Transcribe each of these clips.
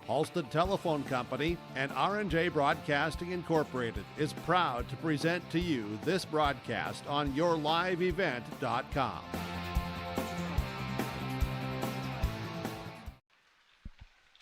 Halstead Telephone Company and R&J Broadcasting Incorporated is proud to present to you this broadcast on yourliveevent.com.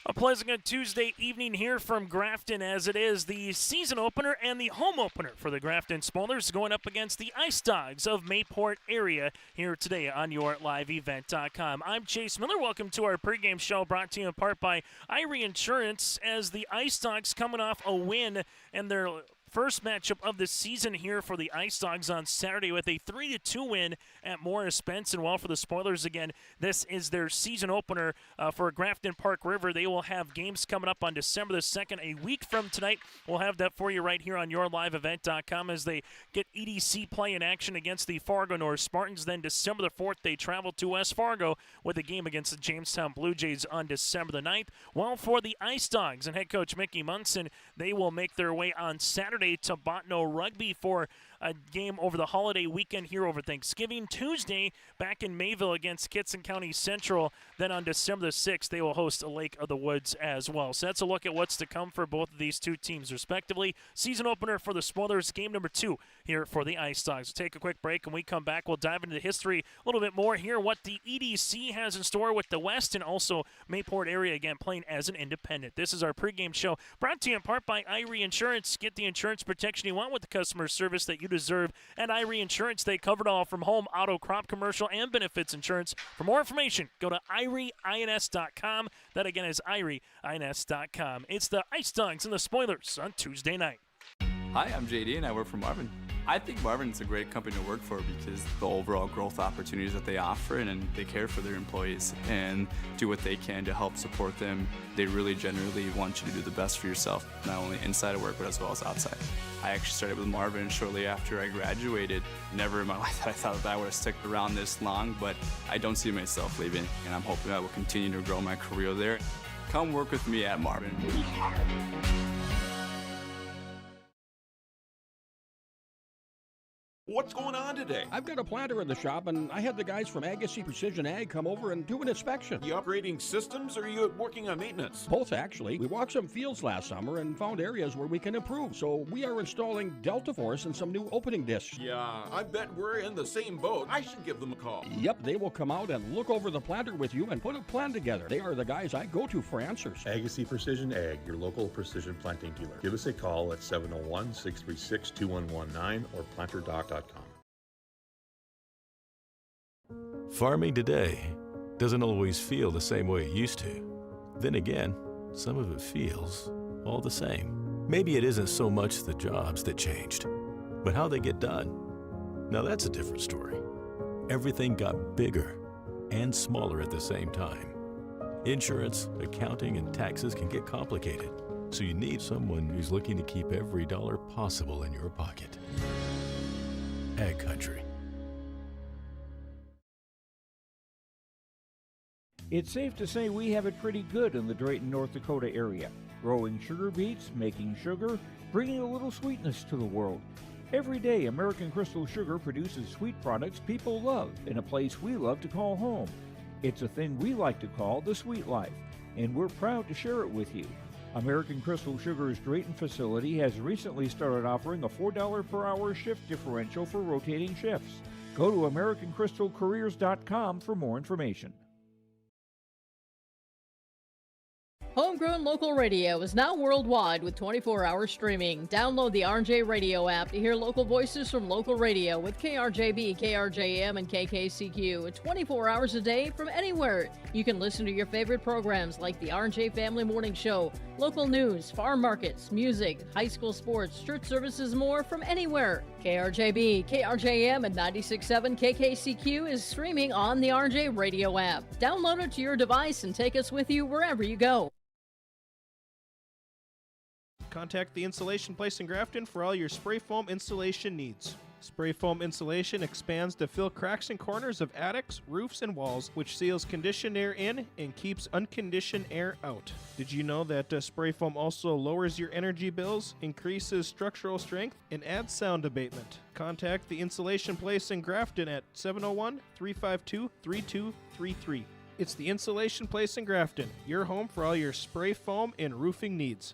A pleasant Tuesday evening here from Grafton, as it is the season opener and the home opener for the Grafton Smolers going up against the Ice Dogs of MayPort area here today on yourliveevent.com. I'm Chase Miller. Welcome to our pregame show brought to you in part by Irie Insurance, as the Ice Dogs coming off a win and their first matchup of the season here for the Ice Dogs on Saturday with a 3-2 win at Morris-Spence. And while for the Spoilers, again, this is their season opener for Grafton-Park River. They will have games coming up on December the 2nd, a week from tonight. We'll have that for you right here on yourliveevent.com as they get EDC play in action against the Fargo North Spartans. Then December the 4th, they travel to West Fargo with a game against the Jamestown Blue Jays on December the 9th. While for the Ice Dogs and head coach Mickey Munson, they will make their way on Saturday to Botno Rugby for a game over the holiday weekend here over Thanksgiving. Tuesday, back in Mayville against Kitson County Central. Then on December the 6th, they will host a Lake of the Woods as well. So that's a look at what's to come for both of these two teams, respectively. Season opener for the Spoilers, game number 2 here for the Ice Dogs. We'll take a quick break, and when we come back, we'll dive into the history a little bit more here, what the EDC has in store with the West, and also Mayport area, again, playing as an independent. This is our pregame show, brought to you in part by Irie Insurance. Get the insurance protection you want with the customer service that you deserve. And Irie Insurance, they cover it all from home, auto, crop, commercial, and benefits insurance. For more information, go to IrieINS.com. That again is IrieINS.com. It's the Ice Dogs and the Spoilers on Tuesday night. Hi, I'm JD and I work for Marvin. I think Marvin's a great company to work for because the overall growth opportunities that they offer, and they care for their employees and do what they can to help support them. They really generally want you to do the best for yourself, not only inside of work, but as well as outside. I actually started with Marvin shortly after I graduated. Never in my life that I thought that I would have stuck around this long, but I don't see myself leaving, and I'm hoping I will continue to grow my career there. Come work with me at Marvin. What's going on today? I've got a planter in the shop, and I had the guys from Agassi Precision Ag come over and do an inspection. You upgrading systems, or are you working on maintenance? Both, actually. We walked some fields last summer and found areas where we can improve. So we are installing Delta Force and some new opening discs. Yeah, I bet we're in the same boat. I should give them a call. Yep, they will come out and look over the planter with you and put a plan together. They are the guys I go to for answers. Agassi Precision Ag, your local precision planting dealer. Give us a call at 701-636-2119 or planterdoc.com. Farming today doesn't always feel the same way it used to. Then again, some of it feels all the same. Maybe it isn't so much the jobs that changed, but how they get done. Now that's a different story. Everything got bigger and smaller at the same time. Insurance, accounting, and taxes can get complicated, so you need someone who's looking to keep every dollar possible in your pocket. Ag Country. It's safe to say we have it pretty good in the Drayton, North Dakota area. Growing sugar beets, making sugar, bringing a little sweetness to the world. Every day, American Crystal Sugar produces sweet products people love in a place we love to call home. It's a thing we like to call the sweet life, and we're proud to share it with you. American Crystal Sugar's Drayton facility has recently started offering a $4 per hour shift differential for rotating shifts. Go to AmericanCrystalCareers.com for more information. Homegrown local radio is now worldwide with 24-hour streaming. Download the RJ Radio app to hear local voices from local radio with KRJB, KRJM, and KKCQ 24 hours a day from anywhere. You can listen to your favorite programs like the RJ Family Morning Show, local news, farm markets, music, high school sports, church services, more from anywhere. KRJB, KRJM, and 96.7 KKCQ is streaming on the RJ Radio app. Download it to your device and take us with you wherever you go. Contact the Installation Place in Grafton for all your spray foam installation needs. Spray foam insulation expands to fill cracks and corners of attics, roofs, and walls, which seals conditioned air in and keeps unconditioned air out. Did you know that spray foam also lowers your energy bills, increases structural strength, and adds sound abatement? Contact the Installation Place in Grafton at 701-352-3233. It's the Insulation Place in Grafton, your home for all your spray foam and roofing needs.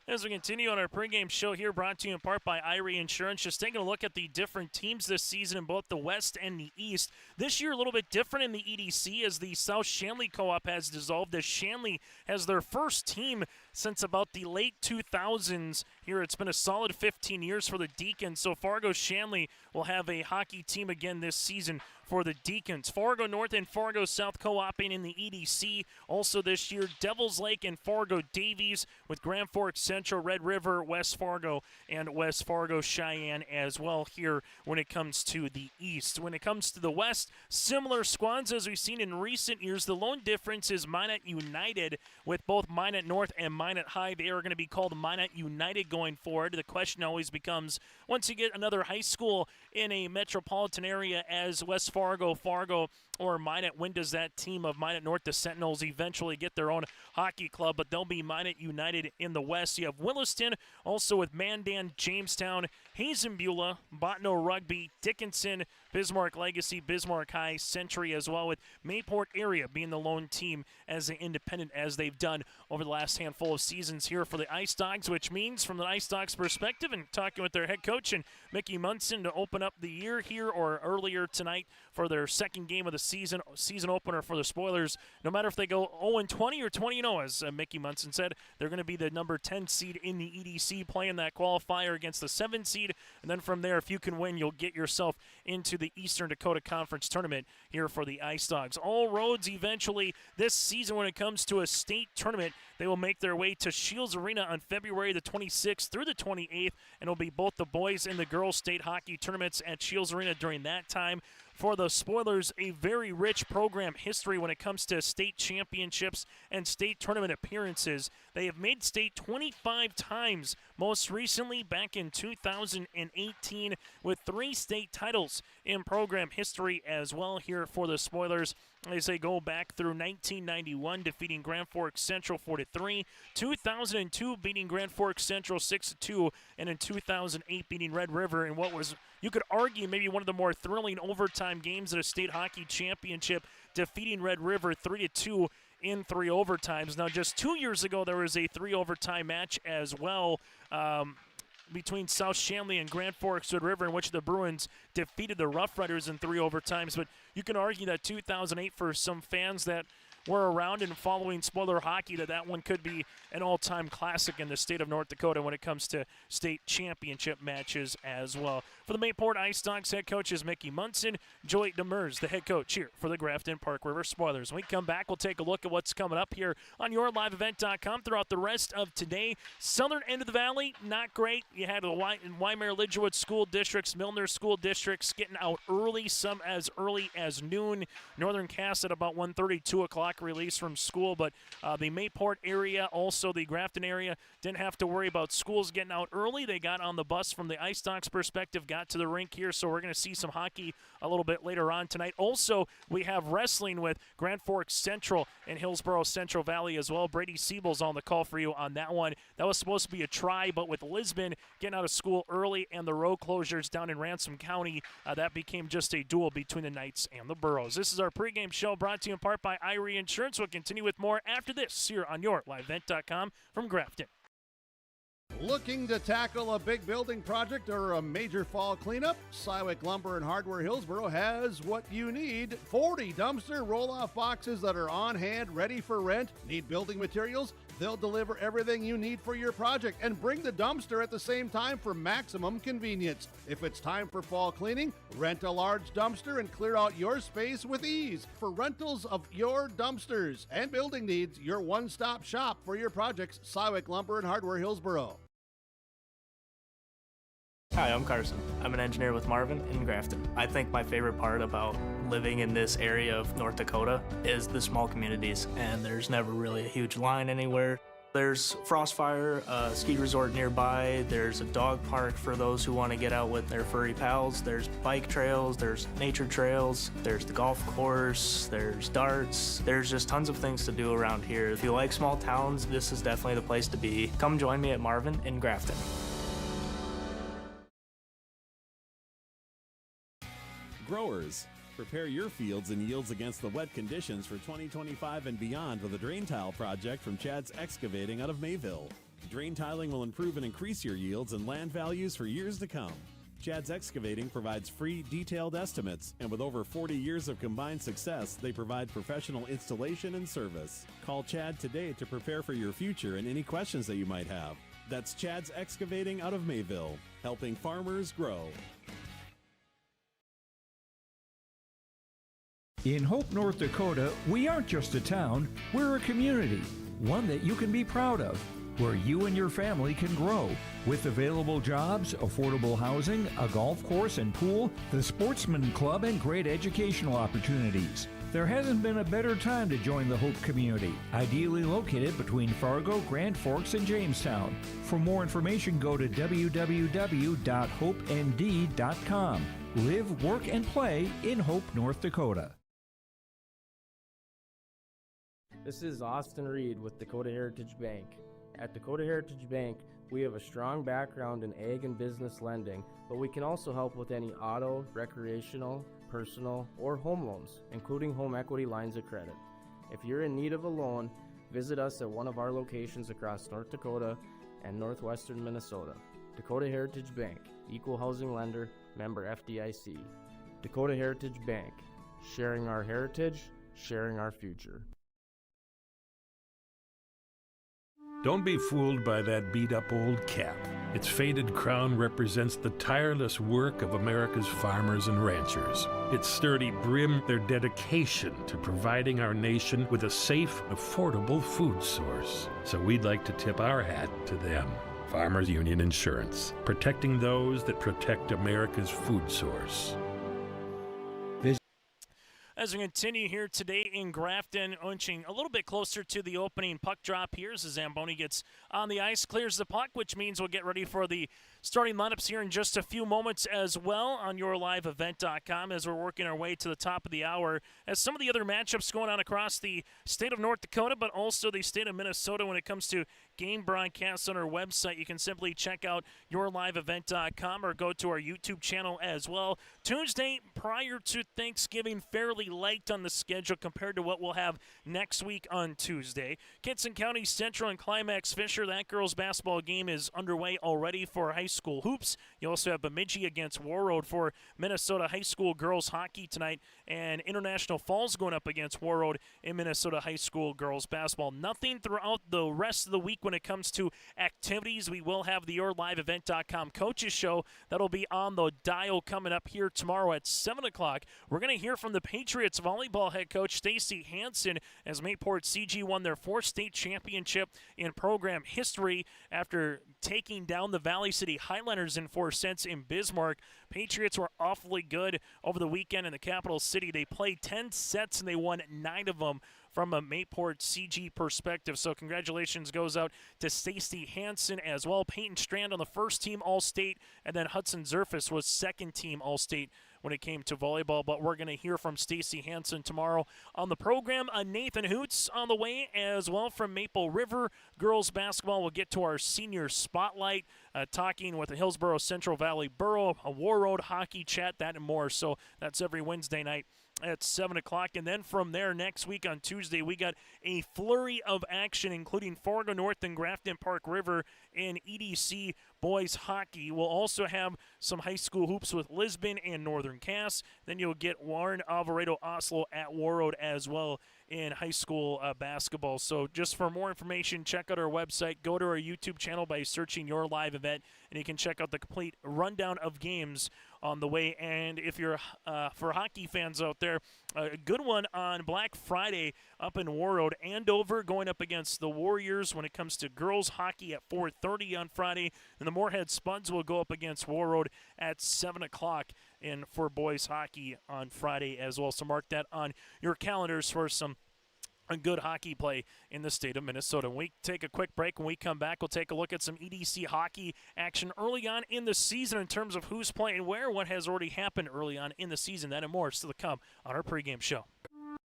As we continue on our pregame show here, brought to you in part by Irie Insurance, just taking a look at the different teams this season in both the West and the East. This year a little bit different in the EDC as the South Shanley Co-op has dissolved, as Shanley has their first team since about the late 2000s. Here it's been a solid 15 years for the Deacons, so Fargo Shanley will have a hockey team again this season for the Deacons. Fargo North and Fargo South co-oping in the EDC. Also this year, Devils Lake and Fargo Davies, with Grand Forks Central, Red River, West Fargo, and West Fargo Cheyenne as well here when it comes to the East. When it comes to the West, similar squads as we've seen in recent years. The lone difference is Minot United, with both Minot North and Minot High. They are going to be called Minot United going forward. The question always becomes, once you get another high school in a metropolitan area as West Fargo, or Minot, when does that team of Minot North, the Sentinels, eventually get their own hockey club? But they'll be Minot United in the West. You have Williston, also with Mandan, Jamestown, Hazenbeulah, Bottineau Rugby, Dickinson, Bismarck Legacy, Bismarck High, Century as well, with MayPort area being the lone team as an independent, as they've done over the last handful of seasons here for the Ice Dogs, which means from the Ice Dogs perspective, and talking with their head coach and Mickey Munson to open up the year here, or earlier tonight for their second game of the season opener for the Spoilers, no matter if they go 0-20 or 20-0, as Mickey Munson said, they're going to be the number 10 seed in the EDC, playing that qualifier against the 7 seed, and then from there, if you can win, you'll get yourself into the Eastern Dakota Conference Tournament here for the Ice Dogs. All roads eventually this season when it comes to a state tournament, they will make their way to Shields Arena on February the 26th through the 28th, and it'll be both the boys and the girls state hockey tournaments at Shields Arena during that time. For the Spoilers, a very rich program history when it comes to state championships and state tournament appearances. They have made state 25 times, most recently back in 2018 with 3 state titles in program history as well here for the Spoilers, as they go back through 1991, defeating Grand Forks Central 4-3, 2002 beating Grand Forks Central 6-2, and in 2008 beating Red River in what was, you could argue, maybe one of the more thrilling overtime games at a state hockey championship, defeating Red River 3-2 in 3 overtimes. Now, just 2 years ago, there was a 3 overtime match as well, between South Shanley and Grand Forks Red River, in which the Bruins defeated the Rough Riders in 3 overtimes. But you can argue that 2008, for some fans that were around and following Spoiler hockey, that one could be an all-time classic in the state of North Dakota when it comes to state championship matches as well. For the MayPort Ice Dogs, head coach is Mickey Munson. Joey Demers, the head coach here for the Grafton-Park River Spoilers. When we come back, we'll take a look at what's coming up here on yourliveevent.com throughout the rest of today. Southern end of the valley, not great. You had the Weimar-Lidgerwood school districts, Milner school districts getting out early, some as early as noon. Northern Cass at about 1:30, 2 o'clock release from school, but the MayPort area, also the Grafton area, didn't have to worry about schools getting out early. They got on the bus from the Ice Dogs perspective, got to the rink here, so we're going to see some hockey a little bit later on tonight. Also, we have wrestling with Grand Forks Central and Hillsborough Central Valley as well. Brady Siebel's on the call for you on that one. That was supposed to be a try, but with Lisbon getting out of school early and the road closures down in Ransom County, that became just a duel between the Knights and the Burros. This is our pregame show brought to you in part by Irie Insurance. We'll continue with more after this here on yourliveevent.com from Grafton. Looking to tackle a big building project or a major fall cleanup? Sywick Lumber and Hardware Hillsborough has what you need. 40 dumpster roll-off boxes that are on hand, ready for rent. Need building materials? They'll deliver everything you need for your project and bring the dumpster at the same time for maximum convenience. If it's time for fall cleaning, rent a large dumpster and clear out your space with ease. For rentals of your dumpsters and building needs, your one-stop shop for your projects, Sywick Lumber and Hardware Hillsborough. Hi, I'm Carson. I'm an engineer with Marvin in Grafton. I think my favorite part about living in this area of North Dakota is the small communities, and there's never really a huge line anywhere. There's Frostfire, a ski resort nearby. There's a dog park for those who want to get out with their furry pals. There's bike trails, there's nature trails, there's the golf course, there's darts. There's just tons of things to do around here. If you like small towns, this is definitely the place to be. Come join me at Marvin in Grafton. Growers, Prepare your fields and yields against the wet conditions for 2025 and beyond with a drain tile project from Chad's Excavating out of Mayville. Drain tiling will improve and increase your yields and land values for years to come. Chad's Excavating provides free, detailed estimates, and with over 40 years of combined success, they provide professional installation and service. Call Chad today to prepare for your future and any questions that you might have. That's Chad's Excavating out of Mayville, helping farmers grow. In Hope, North Dakota, we aren't just a town, we're a community, one that you can be proud of, where you and your family can grow. With available jobs, affordable housing, a golf course and pool, the Sportsman Club, and great educational opportunities. There hasn't been a better time to join the Hope community, ideally located between Fargo, Grand Forks, and Jamestown. For more information, go to www.hopend.com. Live, work, and play in Hope, North Dakota. This is Austin Reed with Dakota Heritage Bank. At Dakota Heritage Bank, we have a strong background in ag and business lending, but we can also help with any auto, recreational, personal, or home loans, including home equity lines of credit. If you're in need of a loan, visit us at one of our locations across North Dakota and northwestern Minnesota. Dakota Heritage Bank, equal housing lender, member FDIC. Dakota Heritage Bank, sharing our heritage, sharing our future. Don't be fooled by that beat-up old cap. Its faded crown represents the tireless work of America's farmers and ranchers. Its sturdy brim, their dedication to providing our nation with a safe, affordable food source. So we'd like to tip our hat to them. Farmers Union Insurance, protecting those that protect America's food source. As we continue here today in Grafton, inching a little bit closer to the opening puck drop here as Zamboni gets on the ice, clears the puck, which means we'll get ready for the starting lineups here in just a few moments as well on yourliveevent.com as we're working our way to the top of the hour. As some of the other matchups going on across the state of North Dakota, but also the state of Minnesota when it comes to game broadcasts on our website. You can simply check out yourliveevent.com or go to our YouTube channel as well. Tuesday, prior to Thanksgiving, fairly light on the schedule compared to what we'll have next week on Tuesday. Kinston County Central and Climax Fisher, that girls basketball game is underway already for high school hoops. You also have Bemidji against Warroad for Minnesota high school girls hockey tonight, and International Falls going up against Warroad in Minnesota high school girls basketball. Nothing throughout the rest of the week when it comes to activities. We will have the yourliveevent.com coaches show that'll be on the dial coming up here tomorrow at 7 o'clock. We're going to hear from the Patriots volleyball head coach Stacy Hansen as MayPort CG won their fourth state championship in program history after taking down the Valley City Highlanders in 4 sets in Bismarck. Patriots were awfully good over the weekend in the capital city. They played 10 sets and they won 9 of them from a MayPort CG perspective. So congratulations goes out to Stacy Hansen as well. Peyton Strand on the first team All-State, and then Hudson Zerfus was second team All-State when it came to volleyball. But we're going to hear from Stacy Hansen tomorrow on the program. Nathan Hoots on the way as well from Maple River. Girls basketball, we'll get to our senior spotlight, talking with the Hillsborough Central Valley Borough, a Warroad hockey chat, that and more. So that's every Wednesday night at 7 o'clock. And then from there, next week on Tuesday, we got a flurry of action, including Fargo North and Grafton-Park River in EDC boys hockey. We'll also have some high school hoops with Lisbon and Northern Cass. Then you'll get Warren Alvarado Oslo at Warroad as well in high school basketball. So just for more information, check out our website. Go to our YouTube channel by searching Your Live Event, and you can check out the complete rundown of games on the way. And if you're for hockey fans out there, a good one on Black Friday up in Warroad. Andover going up against the Warriors when it comes to girls hockey at 4:30 on Friday, and the Moorhead Spuds will go up against Warroad at 7 o'clock and for boys hockey on Friday as well. So mark that on your calendars for some good hockey play in the state of Minnesota. When we take a quick break, when we come back, we'll take a look at some EDC hockey action early on in the season in terms of who's playing where, what has already happened early on in the season. That and more still to come on our pregame show.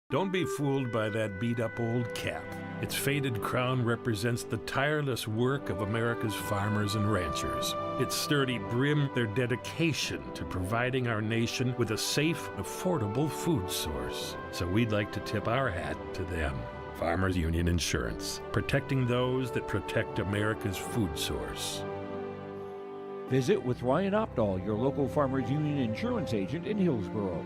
Don't be fooled by that beat-up old cap. Its faded crown represents the tireless work of America's farmers and ranchers. Its sturdy brim, their dedication to providing our nation with a safe, affordable food source. So we'd like to tip our hat to them. Farmers Union Insurance, protecting those that protect America's food source. Visit with Ryan Opdahl, your local Farmers Union insurance agent in Hillsborough.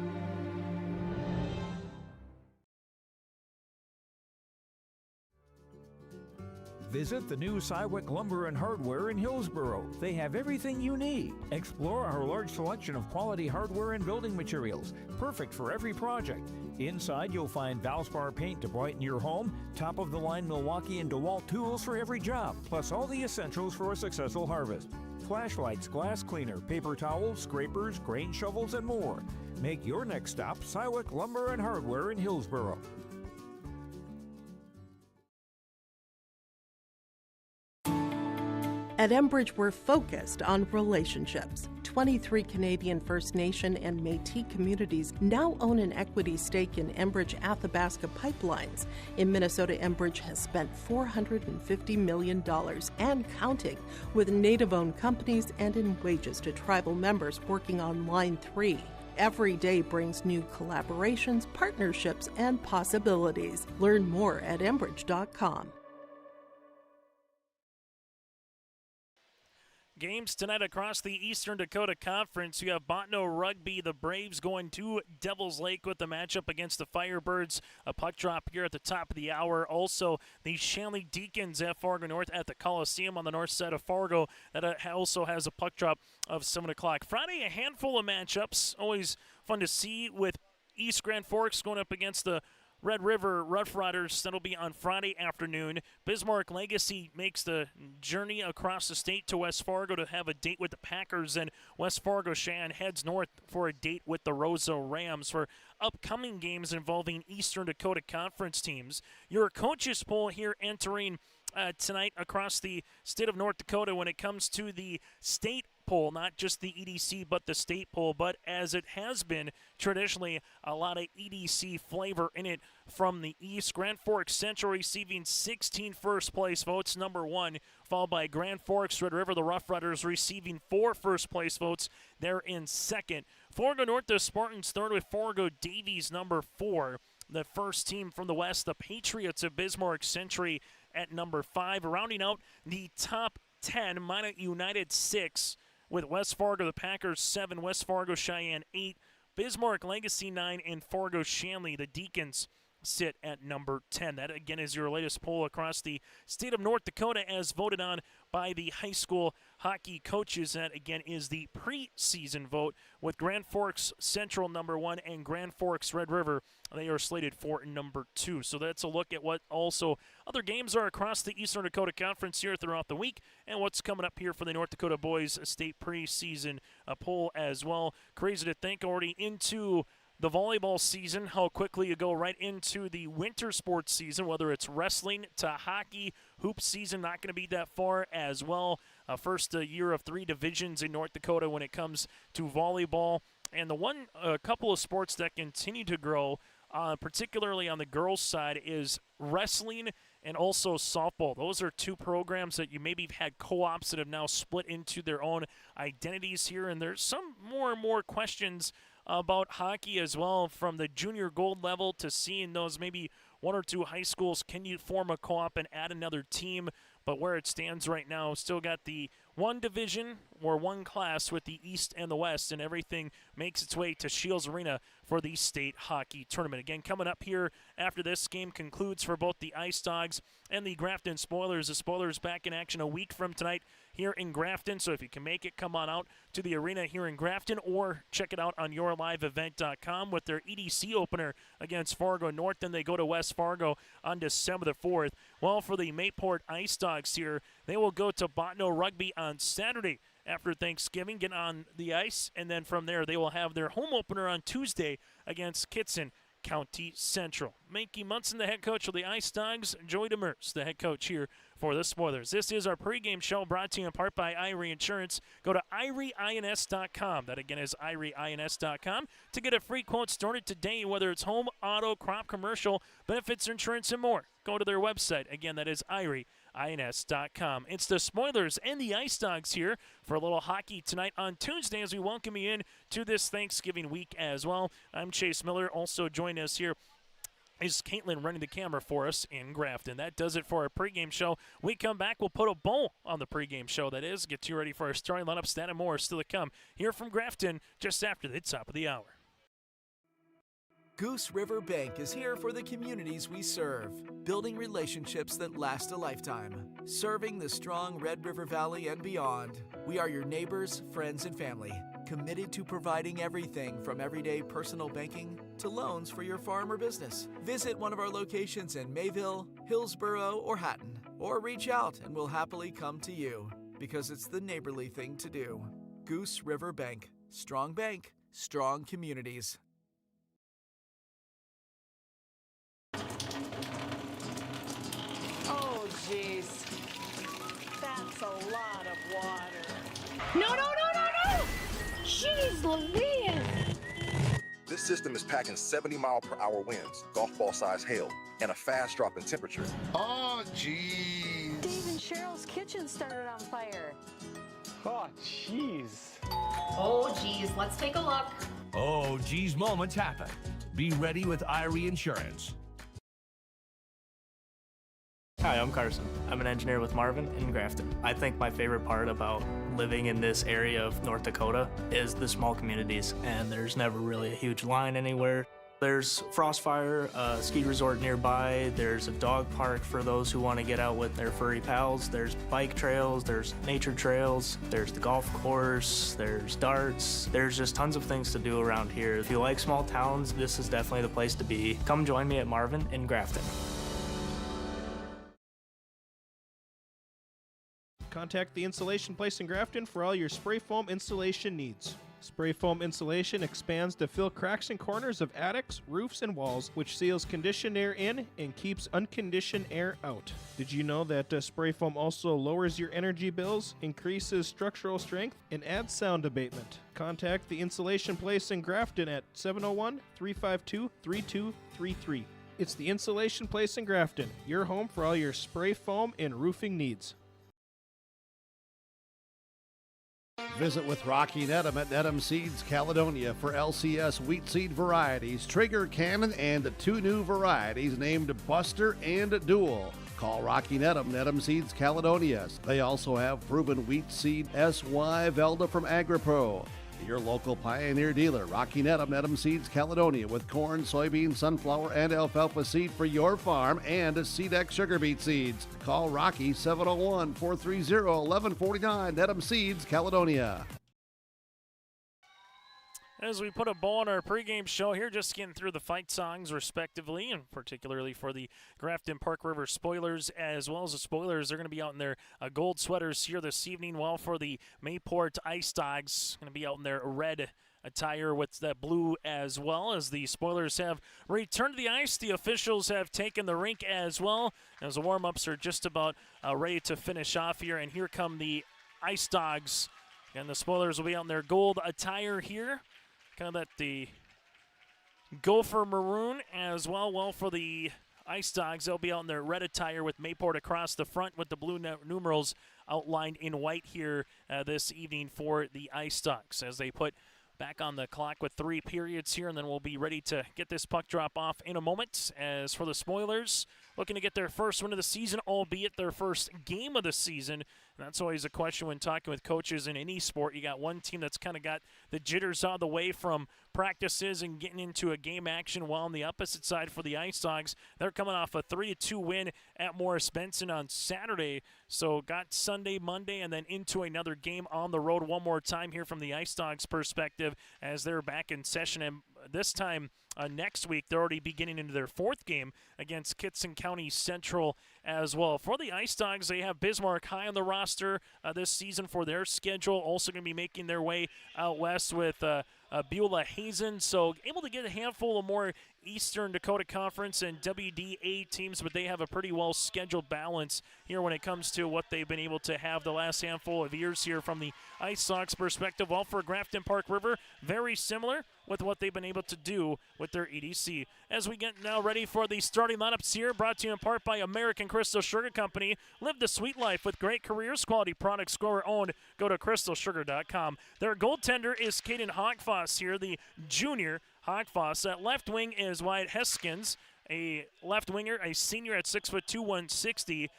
Visit the new Cywick Lumber and Hardware in Hillsborough. They have everything you need. Explore our large selection of quality hardware and building materials, perfect for every project. Inside, you'll find Valspar paint to brighten your home, top-of-the-line Milwaukee and DeWalt tools for every job, plus all the essentials for a successful harvest. Flashlights, glass cleaner, paper towels, scrapers, grain shovels, and more. Make your next stop Cywick Lumber and Hardware in Hillsborough. At Enbridge, we're focused on relationships. 23 Canadian First Nation and Métis communities now own an equity stake in Enbridge Athabasca Pipelines. In Minnesota, Enbridge has spent $450 million and counting, with Native-owned companies and in wages to tribal members working on Line 3. Every day brings new collaborations, partnerships, and possibilities. Learn more at Enbridge.com. Games tonight across the Eastern Dakota Conference. You have Botno Rugby, the Braves going to Devil's Lake with the matchup against the Firebirds. A puck drop here at the top of the hour. Also, the Shanley Deacons at Fargo North at the Coliseum on the north side of Fargo. That also has a puck drop of 7 o'clock. Friday, a handful of matchups. Always fun to see with East Grand Forks going up against the Red River Rough Riders. That'll be on Friday afternoon. Bismarck Legacy makes the journey across the state to West Fargo to have a date with the Packers, and West Fargo Cheyenne heads north for a date with the Roseau Rams for upcoming games involving Eastern Dakota Conference teams. Your coaches poll here entering tonight across the state of North Dakota when it comes to the state poll, not just the EDC but the state poll, but as it has been traditionally, a lot of EDC flavor in it from the East. Grand Forks Central receiving 16 first place votes, number 1, followed by Grand Forks Red River, the Rough Riders, receiving 4 first place votes. They're in second. Fargo North, the Spartans third, with Fargo Davies number 4. The first team from the West, the Patriots of Bismarck Century at number 5. Rounding out the top 10, Minot United 6, with West Fargo, the Packers 7, West Fargo Cheyenne 8, Bismarck Legacy 9, and Fargo Shanley, the Deacons, sit at number 10. That, again, is your latest poll across the state of North Dakota as voted on by the high school hockey coaches. That, again, is the preseason vote with Grand Forks Central number 1 and Grand Forks Red River. They are slated for number 2. So that's a look at what also other games are across the Eastern Dakota Conference here throughout the week and what's coming up here for the North Dakota Boys State preseason poll as well. Crazy to think, already into the volleyball season, how quickly you go right into the winter sports season, whether it's wrestling to hockey. Hoop season not going to be that far as well. First year of 3 divisions in North Dakota when it comes to volleyball. And the couple of sports that continue to grow, particularly on the girls' side, is wrestling and also softball. Those are 2 programs that you maybe have had co-ops that have now split into their own identities here. And there's some more and more questions about hockey as well, from the junior gold level to seeing those maybe 1 or 2 high schools. Can you form a co-op and add another team? But where it stands right now, still got the 1 division or 1 class with the East and the West, and everything makes its way to Shields Arena for the state hockey tournament. Again, coming up here after this game concludes for both the Ice Dogs and the Grafton Spoilers. The Spoilers back in action a week from tonight here in Grafton, so if you can make it, come on out to the arena here in Grafton or check it out on yourliveevent.com with their EDC opener against Fargo North. Then they go to West Fargo on December the 4th. Well, for the MayPort Ice Dogs here, they will go to Botno Rugby on Saturday after Thanksgiving, get on the ice, and then from there they will have their home opener on Tuesday against Kitson County Central. Mankey Munson, the head coach of the Ice Dogs, Joey Demers, the head coach here for the Spoilers. This is our pregame show brought to you in part by Irie Insurance. Go to IrieINS.com. That again is IrieINS.com to get a free quote started today, whether it's home, auto, crop, commercial, benefits, insurance, and more. Go to their website. Again, that is IrieINS.com. It's the Spoilers and the Ice Dogs here for a little hockey tonight on Tuesday as we welcome you in to this Thanksgiving week as well. I'm Chase Miller. Also joining us here is Caitlin running the camera for us in Grafton. That does it for our pregame show. We come back, we'll put a bow on the pregame show, that is. Get you ready for our starting lineups. That and more still to come here from Grafton just after the top of the hour. Goose River Bank is here for the communities we serve, building relationships that last a lifetime. Serving the strong Red River Valley and beyond, we are your neighbors, friends, and family, committed to providing everything from everyday personal banking to loans for your farm or business. Visit one of our locations in Mayville, Hillsborough, or Hatton, or reach out and we'll happily come to you, because it's the neighborly thing to do. Goose River Bank, strong communities. Oh, jeez. That's a lot of water. No! Jeez Louise! This system is packing 70-mile-per-hour winds, golf ball-sized hail, and a fast drop in temperature. Oh, jeez. Dave and Cheryl's kitchen started on fire. Oh, jeez. Oh, geez, let's take a look. Oh, geez, moments happen. Be ready with Irie Insurance. Hi, I'm Carson. I'm an engineer with Marvin in Grafton. I think my favorite part about living in this area of North Dakota is the small communities, and there's never really a huge line anywhere. There's Frostfire, a ski resort nearby. There's a dog park for those who want to get out with their furry pals. There's bike trails, there's nature trails, there's the golf course, there's darts. There's just tons of things to do around here. If you like small towns, this is definitely the place to be. Come join me at Marvin in Grafton. Contact the Insulation Place in Grafton for all your spray foam insulation needs. Spray foam insulation expands to fill cracks and corners of attics, roofs, and walls, which seals conditioned air in and keeps unconditioned air out. Did you know that spray foam also lowers your energy bills, increases structural strength, and adds sound abatement? Contact the Insulation Place in Grafton at 701-352-3233. It's the Insulation Place in Grafton, your home for all your spray foam and roofing needs. Visit with Rocky Nedham at Nedham Seeds Caledonia for LCS wheat seed varieties, Trigger, Cannon, and 2 new varieties named Buster and Dual. Call Rocky Nedham, Nedham Seeds Caledonia. They also have proven wheat seed SY Velda from AgriPro. Your local Pioneer dealer, Rocky Nedham, Nedham Seeds Caledonia, with corn, soybean, sunflower, and alfalfa seed for your farm and SeedX sugar beet seeds. Call Rocky 701-430-1149, Nedham Seeds Caledonia. As we put a bow on our pregame show here, just getting through the fight songs respectively, and particularly for the Grafton-Park River Spoilers as well as the Spoilers. They're going to be out in their gold sweaters here this evening, while for the MayPort Ice Dogs, going to be out in their red attire with that blue as well. As the Spoilers have returned to the ice, the officials have taken the rink as well, as the warm-ups are just about ready to finish off here. And here come the Ice Dogs, and the Spoilers will be out in their gold attire here. Kind of the gopher maroon as well. Well, for the Ice Dogs, they'll be out in their red attire with MayPort across the front with the blue numerals outlined in white here this evening for the Ice Dogs, as they put back on the clock with 3 periods here, and then we'll be ready to get this puck drop off in a moment. As for the Spoilers, looking to get their first win of the season, albeit their first game of the season. And that's always a question when talking with coaches in any sport. You got one team that's kind of got the jitters out of the way from practices and getting into a game action, while on the opposite side for the Ice Dogs, they're coming off a 3-2 win at Morris Benson on Saturday. So got Sunday, Monday, and then into another game on the road one more time here from the Ice Dogs' perspective, as they're back in session. And this time next week, they're already beginning into their 4th game against Kittson County Central as well. For the Ice Dogs, they have Bismarck high on the roster this season for their schedule. Also going to be making their way out west with Beulah Hazen. So able to get a handful of more Eastern Dakota Conference and WDA teams, but they have a pretty well scheduled balance here when it comes to what they've been able to have the last handful of years here from the Ice Sox perspective. All for Grafton-Park River, very similar with what they've been able to do with their EDC. As we get now ready for the starting lineups here, brought to you in part by American Crystal Sugar Company. Live the sweet life with great careers, quality products, grower owned. Go to crystalsugar.com. Their goaltender is Caden Hockfoss here, the junior Hockfoss. At left wing is Wyatt Heskins, a left winger, a senior at 6'2", 160.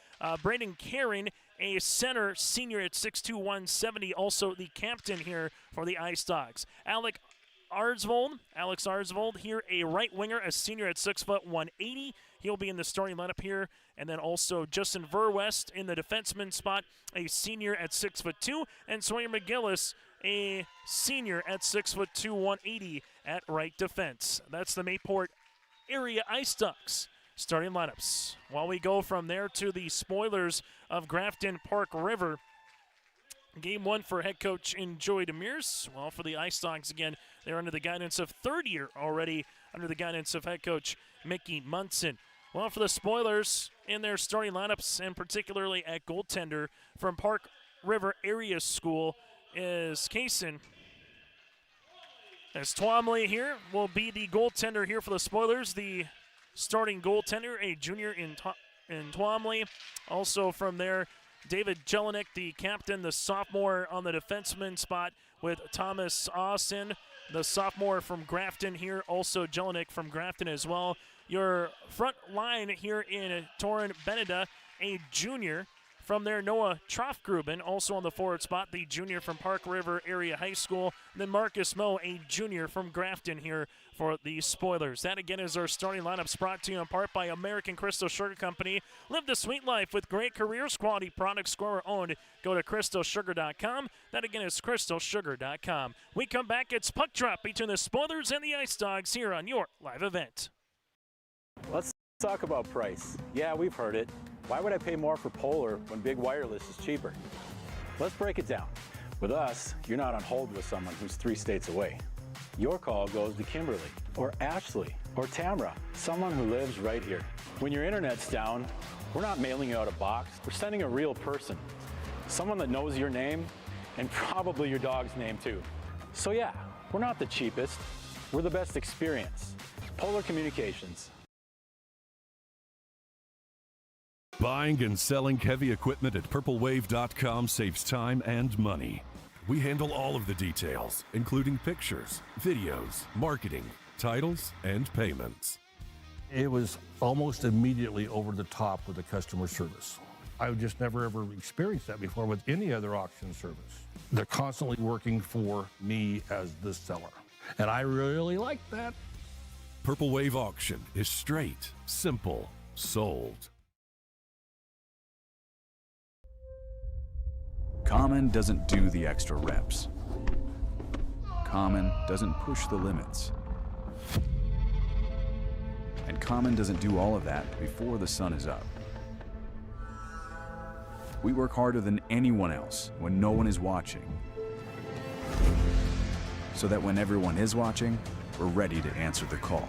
Braden Caron, a center, senior at 6'2", 170. Also the captain here for the Ice Dogs. Alex Arzvold here, a right winger, a senior at 6', 180. He'll be in the starting lineup here. And then also Justin Verwest in the defenseman spot, a senior at 6'2", and Sawyer McGillis, a senior at 6'2", 180 at right defense. That's the MayPort area Ice Ducks starting lineups. While we go from there to the spoilers of Grafton-Park River. Game one for head coach Joey Demers. Well, for the Ice Dogs, again, they're under the guidance of third year already, under the guidance of head coach Mickey Munson. Well, for the spoilers in their starting lineups, and particularly at goaltender from Park River Area School, is Kaysen. As Twomley here will be the goaltender here for the spoilers, the starting goaltender, a junior in Twomley. Also from there, David Jelinek, the captain, the sophomore on the defenseman spot with Thomas Austin, the sophomore from Grafton here, also Jelinek from Grafton as well. Your front line here in Torrin Beneda, a junior. From there, Noah Troffgruben, also on the forward spot, the junior from Park River Area High School. And then Marcus Moe, a junior from Grafton here for the spoilers. That, again, is our starting lineups, brought to you in part by American Crystal Sugar Company. Live the sweet life with great careers, quality products, grower owned. Go to crystalsugar.com. That, again, is crystalsugar.com. We come back, it's puck drop between the spoilers and the Ice Dogs here on your live event. Let's talk about price. Yeah, we've heard it. Why would I pay more for Polar when Big Wireless is cheaper? Let's break it down. With us, you're not on hold with someone who's 3 states away. Your call goes to Kimberly, or Ashley, or Tamra, someone who lives right here. When your internet's down, we're not mailing you out a box. We're sending a real person, someone that knows your name and probably your dog's name too. So yeah, we're not the cheapest. We're the best experience. Polar Communications. Buying and selling heavy equipment at purplewave.com saves time and money. We handle all of the details, including pictures, videos, marketing, titles, and payments. It was almost immediately over the top with the customer service. I've just never ever experienced that before with any other auction service. They're constantly working for me as the seller, and I really like that. Purple Wave Auction is straight, simple, sold. Common doesn't do the extra reps. Common doesn't push the limits. And Common doesn't do all of that before the sun is up. We work harder than anyone else when no one is watching, so that when everyone is watching, we're ready to answer the call.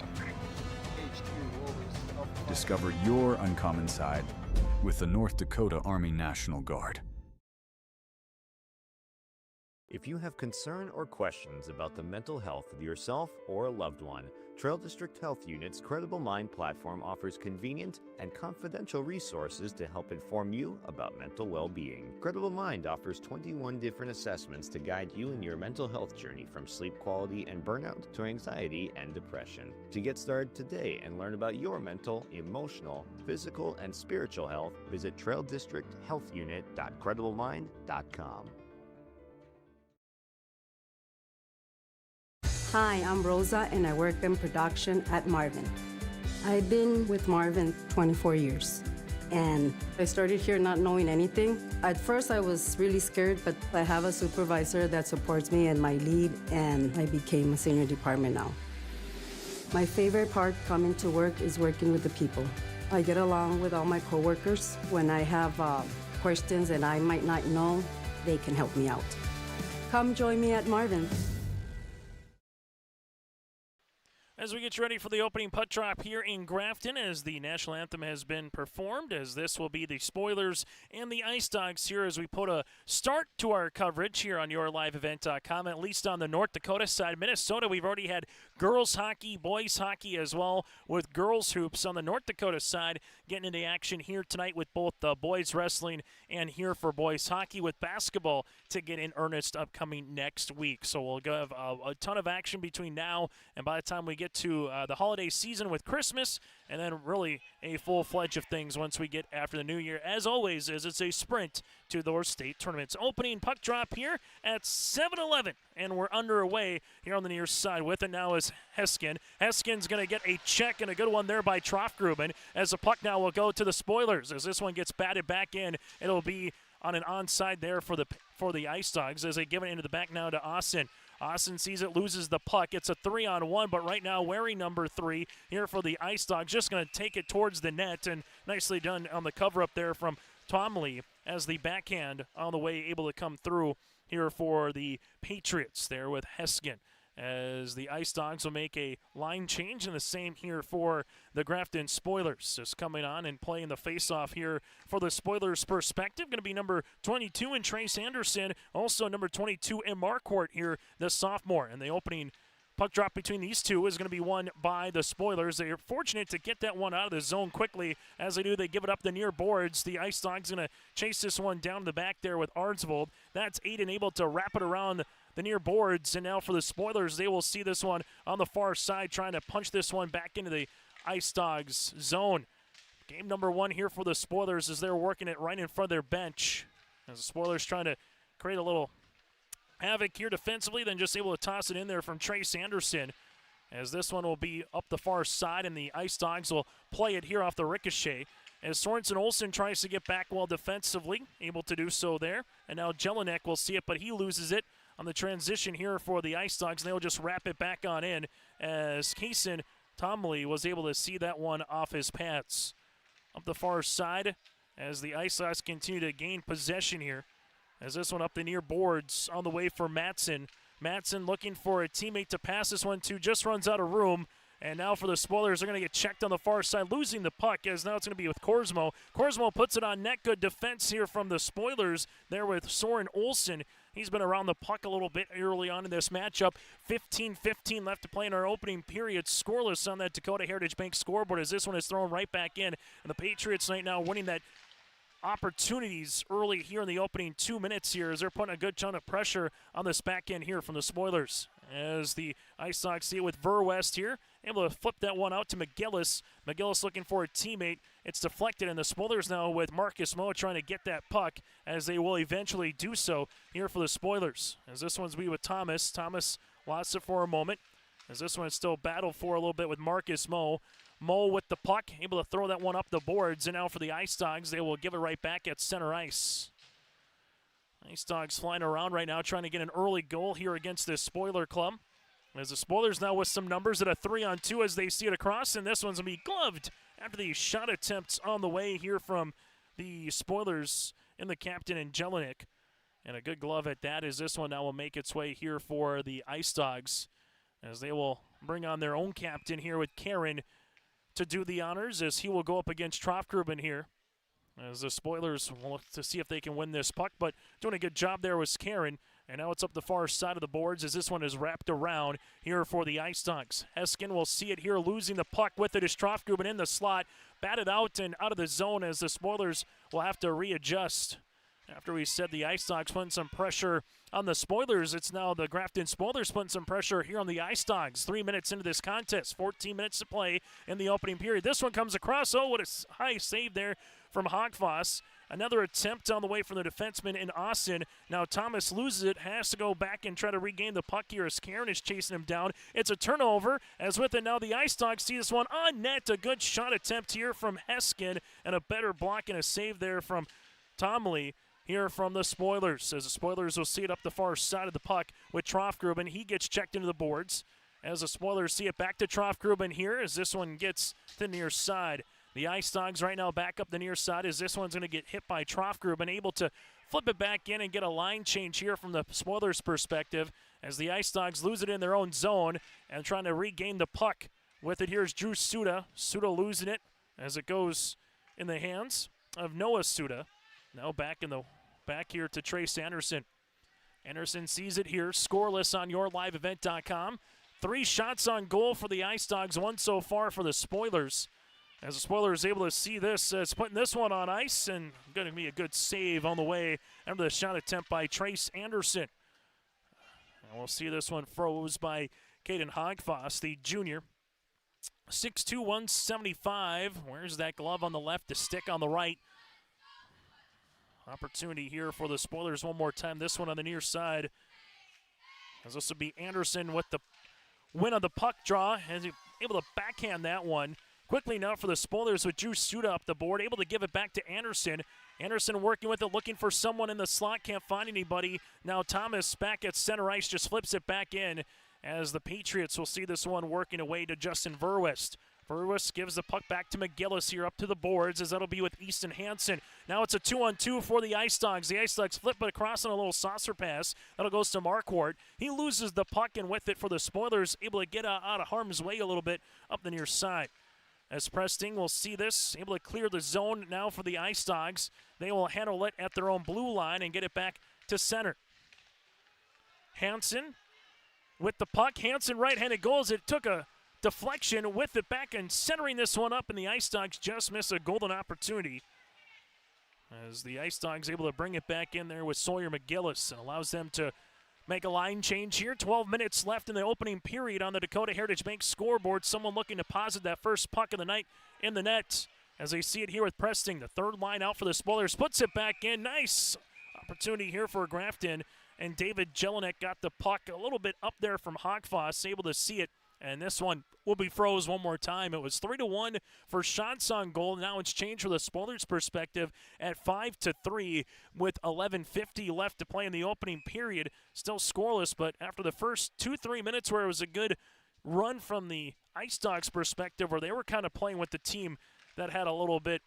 Discover your uncommon side with the North Dakota Army National Guard. If you have concern or questions about the mental health of yourself or a loved one, Trail District Health Unit's Credible Mind platform offers convenient and confidential resources to help inform you about mental well-being. Credible Mind offers 21 different assessments to guide you in your mental health journey, from sleep quality and burnout to anxiety and depression. To get started today and learn about your mental, emotional, physical, and spiritual health, visit traildistricthealthunit.crediblemmind.com. Hi, I'm Rosa and I work in production at Marvin. I've been with Marvin 24 years and I started here not knowing anything. At first I was really scared, but I have a supervisor that supports me and my lead, and I became a senior department now. My favorite part coming to work is working with the people. I get along with all my coworkers. When I have questions and I might not know, they can help me out. Come join me at Marvin. As we get ready for the opening putt drop here in Grafton, as the national anthem has been performed, as this will be the Spoilers and the Ice Dogs here as we put a start to our coverage here on YourLiveEvent.com, at least on the North Dakota side. Minnesota, we've already had girls hockey, boys hockey as well, with girls hoops on the North Dakota side getting into action here tonight with both the boys wrestling and here for boys hockey, with basketball to get in earnest upcoming next week. So we'll have a ton of action between now and by the time we get to the holiday season with Christmas, and then really a full-fledged of things once we get after the new year. As always, as it's a sprint to those state tournaments. Opening puck drop here at 7-11, and we're underway here on the near side. With it now is Heskin. Heskin's going to get a check, and a good one there by Trofgruben, as the puck now will go to the Spoilers. As this one gets batted back in, it'll be on an onside there for the Ice Dogs, as they give it into the back now to Austin. Austin sees it, loses the puck. It's a 3-on-1, but right now wearing number 3 here for the Ice Dogs, just going to take it towards the net, and nicely done on the cover-up there from Tomley, as the backhand on the way able to come through here for the Patriots there with Heskin, as the Ice Dogs will make a line change, and the same here for the Grafton Spoilers. Just coming on and playing the face-off here for the Spoilers' perspective. Going to be number 22 in Trace Anderson, also number 22 in MayPort here, the sophomore. And the opening puck drop between these two is going to be won by the Spoilers. They are fortunate to get that one out of the zone quickly. As they do, they give it up the near boards. The Ice Dogs going to chase this one down the back there with Arnsvold. That's Aiden able to wrap it around the near boards, and now for the Spoilers, they will see this one on the far side, trying to punch this one back into the Ice Dogs zone. Game number 1 here for the Spoilers, as they're working it right in front of their bench. As the Spoilers trying to create a little havoc here defensively, then just able to toss it in there from Trace Anderson, as this one will be up the far side, and the Ice Dogs will play it here off the ricochet. As Sorensen Olsen tries to get back well defensively, able to do so there. And now Jelinek will see it, but he loses it on the transition here for the Ice Dogs, and they'll just wrap it back on in, as Kaysen Tomley was able to see that one off his pads. Up the far side, as the Ice Dogs continue to gain possession here, as this one up the near boards on the way for Matson. Matson looking for a teammate to pass this one to, just runs out of room. And now for the Spoilers, they're going to get checked on the far side, losing the puck, as now it's going to be with Korsmo. Korsmo puts it on net. Good defense here from the Spoilers there with Soren Olsen. He's been around the puck a little bit early on in this matchup. 15-15 left to play in our opening period. Scoreless on that Dakota Heritage Bank scoreboard, as this one is thrown right back in. And the Patriots right now winning that opportunities early here in the opening 2 minutes here, as they're putting a good ton of pressure on this back end here from the Spoilers. As the Ice Dogs see it with Verwest here, able to flip that one out to McGillis. McGillis looking for a teammate. It's deflected, and the Spoilers now with Marcus Moe trying to get that puck, as they will eventually do so here for the Spoilers. As this one's be with Thomas. Thomas lost it for a moment, as this one is still battled for a little bit with Marcus Moe. Moe with the puck, able to throw that one up the boards, and now for the Ice Dogs, they will give it right back at center ice. Ice Dogs flying around right now, trying to get an early goal here against this Spoiler club. As the Spoilers now with some numbers at a 3-on-2 as they see it across, and this one's going to be gloved after the shot attempts on the way here from the Spoilers in the captain and Jelinek. And a good glove at that, as this one now will make its way here for the Ice Dogs, as they will bring on their own captain here with Karen to do the honors, as he will go up against Trofgruben here. As the Spoilers will look to see if they can win this puck, but doing a good job there was Karen. And now it's up the far side of the boards, as this one is wrapped around here for the Ice Dogs. Heskin will see it here, losing the puck with it is Trofgruben in the slot. Batted out and out of the zone, as the Spoilers will have to readjust. After we said the Ice Dogs putting some pressure on the Spoilers, it's now the Grafton Spoilers putting some pressure here on the Ice Dogs. 3 minutes into this contest, 14 minutes to play in the opening period. This one comes across. Oh, what a high save there from Hogfoss. Another attempt on the way from the defenseman in Austin. Now Thomas loses it, has to go back and try to regain the puck here as Karen is chasing him down. It's a turnover, as with it now the Ice Dogs see this one on net. A good shot attempt here from Heskin, and a better block and a save there from Tomley here from the Spoilers. As the Spoilers will see it up the far side of the puck with Trofgruben. He gets checked into the boards. As the Spoilers see it back to Trofgruben here, as this one gets to the near side. The Ice Dogs right now back up the near side as this one's going to get hit by Trofgruben, able to flip it back in and get a line change here from the Spoilers' perspective as the Ice Dogs lose it in their own zone and trying to regain the puck. With it, here's Drew Suda. Suda losing it as it goes in the hands of Noah Suda. Now back here to Trace Anderson. Anderson sees it here, scoreless on yourliveevent.com. 3 shots on goal for the Ice Dogs, 1 so far for the Spoilers. As the Spoilers able to see this as putting this one on ice, and going to be a good save on the way after the shot attempt by Trace Anderson. And we'll see this one froze by Caden Hogfoss, the junior. 6'2", 175. Where's that glove on the left, the stick on the right? Opportunity here for the Spoilers one more time. This one on the near side. As this will be Anderson with the win on the puck draw. As he able to backhand that one. Quickly now for the Spoilers with Drew Suda up the board. Able to give it back to Anderson. Anderson working with it, looking for someone in the slot. Can't find anybody. Now Thomas back at center ice, just flips it back in. As the Patriots will see this one working away to Justin Verwist. Verwist gives the puck back to McGillis here up to the boards as that'll be with Easton Hansen. Now it's a 2-on-2 for the Ice Dogs. The Ice Dogs flip it across on a little saucer pass. That'll goes to Marquardt. He loses the puck and with it for the Spoilers, able to get out of harm's way a little bit up the near side. As Presting will see this, able to clear the zone now for the Ice Dogs. They will handle it at their own blue line and get it back to center. Hansen with the puck. Hansen right-handed goals. It took a deflection with it back and centering this one up, and the Ice Dogs just miss a golden opportunity. As the Ice Dogs able to bring it back in there with Sawyer McGillis and allows them to make a line change here. 12 minutes left in the opening period on the Dakota Heritage Bank scoreboard. Someone looking to posit that first puck of the night in the net. As they see it here with Presting, the third line out for the Spoilers, puts it back in. Nice opportunity here for Grafton, and David Jelinek got the puck a little bit up there from Hogfoss, able to see it. And this one will be froze one more time. It was 3-1 for shots on goal. Now it's changed for the Spoilers' perspective at 5-3 with 11:50 left to play in the opening period. Still scoreless, but after the first 2-3 minutes where it was a good run from the Ice Dogs' perspective, where they were kind of playing with the team that had a little bit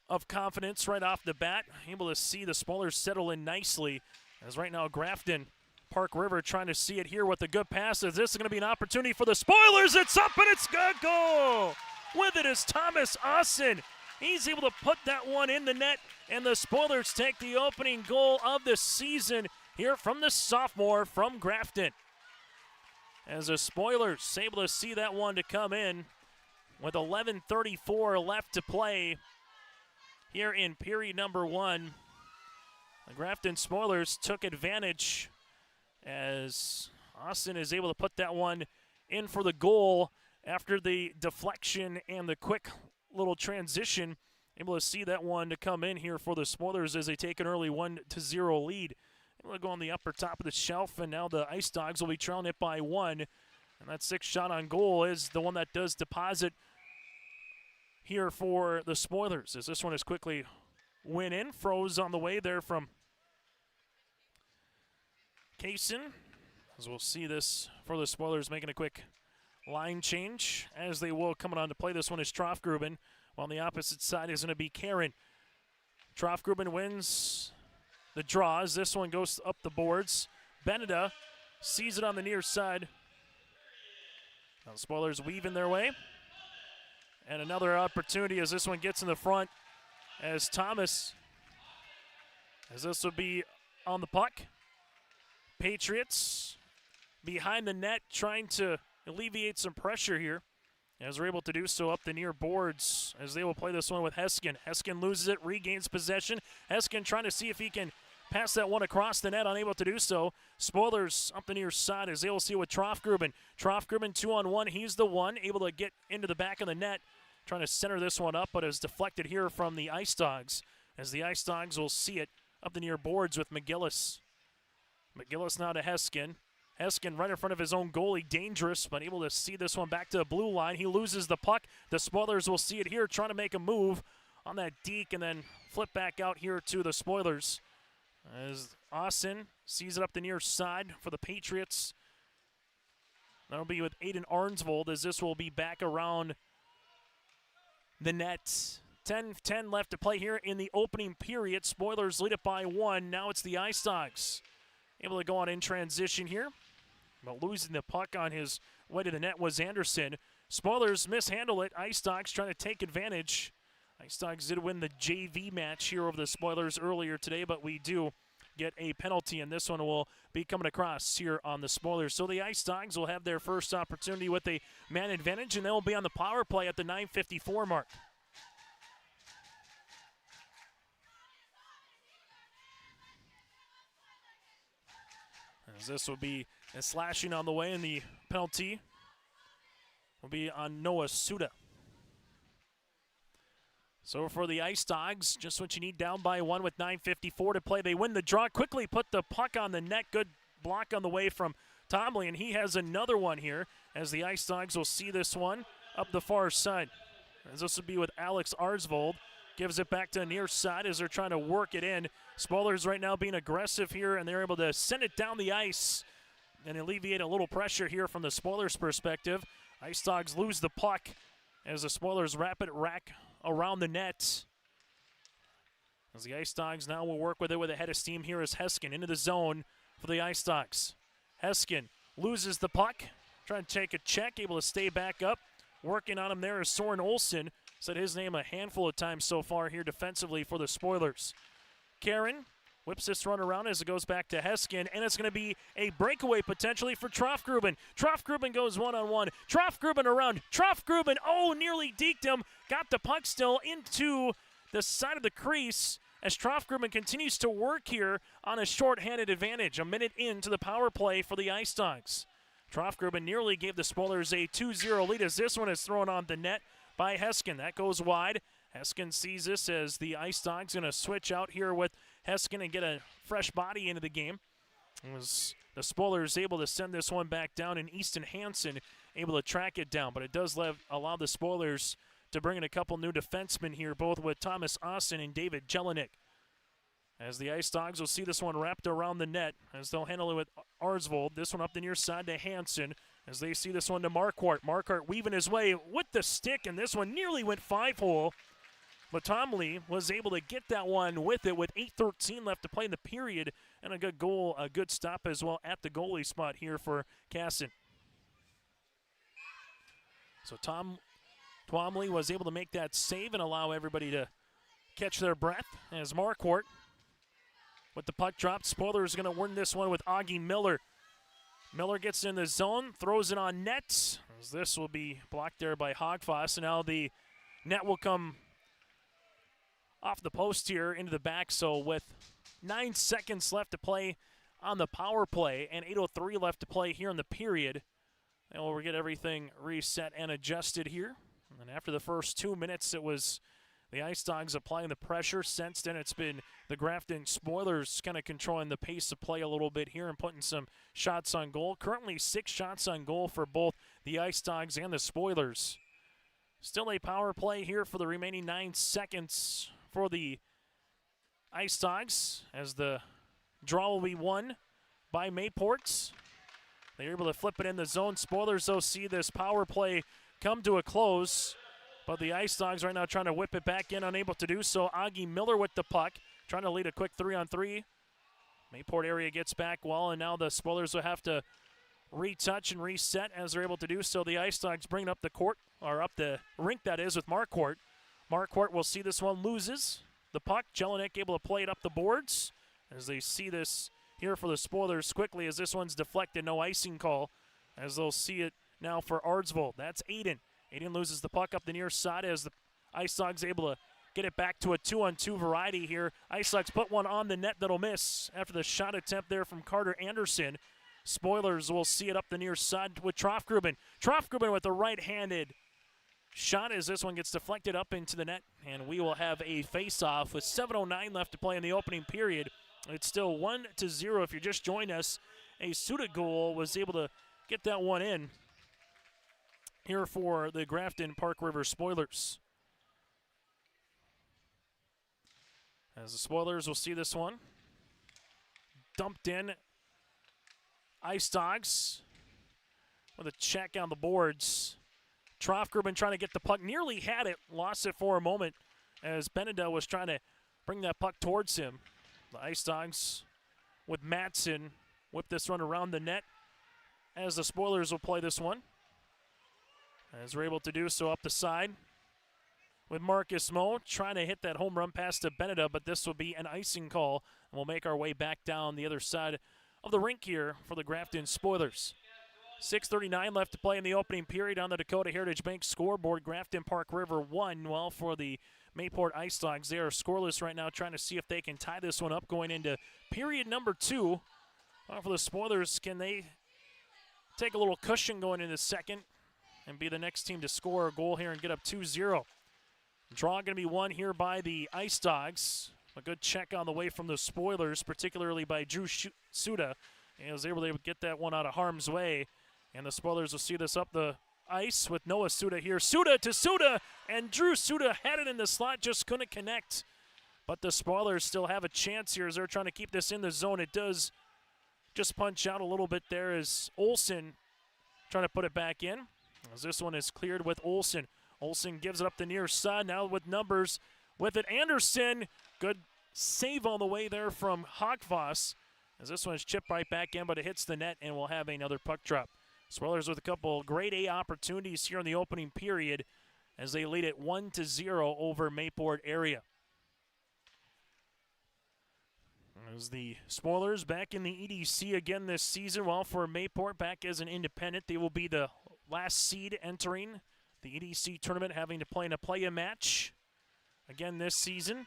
of confidence right off the bat, able to see the Spoilers settle in nicely. As right now Grafton-Park River trying to see it here with a good pass. As this is going to be an opportunity for the Spoilers. It's up and it's good goal. With it is Thomas Austin. He's able to put that one in the net, and the Spoilers take the opening goal of the season here from the sophomore from Grafton. As the Spoilers able to see that one to come in with 11:34 left to play here in period number 1. The Grafton Spoilers took advantage as Austin is able to put that one in for the goal after the deflection and the quick little transition. Able to see that one to come in here for the Spoilers as they take an early 1-0 lead. Able to go on the upper top of the shelf, and now the Ice Dogs will be trailing it by 1. And that 6th shot on goal is the one that does deposit here for the Spoilers, as this one is quickly went in. Froze on the way there from Kaysen, as we'll see this for the Spoilers making a quick line change, as they will coming on to play. This one is Trofgruben, while on the opposite side is going to be Karen. Trofgruben wins the draws. This one goes up the boards. Beneda sees it on the near side. Now the Spoilers weaving their way. And another opportunity as this one gets in the front as Thomas, as this will be on the puck. Patriots behind the net trying to alleviate some pressure here, as we're able to do so up the near boards, as they will play this one with Heskin. Heskin loses it, regains possession. Heskin trying to see if he can pass that one across the net, unable to do so. Spoilers up the near side as they will see it with Trofgruben. Trofgruben 2-on-1, he's the one able to get into the back of the net, trying to center this one up, but is deflected here from the Ice Dogs, as the Ice Dogs will see it up the near boards with McGillis. McGillis now to Heskin. Heskin right in front of his own goalie, dangerous, but able to see this one back to the blue line. He loses the puck. The Spoilers will see it here, trying to make a move on that deke and then flip back out here to the Spoilers. As Austin sees it up the near side for the Patriots. That'll be with Aiden Arnsvold, as this will be back around the net. 10 left to play here in the opening period. Spoilers lead it by 1. Now it's the Ice Dogs able to go on in transition here. But losing the puck on his way to the net was Anderson. Spoilers mishandle it. Ice Dogs trying to take advantage. Ice Dogs did win the JV match here over the Spoilers earlier today, but we do get a penalty, and this one will be coming across here on the Spoilers. So the Ice Dogs will have their first opportunity with a man advantage, and they'll be on the power play at the 9:54 mark. As this will be a slashing on the way, and the penalty will be on Noah Suda. So for the Ice Dogs, just what you need, down by 1 with 9:54 to play. They win the draw, quickly put the puck on the net. Good block on the way from Tomley, and he has another one here as the Ice Dogs will see this one up the far side. As this will be with Alex Arsvold. Gives it back to the near side as they're trying to work it in. Spoilers right now being aggressive here, and they're able to send it down the ice and alleviate a little pressure here from the Spoilers' perspective. Ice Dogs lose the puck as the Spoilers wrap it around the net. As the Ice Dogs now will work with it with a head of steam here is Heskin into the zone for the Ice Dogs. Heskin loses the puck, trying to take a check, able to stay back up. Working on him there is Soren Olsen. Said his name a handful of times so far here defensively for the Spoilers. Karen whips this run around as it goes back to Heskin, and it's going to be a breakaway potentially for Troffgruben. Troffgruben goes one-on-one. Troffgruben around. Troffgruben, nearly deked him. Got the puck still into the side of the crease as Troffgruben continues to work here on a short-handed advantage. A minute into the power play for the Ice Dogs. Troffgruben nearly gave the Spoilers a 2-0 lead as this one is thrown on the net by Heskin. That goes wide. Heskin sees this as the Ice Dogs going to switch out here with Heskin and get a fresh body into the game. Was the Spoilers able to send this one back down, and Easton Hansen able to track it down. But it does allow the Spoilers to bring in a couple new defensemen here, both with Thomas Austin and David Jelinek. As the Ice Dogs will see this one wrapped around the net as they'll handle it with Arsvold. This one up the near side to Hansen as they see this one to Marquardt. Marquardt weaving his way with the stick, and this one nearly went 5-hole. But Tomley was able to get that one with it with 8:13 left to play in the period, and a good goal, a good stop as well at the goalie spot here for Casson. So Tomley was able to make that save and allow everybody to catch their breath as Marquardt with the puck dropped. Spoilers going to win this one with Augie Miller. Miller gets in the zone, throws it on net. As this will be blocked there by Hogfoss, and now the net will come off the post here into the back. So with 9 seconds left to play on the power play and 8:03 left to play here in the period, and we'll get everything reset and adjusted here. And then after the first 2 minutes, it was the Ice Dogs applying the pressure. Since then, it's been the Grafton Spoilers kind of controlling the pace of play a little bit here and putting some shots on goal. Currently 6 shots on goal for both the Ice Dogs and the Spoilers. Still a power play here for the remaining 9 seconds for the Ice Dogs as the draw will be won by MayPort. They're able to flip it in the zone. Spoilers, though, see this power play come to a close. But the Ice Dogs right now trying to whip it back in, unable to do so. Augie Miller with the puck, trying to lead a quick 3-on-3. MayPort area gets back well, and now the Spoilers will have to retouch and reset as they're able to do so. The Ice Dogs bring up the court, or up the rink, that is, with Marquardt. Marquardt will see this one, loses the puck. Jelinek able to play it up the boards as they see this here for the Spoilers quickly as this one's deflected. No icing call as they'll see it now for Arsvold. That's Aiden. Aiden loses the puck up the near side as the Ice Dogs able to get it back to a 2-on-2 variety here. Ice Dogs put one on the net that'll miss after the shot attempt there from Carter Anderson. Spoilers will see it up the near side with Troffgruben. Troffgruben with the right-handed shot as this one gets deflected up into the net, and we will have a face-off with 7:09 left to play in the opening period. It's still 1-0 if you're just joining us. A Suda goal was able to get that one in here for the Grafton-Park River Spoilers. As the Spoilers will see this one. Dumped in. Ice Dogs with a check on the boards. Trofgruben trying to get the puck, nearly had it, lost it for a moment as Beneda was trying to bring that puck towards him. The Ice Dogs with Matson whip this run around the net as the Spoilers will play this one. As we're able to do so up the side with Marcus Moe trying to hit that home run pass to Beneda, but this will be an icing call, and we'll make our way back down the other side of the rink here for the Grafton Spoilers. 6:39 left to play in the opening period on the Dakota Heritage Bank scoreboard. Grafton-Park River 1. Well, for the MayPort Ice Dogs, they are scoreless right now, trying to see if they can tie this one up going into period number 2. Well, for the Spoilers, can they take a little cushion going into the second and be the next team to score a goal here and get up 2-0? Draw going to be won here by the Ice Dogs. A good check on the way from the Spoilers, particularly by Drew Suda. And was able to get that one out of harm's way. And the Spoilers will see this up the ice with Noah Suda here. Suda to Suda, and Drew Suda had it in the slot, just couldn't connect. But the Spoilers still have a chance here as they're trying to keep this in the zone. It does just punch out a little bit there as Olsen trying to put it back in. As this one is cleared with Olsen. Olsen gives it up the near side, now with numbers with it. Anderson, good save on the way there from Hagfoss. As this one is chipped right back in, but it hits the net and we'll have another puck drop. Spoilers with a couple grade A opportunities here in the opening period as they lead it 1-0 over MayPort area. As the Spoilers back in the EDC again this season, well, for MayPort back as an independent, they will be the last seed entering the EDC tournament, having to play in a play-in match again this season.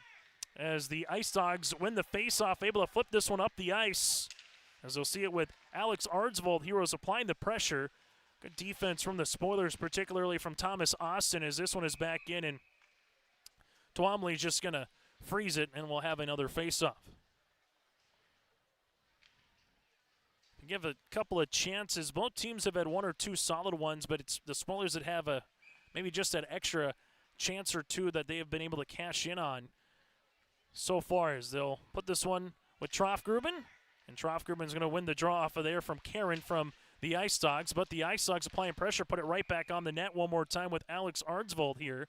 As the Ice Dogs win the face-off, able to flip this one up the ice. As you'll see it with Alex Ardsvold, Heroes applying the pressure. Good defense from the Spoilers, particularly from Thomas Austin, as this one is back in, and Twomley's just going to freeze it, and we'll have another face-off. Give a couple of chances. Both teams have had one or two solid ones, but it's the Spoilers that have maybe just that extra chance or two that they have been able to cash in on so far, as they'll put this one with Trofgruben. And Trofgruben's going to win the draw off of there from Karen from the Ice Dogs. But the Ice Dogs applying pressure, put it right back on the net one more time with Alex Ardsvold here.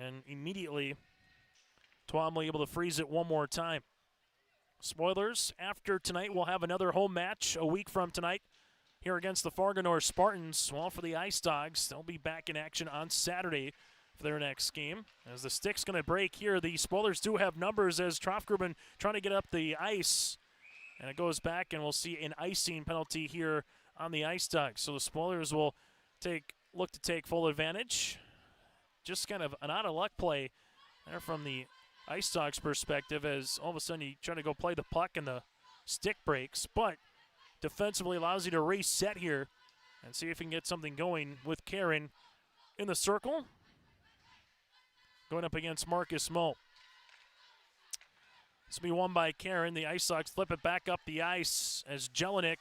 And immediately, Twomley able to freeze it one more time. Spoilers, after tonight, we'll have another home match a week from tonight here against the Fargo North Spartans. Well, for the Ice Dogs, they'll be back in action on Saturday for their next game. As the stick's going to break here, the Spoilers do have numbers as Trofgruben trying to get up the ice. And it goes back, and we'll see an icing penalty here on the Ice Dogs. So the Spoilers will look to take full advantage. Just kind of an out-of-luck play there from the Ice Dogs perspective, as all of a sudden you try to go play the puck and the stick breaks, but defensively allows you to reset here and see if you can get something going with Karen in the circle, going up against Marcus Moe. This will be won by Karen. The Ice Dogs flip it back up the ice as Jelinek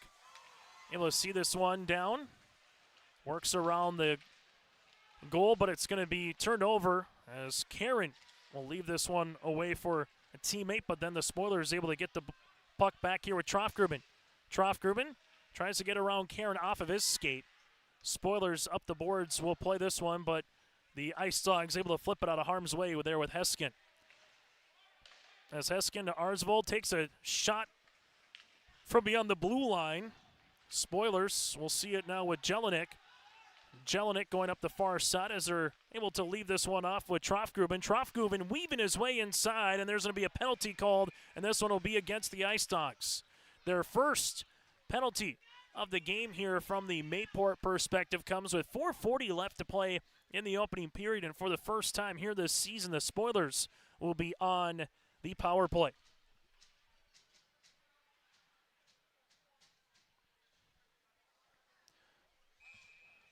able to see this one down. Works around the goal, but it's going to be turned over as Karen will leave this one away for a teammate, but then the Spoilers able to get the puck back here with Trofgruben. Trofgruben tries to get around Karen off of his skate. Spoilers up the boards will play this one, but the Ice Dogs able to flip it out of harm's way there with Heskin. As Heskin to Arsvold takes a shot from beyond the blue line. Spoilers will see it now with Jelinek. Jelinek going up the far side as they're able to leave this one off with Trofgruben. Trofgruben weaving his way inside, and there's going to be a penalty called, and this one will be against the Ice Dogs. Their first penalty of the game here from the MayPort perspective comes with 4:40 left to play in the opening period, and for the first time here this season, the Spoilers will be on the power play.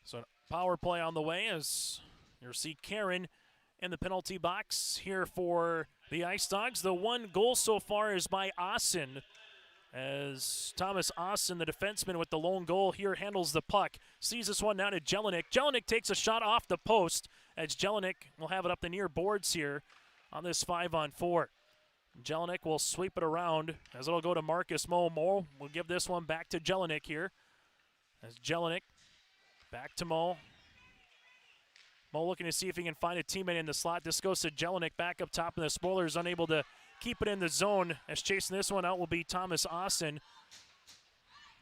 So power play on the way as you'll see Karen in the penalty box here for the Ice Dogs. The one goal so far is by Austin, as Thomas Austin, the defenseman with the lone goal here, handles the puck. Sees this one now to Jelinek. Jelinek takes a shot off the post as Jelinek will have it up the near boards here on this 5-on-4. Jelinek will sweep it around as it'll go to Marcus Moe. Moe will give this one back to Jelinek here. As Jelinek back to Moe. Mo looking to see if he can find a teammate in the slot. This goes to Jelinek back up top, and the Spoilers unable to keep it in the zone. As chasing this one out will be Thomas Austin.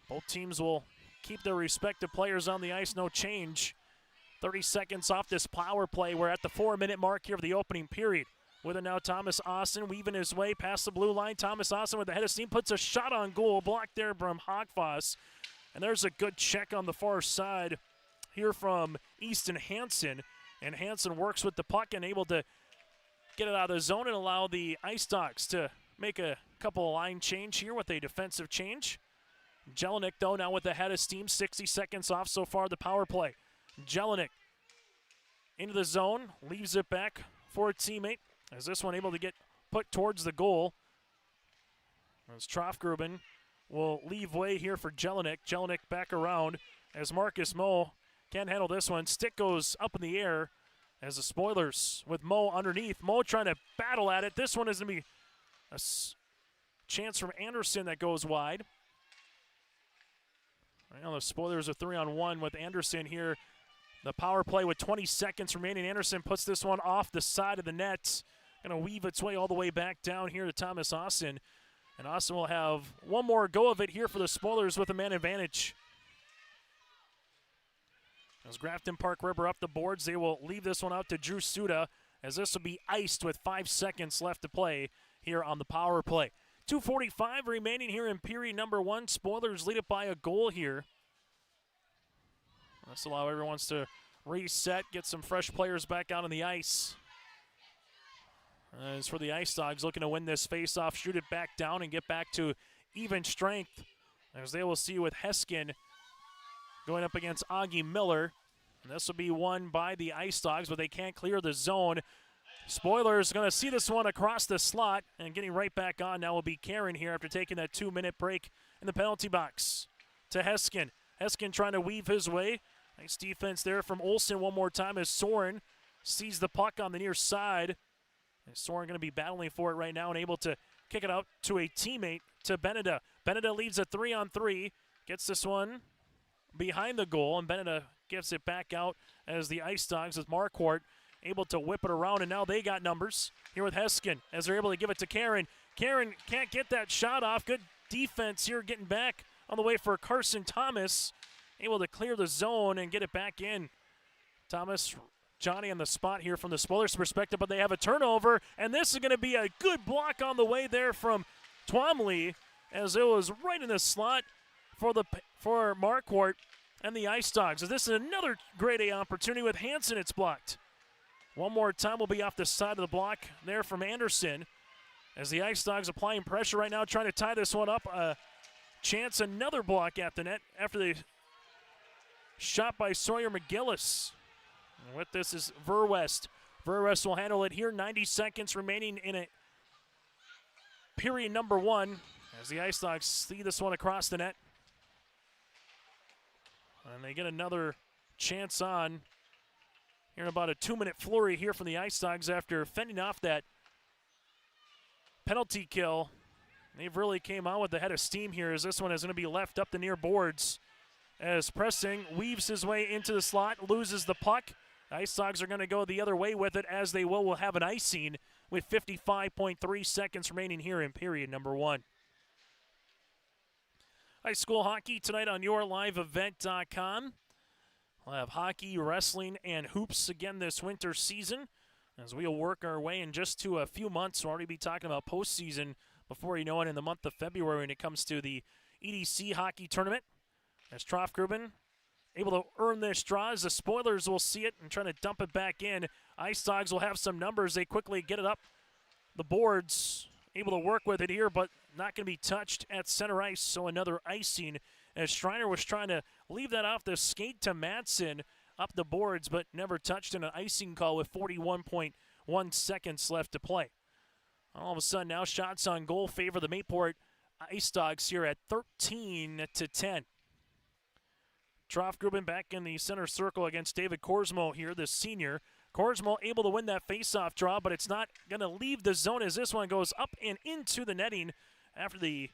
Both teams will keep their respective players on the ice, no change. 30 seconds off this power play. We're at the 4-minute mark here of the opening period. With it now, Thomas Austin weaving his way past the blue line. Thomas Austin with the head of steam puts a shot on goal, blocked there from Hogfoss. And there's a good check on the far side here from Easton Hansen. And Hansen works with the puck and able to get it out of the zone and allow the Ice Dogs to make a couple of line change here with a defensive change. Jelinek, though, now with the head of steam, 60 seconds off so far the power play. Jelinek into the zone, leaves it back for a teammate. As this one able to get put towards the goal. As Trofgruben will leave way here for Jelinek. Jelinek back around as Marcus Moe can't handle this one. Stick goes up in the air as the Spoilers with Moe underneath. Moe trying to battle at it. This one is going to be a chance from Anderson that goes wide. Right now the Spoilers are 3-on-1 with Anderson here. The power play with 20 seconds remaining. Anderson puts this one off the side of the net. Going to weave its way all the way back down here to Thomas Austin. And Austin will have one more go of it here for the Spoilers with a man advantage. As Grafton-Park River up the boards, they will leave this one out to Drew Suda, as this will be iced with 5 seconds left to play here on the power play. 2:45 remaining here in period number 1. Spoilers lead it by a goal here. Let's allow everyone to reset, get some fresh players back out on the ice. As for the Ice Dogs, looking to win this face-off, shoot it back down and get back to even strength. As they will see with Heskin going up against Augie Miller. And this will be won by the Ice Dogs, but they can't clear the zone. Spoilers going to see this one across the slot, and getting right back on now will be Karen here after taking that 2-minute break in the penalty box. To Heskin. Heskin trying to weave his way. Nice defense there from Olsen one more time as Soren sees the puck on the near side. And Soren going to be battling for it right now and able to kick it out to a teammate, to Beneda. Beneda leads a 3-on-3, gets this one behind the goal, and Beneda gives it back out as the Ice Dogs with MayPort able to whip it around, and now they got numbers here with Heskin as they're able to give it to Karen. Karen can't get that shot off. Good defense here getting back on the way for Carson Thomas. Able to clear the zone and get it back in. Thomas, Johnny on the spot here from the Spoilers' perspective, but they have a turnover, and this is going to be a good block on the way there from Twomley, as it was right in the slot for MayPort and the Ice Dogs. So this is another grade A opportunity with Hansen. It's blocked. One more time will be off the side of the block there from Anderson, as the Ice Dogs applying pressure right now, trying to tie this one up. Chance another block at the net after the shot by Sawyer McGillis. And with this is Verwest. Verwest will handle it here. 90 seconds remaining in it. Period number 1 as the Ice Dogs see this one across the net. And they get another chance on here in about a 2-minute flurry here from the Ice Dogs after fending off that penalty kill. They've really came out with the head of steam here, as this one is going to be left up the near boards. As Pressing weaves his way into the slot, loses the puck. The Ice Dogs are going to go the other way with it, as they will have an icing with 55.3 seconds remaining here in period number 1. High school hockey tonight on YourLiveEvent.com. We'll have hockey, wrestling, and hoops again this winter season, as we'll work our way in just to a few months. We'll already be talking about postseason before you know it in the month of February when it comes to the EDC hockey tournament. As Trofgruben able to earn their straw, as the Spoilers will see it and trying to dump it back in. Ice Dogs will have some numbers. They quickly get it up the boards, able to work with it here, but not going to be touched at center ice, so another icing, as Schreiner was trying to leave that off the skate to Madsen up the boards, but never touched in an icing call with 41.1 seconds left to play. All of a sudden now shots on goal favor the MayPort Ice Dogs here at 13-10. Trofgruben back in the center circle against David Korsmo here, the senior. Korsmo able to win that faceoff draw, but it's not going to leave the zone as this one goes up and into the netting after the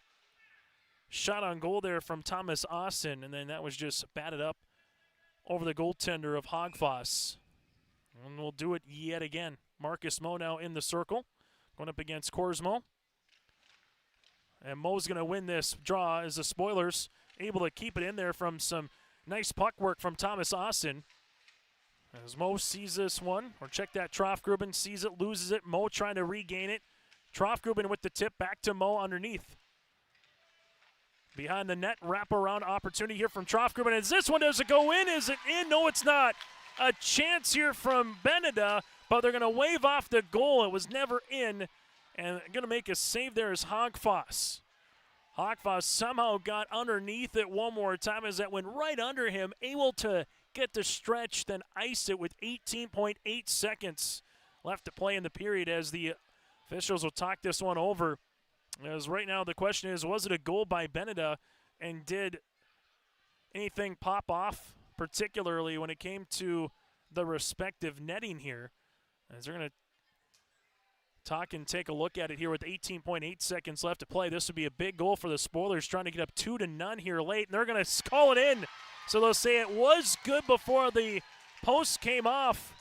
shot on goal there from Thomas Austin, and then that was just batted up over the goaltender of Hogfoss. And we'll do it yet again. Marcus Moe now in the circle, going up against Korsmo. And Moe's going to win this draw as the Spoilers able to keep it in there from some nice puck work from Thomas Austin. As Moe sees this one, or check that, Troffgruben sees it, loses it. Moe trying to regain it. Troffgruben with the tip, back to Moe underneath. Behind the net, wraparound opportunity here from Troffgruben. As this one, does it go in? Is it in? No, it's not. A chance here from Beneda, but they're going to wave off the goal. It was never in, and going to make a save there is Hogfoss. Hogfoss somehow got underneath it one more time as that went right under him, able to get the stretch, then ice it with 18.8 seconds left to play in the period as the officials will talk this one over. As right now the question is, was it a goal by Beneda, and did anything pop off, particularly when it came to the respective netting here? As they're going to talk and take a look at it here with 18.8 seconds left to play. This would be a big goal for the Spoilers, trying to get up 2-0 here late, and they're going to call it in. So they'll say it was good before the post came off,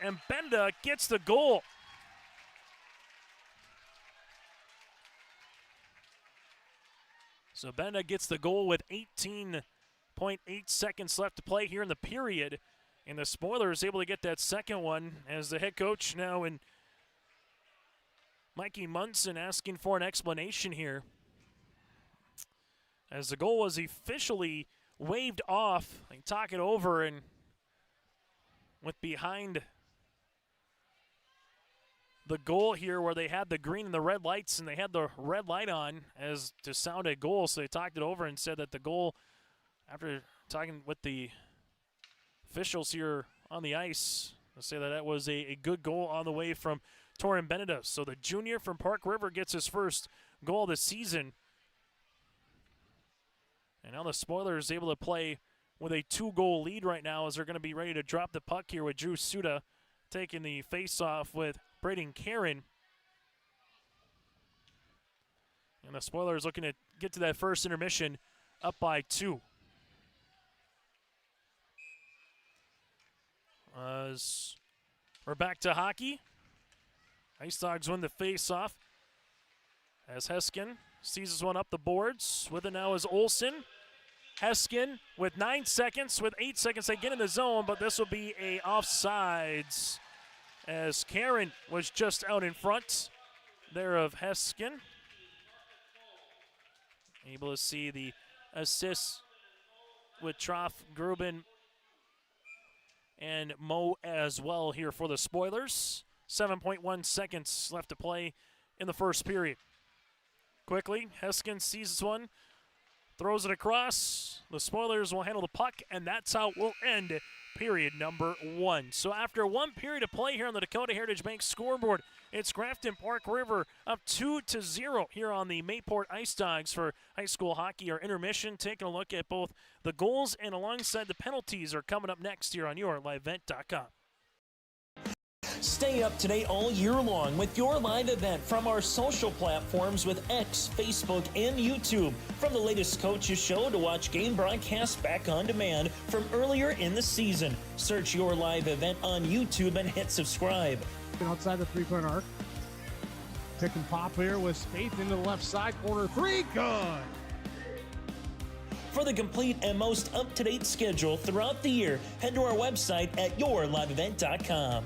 and Beneda gets the goal. So Beneda gets the goal with 18.8 seconds left to play here in the period, and the Spoilers able to get that second one as the head coach now in Mikey Munson asking for an explanation here. As the goal was officially waved off, they talk it over and went behind the goal here where they had the green and the red lights, and they had the red light on as to sound a goal, so they talked it over and said that the goal, after talking with the officials here on the ice, they say that that was a good goal on the way from Torin Beneda. So the junior from Park River gets his first goal of the season. And now the Spoilers able to play with a 2-goal lead right now as they're going to be ready to drop the puck here with Drew Suda taking the face-off with Braden Karen. And the Spoilers looking to get to that first intermission up by 2. As we're back to hockey. Ice Dogs win the face-off as Heskin sees this one up the boards. With it now is Olsen. Heskin with 9 seconds. With 8 seconds, they get in the zone, but this will be a offsides as Karen was just out in front there of Heskin. Able to see the assist with Troffgruben and Moe as well here for the Spoilers. 7.1 seconds left to play in the first period. Quickly, Heskin sees this one, throws it across. The Spoilers will handle the puck, and that's how it will end period number 1. So after one period of play here on the Dakota Heritage Bank scoreboard, it's Grafton-Park River up 2-0 here on the MayPort Ice Dogs for high school hockey. Our intermission, taking a look at both the goals and alongside the penalties are coming up next here on YourLiveEvent.com. Stay up to date all year long with your live event from our social platforms with X, Facebook, and YouTube. From the latest coaches show to watch game broadcasts back on demand from earlier in the season. Search Your Live Event on YouTube and hit subscribe. Outside the three-point arc. Pick and pop here with Spaeth into the left side corner. 3, good! For the complete and most up-to-date schedule throughout the year, head to our website at YourLiveEvent.com.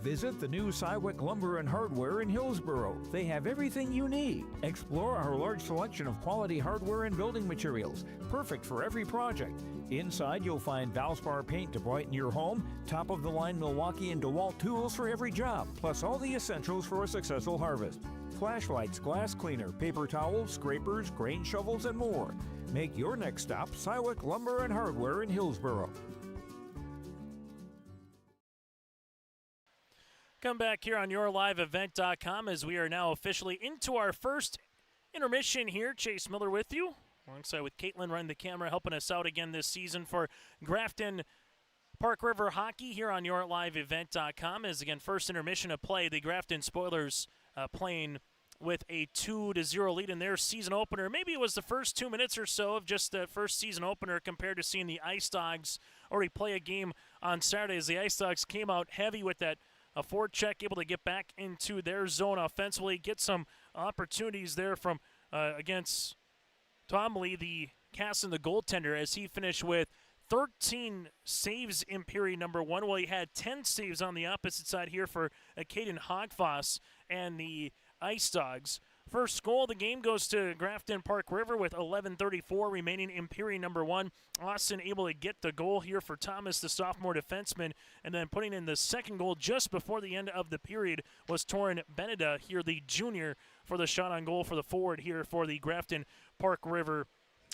Visit the new Cywick Lumber and Hardware in Hillsboro. They have everything you need. Explore our large selection of quality hardware and building materials, perfect for every project. Inside, you'll find Valspar paint to brighten your home, top-of-the-line Milwaukee and DeWalt tools for every job, plus all the essentials for a successful harvest. Flashlights, glass cleaner, paper towels, scrapers, grain shovels, and more. Make your next stop Cywick Lumber and Hardware in Hillsboro. Come back here on YourLiveEvent.com as we are now officially into our first intermission here. Chase Miller with you, alongside with Caitlin running the camera, helping us out again this season for Grafton-Park River Hockey here on YourLiveEvent.com. As again, first intermission of play, the Grafton Spoilers playing with a 2-0 lead in their season opener. Maybe it was the first 2 minutes or so of just the first season opener compared to seeing the Ice Dogs already play a game on Saturday, as the Ice Dogs came out heavy with that forecheck, able to get back into their zone offensively, get some opportunities there from against Tom Lee, the cast and the goaltender, as he finished with 13 saves in period number 1. Well, he had 10 saves on the opposite side here for Caden Hogfoss and the Ice Dogs. First goal of the game goes to Grafton-Park River with 11:34 remaining in period number 1. Austin able to get the goal here for Thomas, the sophomore defenseman, and then putting in the second goal just before the end of the period was Torin Beneda here, the junior, for the shot on goal for the forward here for the Grafton-Park River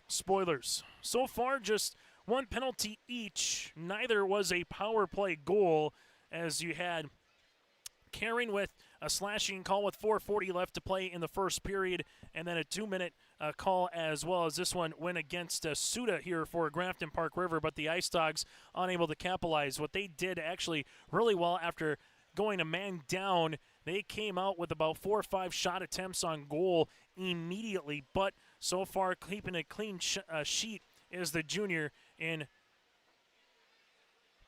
Spoilers. So far, just one penalty each. Neither was a power play goal, as you had Caring with a slashing call with 4:40 left to play in the first period, and then a 2-minute call as well, as this one went against Suda here for Grafton-Park River, but the Ice Dogs unable to capitalize. What they did actually really well after going a man down, they came out with about 4 or 5 shot attempts on goal immediately, but so far keeping a clean sheet is the junior in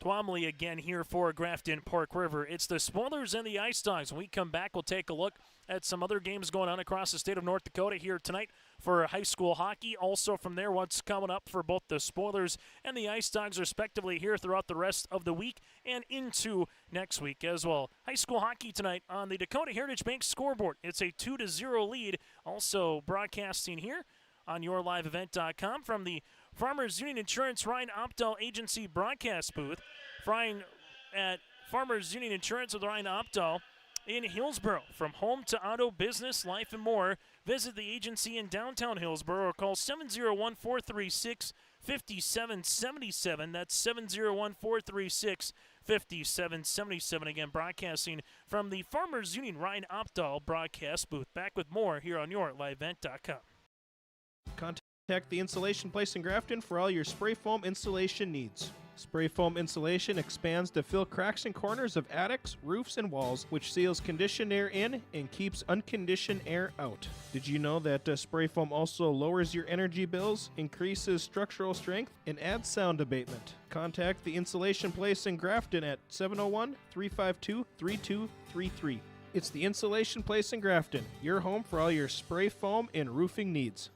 Twomley again here for Grafton-Park River. It's the Spoilers and the Ice Dogs. When we come back, we'll take a look at some other games going on across the state of North Dakota here tonight for high school hockey. Also from there, what's coming up for both the Spoilers and the Ice Dogs respectively here throughout the rest of the week and into next week as well. High school hockey tonight on the Dakota Heritage Bank scoreboard. It's a 2-0 lead. Also broadcasting here on yourliveevent.com from the Farmers Union Insurance Ryan Optal Agency broadcast booth. Frying at Farmers Union Insurance with Ryan Optal in Hillsboro. From home to auto, business, life, and more, visit the agency in downtown Hillsboro or call 701-436-5777. That's 701-436-5777. Again, broadcasting from the Farmers Union Ryan Optal broadcast booth. Back with more here on yourliveevent.com. Contact the Insulation Place in Grafton for all your spray foam installation needs. Spray foam insulation expands to fill cracks and corners of attics, roofs, and walls, which seals conditioned air in and keeps unconditioned air out. Did you know that spray foam also lowers your energy bills, increases structural strength, and adds sound abatement? Contact the Insulation Place in Grafton at 701-352-3233. It's the Insulation Place in Grafton, your home for all your spray foam and roofing needs.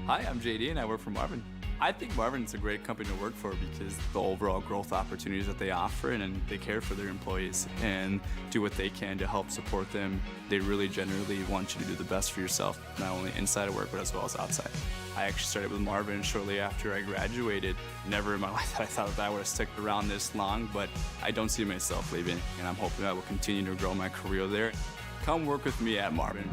Hi, I'm JD and I work for Marvin. I think Marvin's a great company to work for because the overall growth opportunities that they offer, and they care for their employees and do what they can to help support them. They really generally want you to do the best for yourself, not only inside of work but as well as outside. I actually started with Marvin shortly after I graduated. Never in my life I thought that I would have stuck around this long, but I don't see myself leaving, and I'm hoping I will continue to grow my career there. Come work with me at Marvin.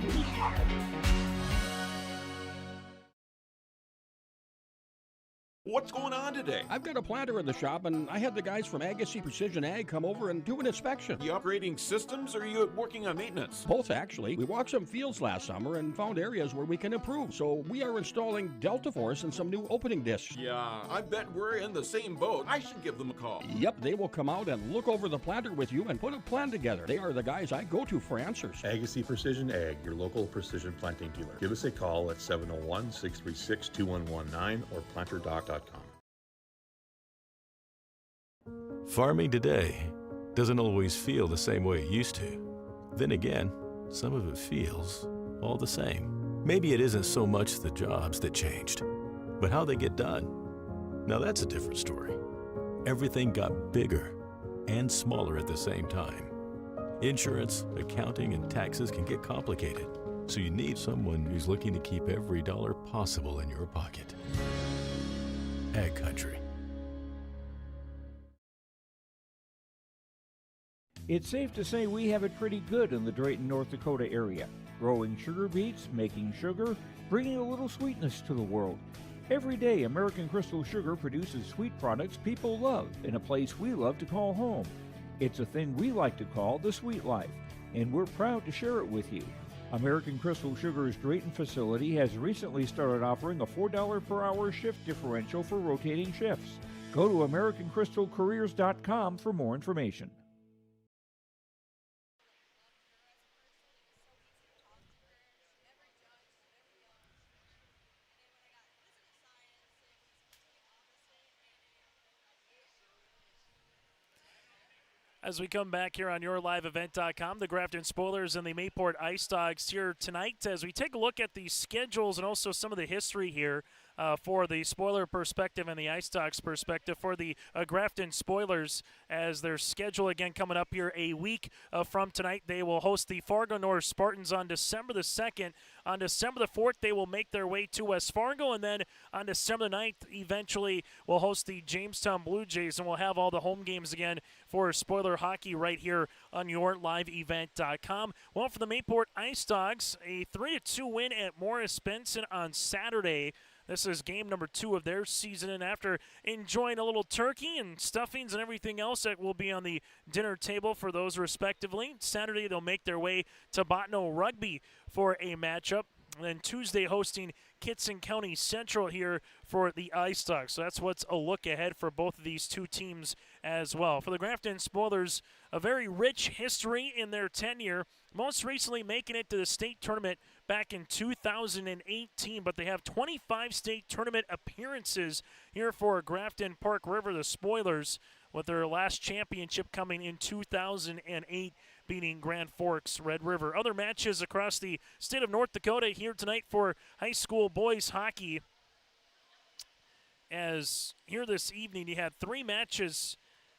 What's going on today? I've got a planter in the shop, and I had the guys from Agassiz Precision Ag come over and do an inspection. You upgrading systems, or are you working on maintenance? Both, actually. We walked some fields last summer and found areas where we can improve. So we are installing Delta Force and some new opening discs. Yeah, I bet we're in the same boat. I should give them a call. Yep, they will come out and look over the planter with you and put a plan together. They are the guys I go to for answers. Agassiz Precision Ag, your local precision planting dealer. Give us a call at 701-636-2119 or planterdoc.com. Farming today doesn't always feel the same way it used to. Then again, some of it feels all the same. Maybe it isn't so much the jobs that changed, but how they get done. Now that's a different story. Everything got bigger and smaller at the same time. Insurance, accounting, and taxes can get complicated, so you need someone who's looking to keep every dollar possible in your pocket. Ag Country. It's safe to say we have it pretty good in the Drayton, North Dakota area. Growing sugar beets, making sugar, bringing a little sweetness to the world. Every day, American Crystal Sugar produces sweet products people love in a place we love to call home. It's a thing we like to call the sweet life, and we're proud to share it with you. American Crystal Sugar's Drayton facility has recently started offering a $4 per hour shift differential for rotating shifts. Go to AmericanCrystalCareers.com for more information. As we come back here on YourLiveEvent.com, the Grafton Spoilers and the MayPort Ice Dogs here tonight as we take a look at the schedules and also some of the history here for the Spoiler perspective and the Ice Dogs perspective for the Grafton Spoilers as their schedule again coming up here a week from tonight. They will host the Fargo North Spartans on December the 2nd. On December the 4th, they will make their way to West Fargo, and then on December the 9th, eventually we'll host the Jamestown Blue Jays, and we'll have all the home games again for Spoiler hockey right here on YourLiveEvent.com. Well, for the MayPort Ice Dogs, a 3-2 win at Morris Benson on Saturday. This is game number 2 of their season, and after enjoying a little turkey and stuffings and everything else that will be on the dinner table for those respectively, Saturday they'll make their way to Bottineau Rugby for a matchup, and then Tuesday hosting Kitson County Central here for the Ice Dogs. So that's what's a look ahead for both of these two teams as well. For the Grafton Spoilers, a very rich history in their tenure, most recently making it to the state tournament back in 2018, but they have 25 state tournament appearances here for Grafton-Park River, the Spoilers, with their last championship coming in 2008, beating Grand Forks Red River. Other matches across the state of North Dakota here tonight for high school boys hockey. As here this evening, you had 3 matches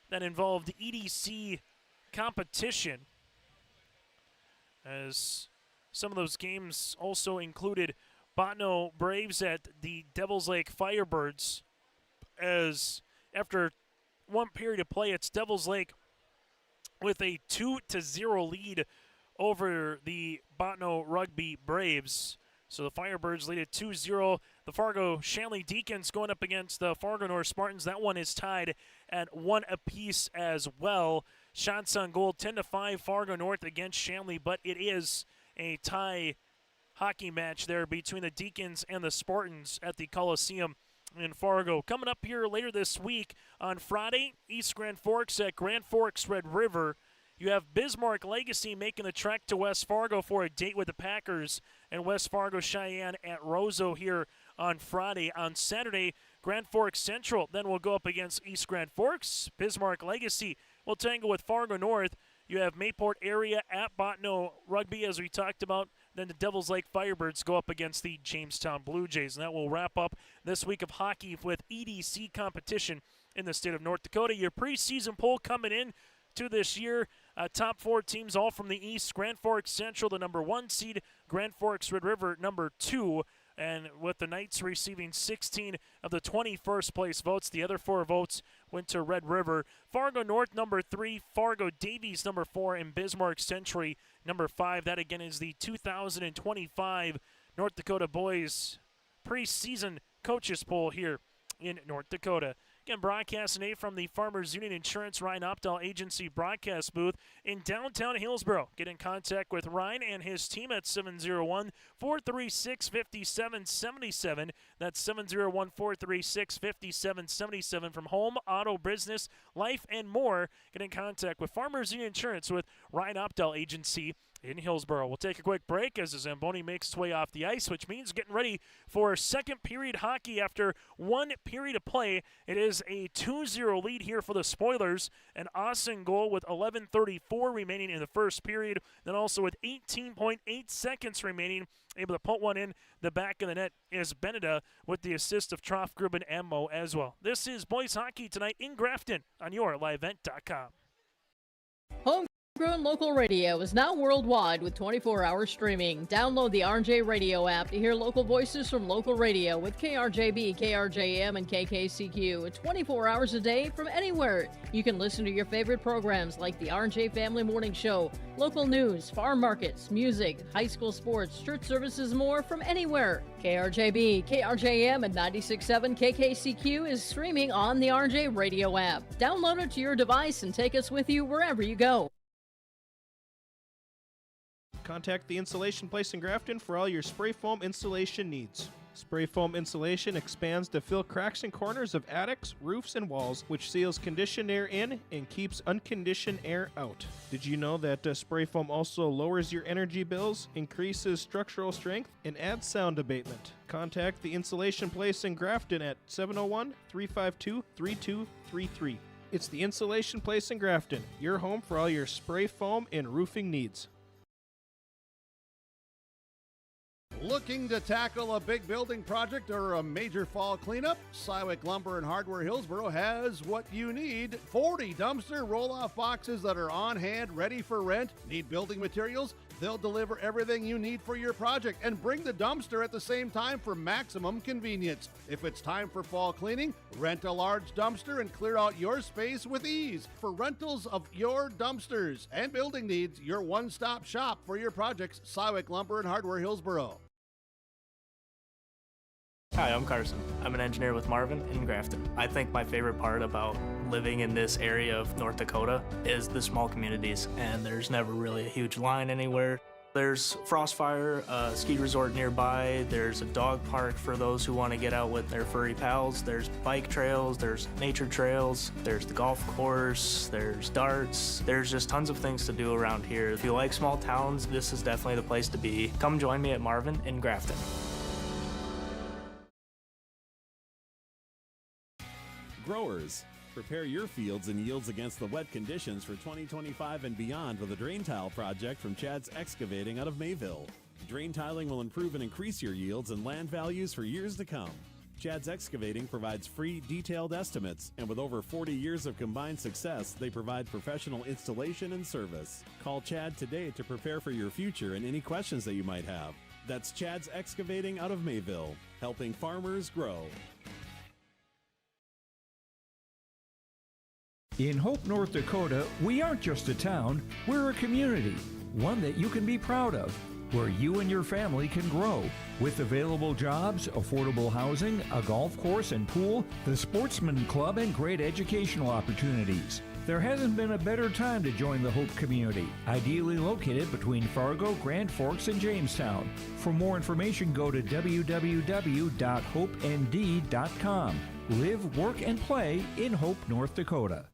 that involved EDC competition, as some of those games also included Bottineau Braves at the Devils Lake Firebirds, as after one period of play, it's Devils Lake with a 2-0 lead over the Bottineau Rugby Braves. So the Firebirds lead at 2-0. The Fargo Shanley Deacons going up against the Fargo North Spartans. That one is tied at 1 apiece as well. Shots on goal, 10-5 Fargo North against Shanley, but it is a tie hockey match there between the Deacons and the Spartans at the Coliseum in Fargo. Coming up here later this week on Friday, East Grand Forks at Grand Forks Red River. You have Bismarck Legacy making the trek to West Fargo for a date with the Packers, and West Fargo Cheyenne at Roseau here on Friday. On Saturday, Grand Forks Central then will go up against East Grand Forks. Bismarck Legacy will tangle with Fargo North. You have Mayport area at Bottineau Rugby, as we talked about. Then the Devils Lake Firebirds go up against the Jamestown Blue Jays. And that will wrap up this week of hockey with EDC competition in the state of North Dakota. Your preseason poll coming in to this year. Top 4 teams all from the East. Grand Forks Central, the number 1 seed. Grand Forks Red River, number 2. And with the Knights receiving 16 of the 21st place votes, the other 4 votes went to Red River. Fargo North, number 3. Fargo Davies, number 4. And Bismarck Century, number 5. That, again, is the 2025 North Dakota Boys preseason coaches poll here in North Dakota. Again, broadcasting today from the Farmers Union Insurance Ryan Opdahl Agency broadcast booth in downtown Hillsboro. Get in contact with Ryan and his team at 701-436-5777. That's 701-436-5777 from home, auto, business, life, and more. Get in contact with Farmers Union Insurance with Ryan Opdahl Agency in Hillsboro. We'll take a quick break as the Zamboni makes its way off the ice, which means getting ready for second period hockey after 1 period of play. It is a 2-0 lead here for the Spoilers. An Austin goal with 11:34 remaining in the first period. Then also with 18.8 seconds remaining, able to put one in the back of the net is Beneda with the assist of Troff, Grubin, and Mo as well. This is boys hockey tonight in Grafton on YourLiveEvent.com. Homegrown local radio is now worldwide with 24-hour streaming. Download the RJ Radio app to hear local voices from local radio with KRJB, KRJM, and KKCQ 24 hours a day from anywhere. You can listen to your favorite programs like the RJ Family Morning Show, local news, farm markets, music, high school sports, church services, more from anywhere. KRJB, KRJM, and 96.7 KKCQ is streaming on the RJ Radio app. Download it to your device and take us with you wherever you go. Contact the Insulation Place in Grafton for all your spray foam installation needs. Spray foam insulation expands to fill cracks and corners of attics, roofs, and walls, which seals conditioned air in and keeps unconditioned air out. Did you know that spray foam also lowers your energy bills, increases structural strength, and adds sound abatement? Contact the Insulation Place in Grafton at 701-352-3233. It's the Insulation Place in Grafton, your home for all your spray foam and roofing needs. Looking to tackle a big building project or a major fall cleanup? Cywick Lumber and Hardware Hillsboro has what you need. 40 dumpster roll-off boxes that are on hand, ready for rent. Need building materials? They'll deliver everything you need for your project and bring the dumpster at the same time for maximum convenience. If it's time for fall cleaning, rent a large dumpster and clear out your space with ease. For rentals of your dumpsters and building needs, your one-stop shop for your projects, Cywick Lumber and Hardware Hillsboro. Hi, I'm Carson. I'm an engineer with Marvin in Grafton. I think my favorite part about living in this area of North Dakota is the small communities, and there's never really a huge line anywhere. There's Frostfire, a ski resort nearby. There's a dog park for those who want to get out with their furry pals. There's bike trails, there's nature trails, there's the golf course, there's darts. There's just tons of things to do around here. If you like small towns, this is definitely the place to be. Come join me at Marvin in Grafton. Growers, prepare your fields and yields against the wet conditions for 2025 and beyond with a drain tile project from Chad's Excavating out of Mayville. Drain tiling will improve and increase your yields and land values for years to come. Chad's Excavating provides free, detailed estimates, and with over 40 years of combined success, they provide professional installation and service. Call Chad today to prepare for your future and any questions that you might have. That's Chad's Excavating out of Mayville, helping farmers grow. In Hope, North Dakota, we aren't just a town, we're a community, one that you can be proud of, where you and your family can grow. With available jobs, affordable housing, a golf course and pool, the Sportsman Club, and great educational opportunities. There hasn't been a better time to join the Hope community, ideally located between Fargo, Grand Forks, and Jamestown. For more information, go to www.hopend.com. Live, work, and play in Hope, North Dakota.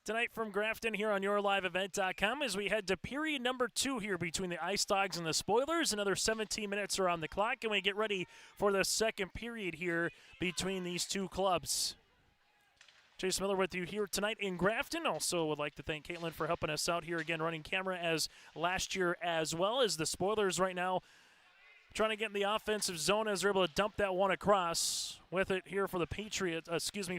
Tonight from Grafton here on YourLiveEvent.com as we head to period number 2 here between the Ice Dogs and the Spoilers. Another 17 minutes are on the clock, and we get ready for the second period here between these two clubs. Chase Miller with you here tonight in Grafton. Also would like to thank Caitlin for helping us out here again, running camera as last year, as well as the Spoilers right now trying to get in the offensive zone as they're able to dump that one across. With it here for the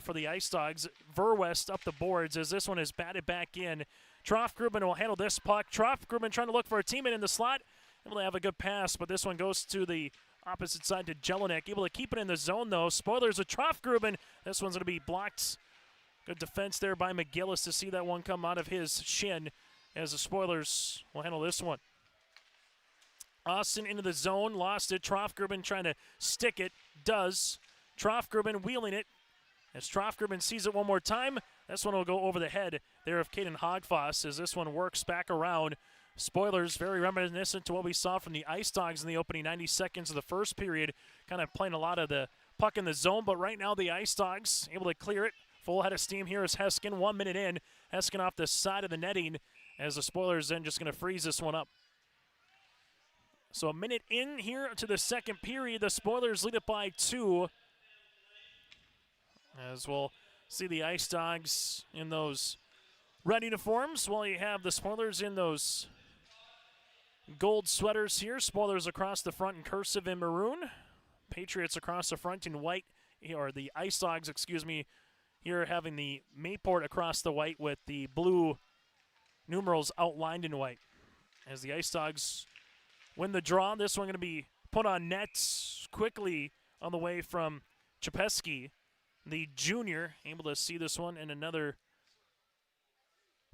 for the Ice Dogs. Verwest up the boards as this one is batted back in. Troff-Grubin will handle this puck. Troff-Grubin trying to look for a teammate in the slot. Able to have a good pass, but this one goes to the opposite side to Jelinek. Able to keep it in the zone, though. Spoilers with Troff-Grubin. This one's going to be blocked. Good defense there by McGillis to see that one come out of his shin as the Spoilers will handle this one. Austin into the zone, lost it. Troff-Grubin trying to stick it, does. Troff-Grubin wheeling it. As Troff-Grubin sees it one more time, this one will go over the head there of Caden Hogfoss as this one works back around. Spoilers very reminiscent to what we saw from the Ice Dogs in the opening 90 seconds of the first period, kind of playing a lot of the puck in the zone, but right now the Ice Dogs able to clear it. Full head of steam here is Heskin, 1 minute in. Heskin off the side of the netting as the Spoilers then just going to freeze this one up. So a minute in here to the second period. The Spoilers lead it by 2. As we'll see the Ice Dogs in those red uniforms while you have the Spoilers in those gold sweaters here. Spoilers across the front in cursive in maroon. Patriots across the front in white, or the Ice Dogs, excuse me, here having the MayPort across the white with the blue numerals outlined in white. As the Ice Dogs win the draw, this one going to be put on nets quickly on the way from Chapeski, the junior, able to see this one, and another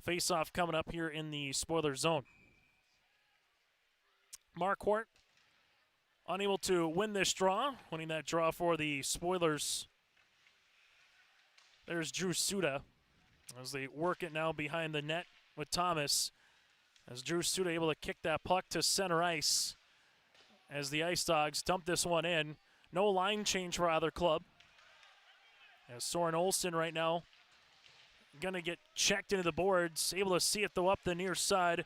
face-off coming up here in the Spoiler zone. Marquardt unable to win this draw, winning that draw for the Spoilers. There's Drew Suda as they work it now behind the net with Thomas. As Drew Suda able to kick that puck to center ice as the Ice Dogs dump this one in. No line change for either club. As Soren Olsen right now going to get checked into the boards. Able to see it though up the near side.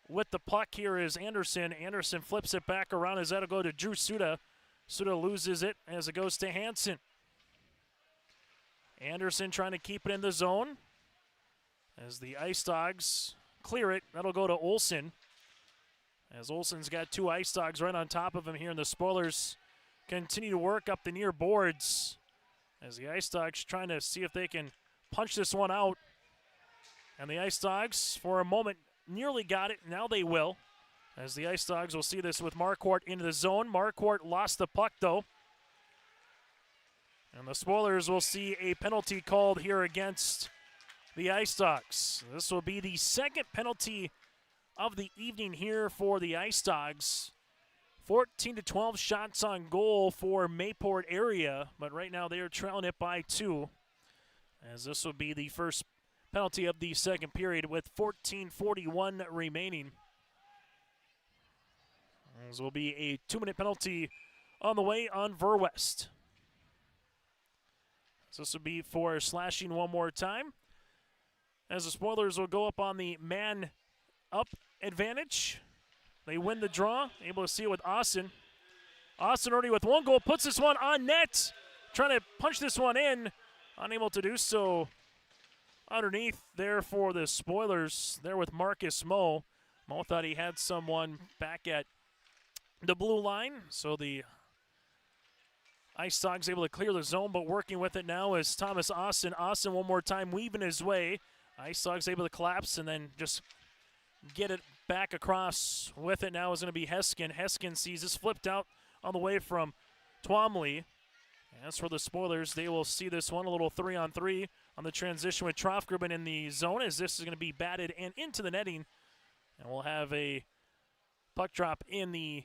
With the puck here is Anderson. Anderson flips it back around as that'll go to Drew Suda. Suda loses it as it goes to Hansen. Anderson trying to keep it in the zone as the Ice Dogs clear it. That'll go to Olsen, as Olsen's got 2 Ice Dogs right on top of him here, and the Spoilers continue to work up the near boards as the Ice Dogs trying to see if they can punch this one out. And the Ice Dogs, for a moment, nearly got it. Now they will, as the Ice Dogs will see this with MayPort into the zone. MayPort lost the puck, though. And the Spoilers will see a penalty called here against the Ice Dogs. This will be the second penalty of the evening here for the Ice Dogs. 14-12 shots on goal for MayPort area, but right now they are trailing it by 2, as this will be the first penalty of the second period with 14:41 remaining. This will be a 2-minute penalty on the way on Verwest. So this will be for slashing one more time, as the Spoilers will go up on the man-up advantage. They win the draw, able to see it with Austin. Austin already with 1 goal, puts this one on net, trying to punch this one in, unable to do so. Underneath there for the Spoilers, there with Marcus Moe. Moe thought he had someone back at the blue line, so the Ice Dogs able to clear the zone, but working with it now is Thomas Austin. Austin one more time weaving his way. Ice Dogs able to collapse and then just get it back across with it. Now is going to be Heskin. Heskin sees this flipped out on the way from Twomley. As for the Spoilers, they will see this one, a little 3-on-3 on the transition with Trofgruben in the zone, as this is going to be batted and into the netting. And we'll have a puck drop in the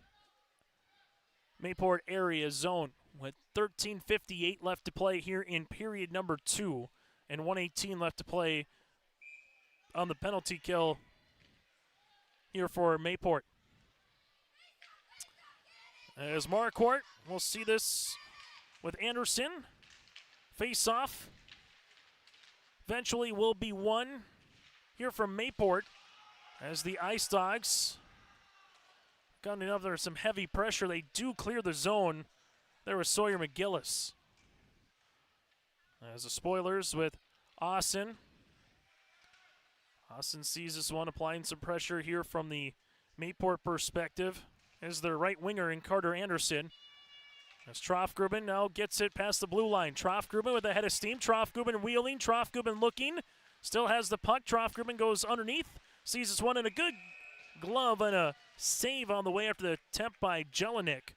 MayPort area zone with 13:58 left to play here in period number 2 and 1:18 left to play on the penalty kill here for MayPort. As MayPort, we'll see this with Anderson. Face off. Eventually will be won here from MayPort, as the Ice Dogs got enough. There's some heavy pressure. They do clear the zone. There was Sawyer McGillis. As the Spoilers with Austin. Austin sees this one, applying some pressure here from the MayPort perspective. Is their right winger in Carter Anderson. As Trofgruben now gets it past the blue line. Trofgruben with a head of steam. Trofgruben wheeling. Trofgruben looking. Still has the puck. Trofgruben goes underneath. Sees this one in a good glove and a save on the way after the attempt by Jelinek.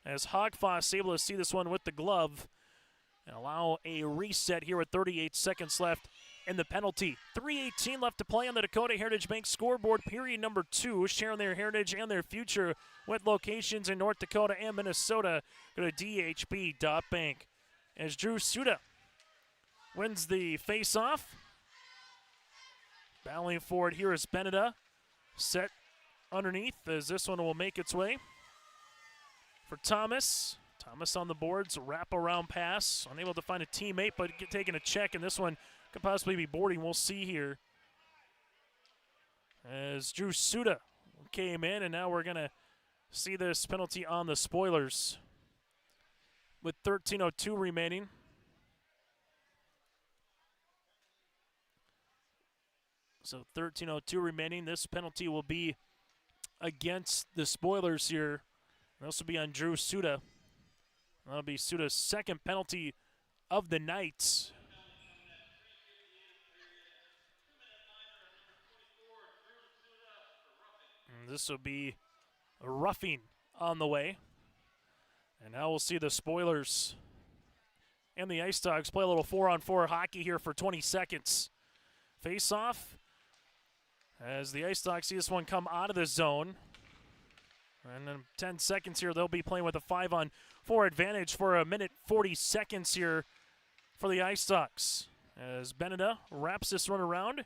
As Hogfoss able to see this one with the glove and allow a reset here with 38 seconds left in the penalty. 3:18 left to play on the Dakota Heritage Bank scoreboard. Period number 2, sharing their heritage and their future with locations in North Dakota and Minnesota. Go to dhb.bank. As Drew Suda wins the face-off. Battling forward here is Beneda. Set underneath as this one will make its way for Thomas. Thomas on the boards, wrap-around pass. Unable to find a teammate, but taking a check, and this one could possibly be boarding. We'll see here. As Drew Suda came in, and now we're going to see this penalty on the Spoilers with 13:02 remaining. So 13:02 remaining. This penalty will be against the Spoilers here. This will be on Drew Suda. That'll be Suda's second penalty of the night. And this will be a roughing on the way. And now we'll see the Spoilers and the Ice Dogs play a little 4-on-4 hockey here for 20 seconds. Face off as the Ice Dogs see this one come out of the zone. And in 10 seconds here, they'll be playing with a 5-on-4 advantage for a minute 40 seconds here for the Ice Dogs. As Beneda wraps this one around,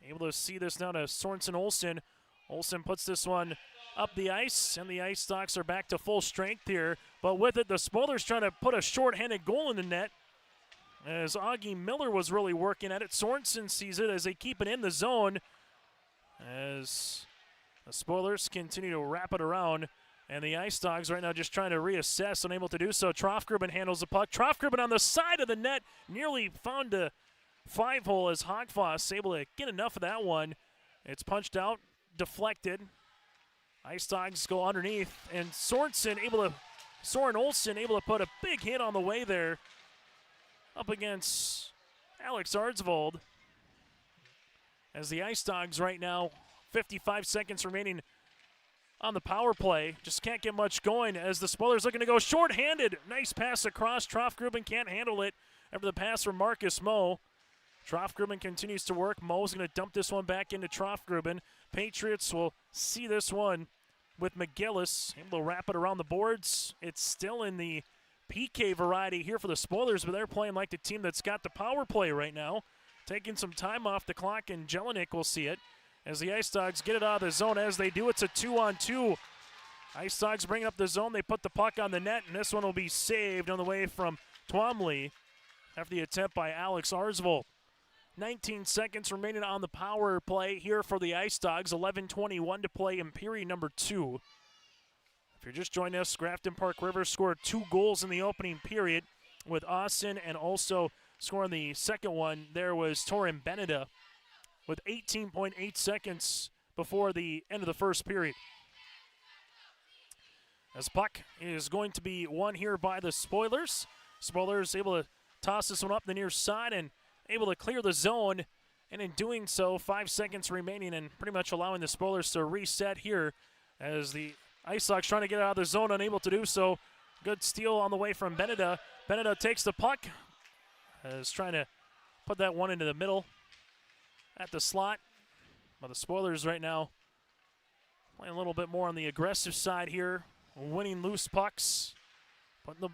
able to see this now to Sorensen Olsen. Olsen puts this one up the ice, and the Ice Dogs are back to full strength here. But with it, the Spoilers trying to put a short-handed goal in the net. As Augie Miller was really working at it. Sorensen sees it as they keep it in the zone. As the Spoilers continue to wrap it around And the Ice Dogs right now just trying to reassess, unable to do so. Trofgruben handles the puck. Trofgruben on the side of the net, nearly found a 5-hole as Hogfoss able to get enough of that one. It's punched out, deflected. Ice Dogs go underneath, and Soren Olsen able to put a big hit on the way there up against Alex Ardsvold. As the Ice Dogs right now, 55 seconds remaining on the power play. Just can't get much going as the Spoilers looking to go short-handed. Nice pass across. Trofgruben can't handle it after the pass from Marcus Moe. Trofgruben continues to work. Moe's going to dump this one back into Trofgruben. Patriots will see this one with McGillis. Able to wrap it around the boards. It's still in the PK variety here for the Spoilers, but they're playing like the team that's got the power play right now. Taking some time off the clock, and Jelinek will see it. As the Ice Dogs get it out of the zone, as they do, it's a 2-on-2. Ice Dogs bring up the zone. They put the puck on the net, and this one will be saved on the way from Twomley after the attempt by Alex Arsvold. 19 seconds remaining on the power play here for the Ice Dogs. 11:21 to play in period number 2. If you're just joining us, Grafton-Park Rivers scored 2 goals in the opening period with Austin, and also scoring the second one there was Torin Beneda with 18.8 seconds before the end of the first period. As puck is going to be won here by the Spoilers. Spoilers able to toss this one up the near side and able to clear the zone. And in doing so, 5 seconds remaining and pretty much allowing the Spoilers to reset here as the Ice Dogs trying to get out of the zone, unable to do so. Good steal on the way from Beneda. Beneda takes the puck. Is trying to put that one into the middle at the slot. But the Spoilers right now playing a little bit more on the aggressive side here. Winning loose pucks. Putting the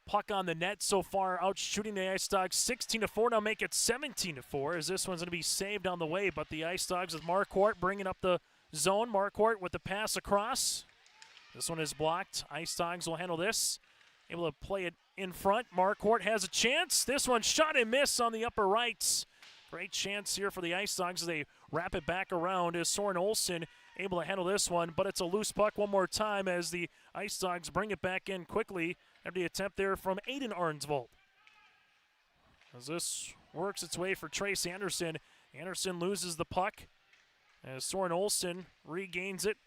puck on the net so far, out shooting the Ice Dogs 16-4. Now make it 17-4 as this one's going to be saved on the way. But the Ice Dogs with Marquardt bringing up the zone. Marquardt with the pass across. This one is blocked. Ice Dogs will handle this. Able to play it in front. Marquardt has a chance. This one shot and miss on the upper right. Great chance here for the Ice Dogs as they wrap it back around. Is Soren Olsen able to handle this one, but it's a loose puck one more time as the Ice Dogs bring it back in quickly after the attempt there from Aiden Arnsvold. As this works its way for Trace Anderson. Anderson loses the puck as Soren Olsen regains it.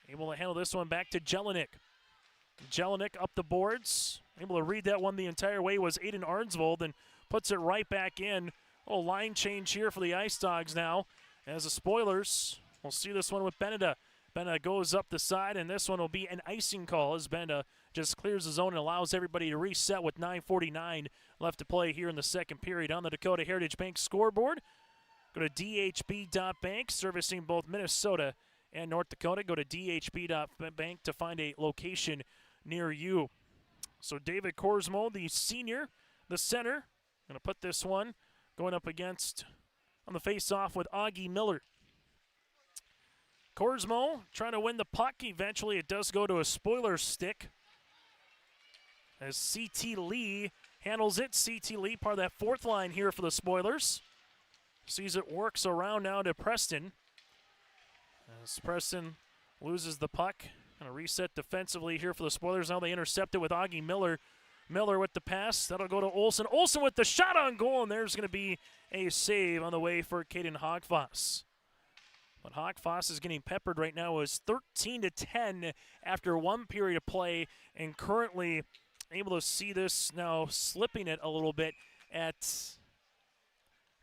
Able to handle this one back to Jelinek. Jelinek up the boards. Able to read that one the entire way was Aiden Arnsvold and puts it right back in. A little line change here for the Ice Dogs now as the Spoilers. We'll see this one with Beneda. Beneda goes up the side, and this one will be an icing call as Beneda just clears the zone and allows everybody to reset with 9:49 left to play here in the second period on the Dakota Heritage Bank scoreboard. Go to dhb.bank, servicing both Minnesota and North Dakota. Go to dhb.bank to find a location near you. So David Korsmo, the senior, the center, going to put this one going up against on the face-off with Augie Miller. Korsmo trying to win the puck. Eventually it does go to a Spoiler stick as C.T. Lee handles it. C.T. Lee, part of that fourth line here for the Spoilers. Sees it works around now to Preston. As Preston loses the puck. Going to reset defensively here for the Spoilers. Now they intercept it with Augie Miller. Miller with the pass. That'll go to Olsen. Olsen with the shot on goal, and there's going to be a save on the way for Caden Hogfoss. But Hogfoss is getting peppered right now as 13-10 after one period of play, and currently able to see this now slipping it a little bit at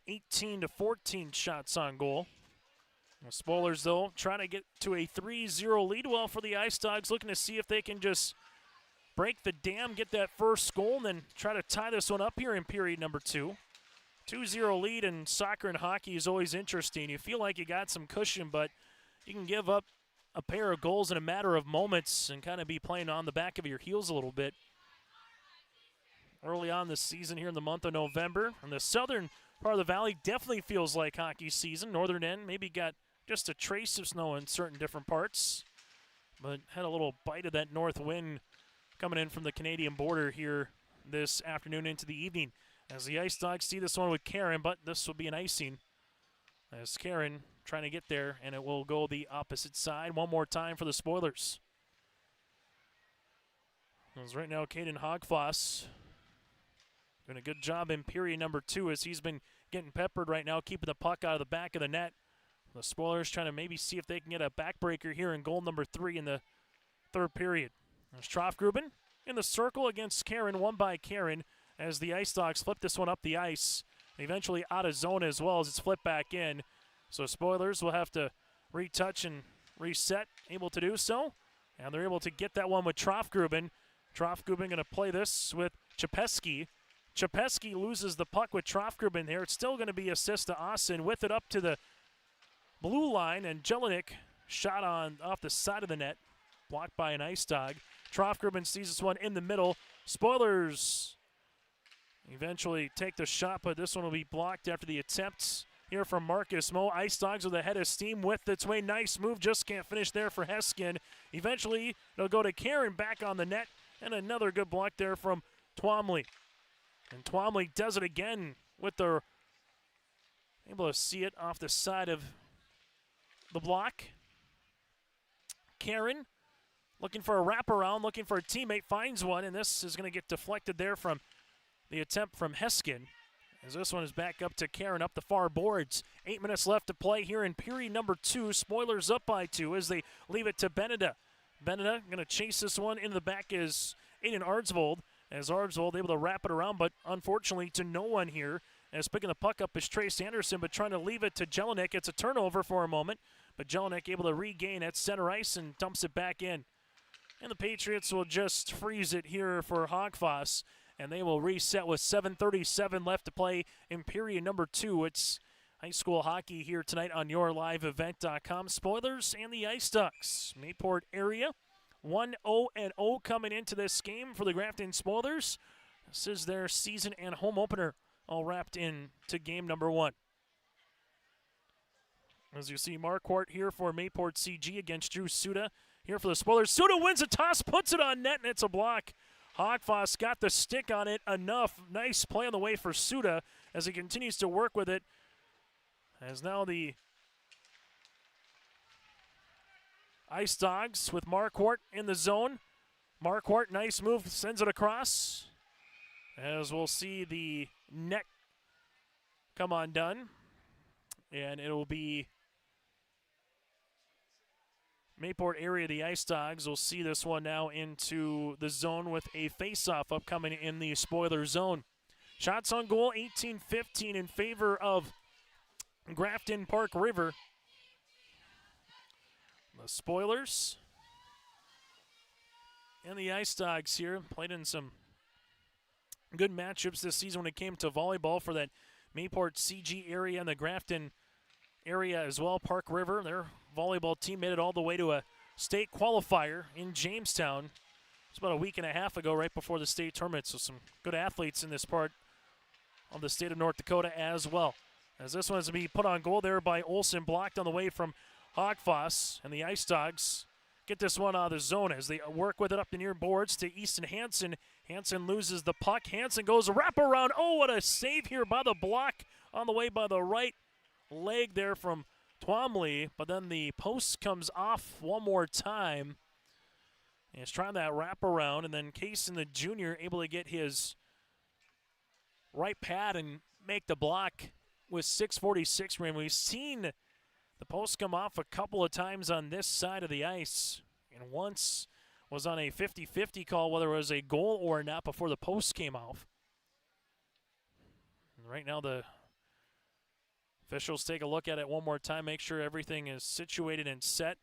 18-14 shots on goal. The Spoilers, though, trying to get to a 3-0 lead. Well, for the Ice Dogs, looking to see if they can just break the dam, get that first goal, and then try to tie this one up here in period number 2. 2-0 lead in soccer and hockey is always interesting. You feel like you got some cushion, but you can give up a pair of goals in a matter of moments and kind of be playing on the back of your heels a little bit. Early on this season here in the month of November, and the southern part of the valley definitely feels like hockey season. Northern end maybe got just a trace of snow in certain different parts, but had a little bite of that north wind coming in from the Canadian border here this afternoon into the evening. As the Ice Dogs see this one with Karen, but this will be an icing as Karen trying to get there, and it will go the opposite side. One more time for the Spoilers. As right now, Caden Hogfoss doing a good job in period number 2 as he's been getting peppered right now, keeping the puck out of the back of the net. The Spoilers trying to maybe see if they can get a backbreaker here in goal number 3 in the third period. There's Troffgruben in the circle against Karen, won by Karen as the Ice Dogs flip this one up the ice. Eventually out of zone as well as it's flipped back in. So Spoilers will have to retouch and reset, able to do so. And they're able to get that one with Troffgruben. Troffgruben going to play this with Chapeski. Chapeski loses the puck with Troffgruben there. It's still going to be assist to Austin with it up to the blue line, and Jelinek shot on off the side of the net, blocked by an Ice Dog. Troffgruben sees this one in the middle. Spoilers eventually take the shot, but this one will be blocked after the attempts here from Marcus Moe. Ice Dogs with a head of steam with its way. Nice move, just can't finish there for Heskin. Eventually, it'll go to Karen back on the net, and another good block there from Twomley. And Twomley does it again with the, able to see it off the side of the block. Karen looking for a wraparound, looking for a teammate, finds one, and this is going to get deflected there from the attempt from Heskin. As this one is back up to Karen up the far boards. 8 minutes left to play here in period number 2. Spoilers up by 2 as they leave it to Beneda. Beneda going to chase this one into the back is Aiden Ardsvold. As Ardsvold able to wrap it around, but unfortunately to no one here. As picking the puck up is Trace Anderson, but trying to leave it to Jelinek. It's a turnover for a moment, but Jelinek able to regain at center ice and dumps it back in. And the Patriots will just freeze it here for Hogfoss, and they will reset with 7:37 left to play in period number 2. It's high school hockey here tonight on YourLiveEvent.com. Spoilers and the Ice Ducks. MayPort area 1-0-0 coming into this game for the Grafton Spoilers. This is their season and home opener, all wrapped into game number 1. As you see, MayPort here for MayPort CG against Drew Suda here for the Spoilers. Suda wins a toss, puts it on net, and it's a block. Hogfoss got the stick on it enough. Nice play on the way for Suda as he continues to work with it. As now the Ice Dogs with MayPort in the zone. MayPort, nice move, sends it across. As we'll see the net come undone. And it will be MayPort area, the Ice Dogs will see this one now into the zone with a face-off upcoming in the Spoiler zone. Shots on goal, 18-15 in favor of Grafton-Park River. The Spoilers and the Ice Dogs here played in some good matchups this season when it came to volleyball for that MayPort CG area and the Grafton area as well. Park River, their volleyball team made it all the way to a state qualifier in Jamestown. It's about a week and a half ago, right before the state tournament. So some good athletes in this part of the state of North Dakota as well. As this one is to be put on goal there by Olsen, blocked on the way from Hogfoss, and the Ice Dogs get this one out of the zone as they work with it up the near boards to Easton Hansen. Hansen loses the puck. Hansen goes wraparound. Oh, what a save here by the block on the way by the right leg there from Twomley, but then the post comes off one more time. And he's trying that wraparound, and then Kaysen the junior able to get his right pad and make the block with 6:46 remaining. We've seen the post come off a couple of times on this side of the ice, and once was on a 50-50 call whether it was a goal or not before the post came off. And right now the officials take a look at it one more time, make sure everything is situated and set.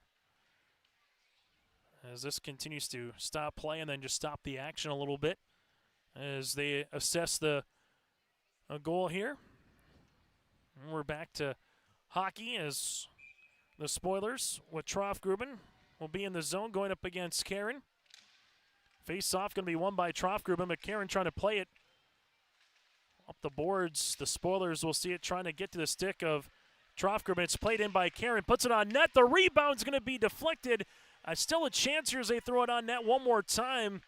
As this continues to stop play and then just stop the action a little bit as they assess the goal here. And we're back to hockey as the Spoilers with Troffgruben will be in the zone going up against Karen. Face-off going to be won by Troffgruben, but Karen trying to play it up the boards. The Spoilers will see it trying to get to the stick of Troffgruben. It's played in by Karen, puts it on net. The rebound's going to be deflected. Still a chance here as they throw it on net one more time.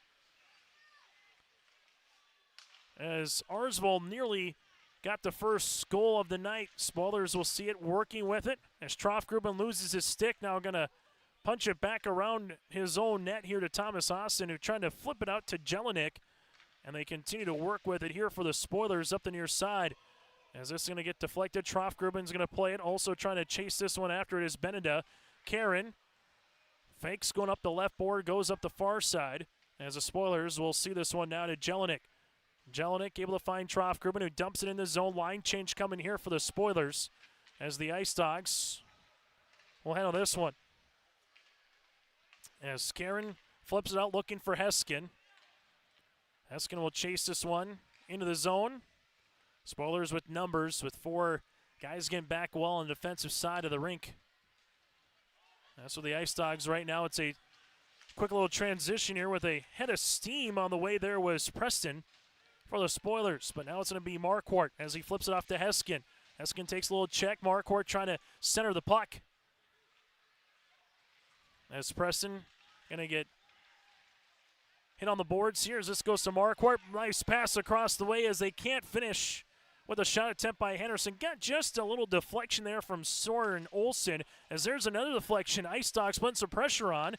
As Arsvold nearly got the first goal of the night. Spoilers will see it working with it as Trofgruben loses his stick. Now going to punch it back around his own net here to Thomas Austin, who's trying to flip it out to Jelinek. And they continue to work with it here for the Spoilers up the near side. As this is going to get deflected, Trofgruben's going to play it. Also trying to chase this one after it is Beneda. Karen fakes going up the left board, goes up the far side. As the Spoilers will see this one now to Jelinek. Jelinek able to find Trofgruben, who dumps it in the zone. Line change coming here for the Spoilers as the Ice Dogs will handle this one. As Karen flips it out looking for Heskin. Heskin will chase this one into the zone. Spoilers with numbers, with 4 guys getting back well on the defensive side of the rink. That's what the Ice Dogs right now. It's a quick little transition here with a head of steam on the way there was Preston for the Spoilers. But now it's going to be Marquardt as he flips it off to Heskin. Heskin takes a little check. Marquardt trying to center the puck. As Preston going to get hit on the boards here as this goes to Marquardt. Nice pass across the way as they can't finish with a shot attempt by Henderson. Got just a little deflection there from Soren Olsen as there's another deflection. Ice Dogs putting some pressure on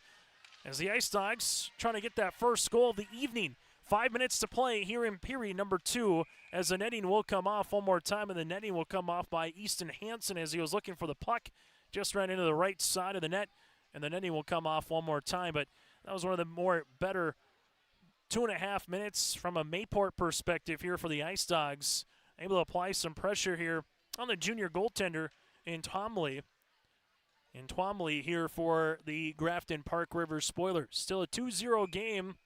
as the Ice Dogs trying to get that first goal of the evening. 5 minutes to play here in period number 2 as the netting will come off one more time, and the netting will come off by Easton Hansen as he was looking for the puck. Just ran into the right side of the net, and the netting will come off one more time. But that was one of the better 2.5 minutes from a MayPort perspective here for the Ice Dogs. Able to apply some pressure here on the junior goaltender in Twomley. In Twomley here for the Grafton-Park River Spoilers. Still a 2-0 game.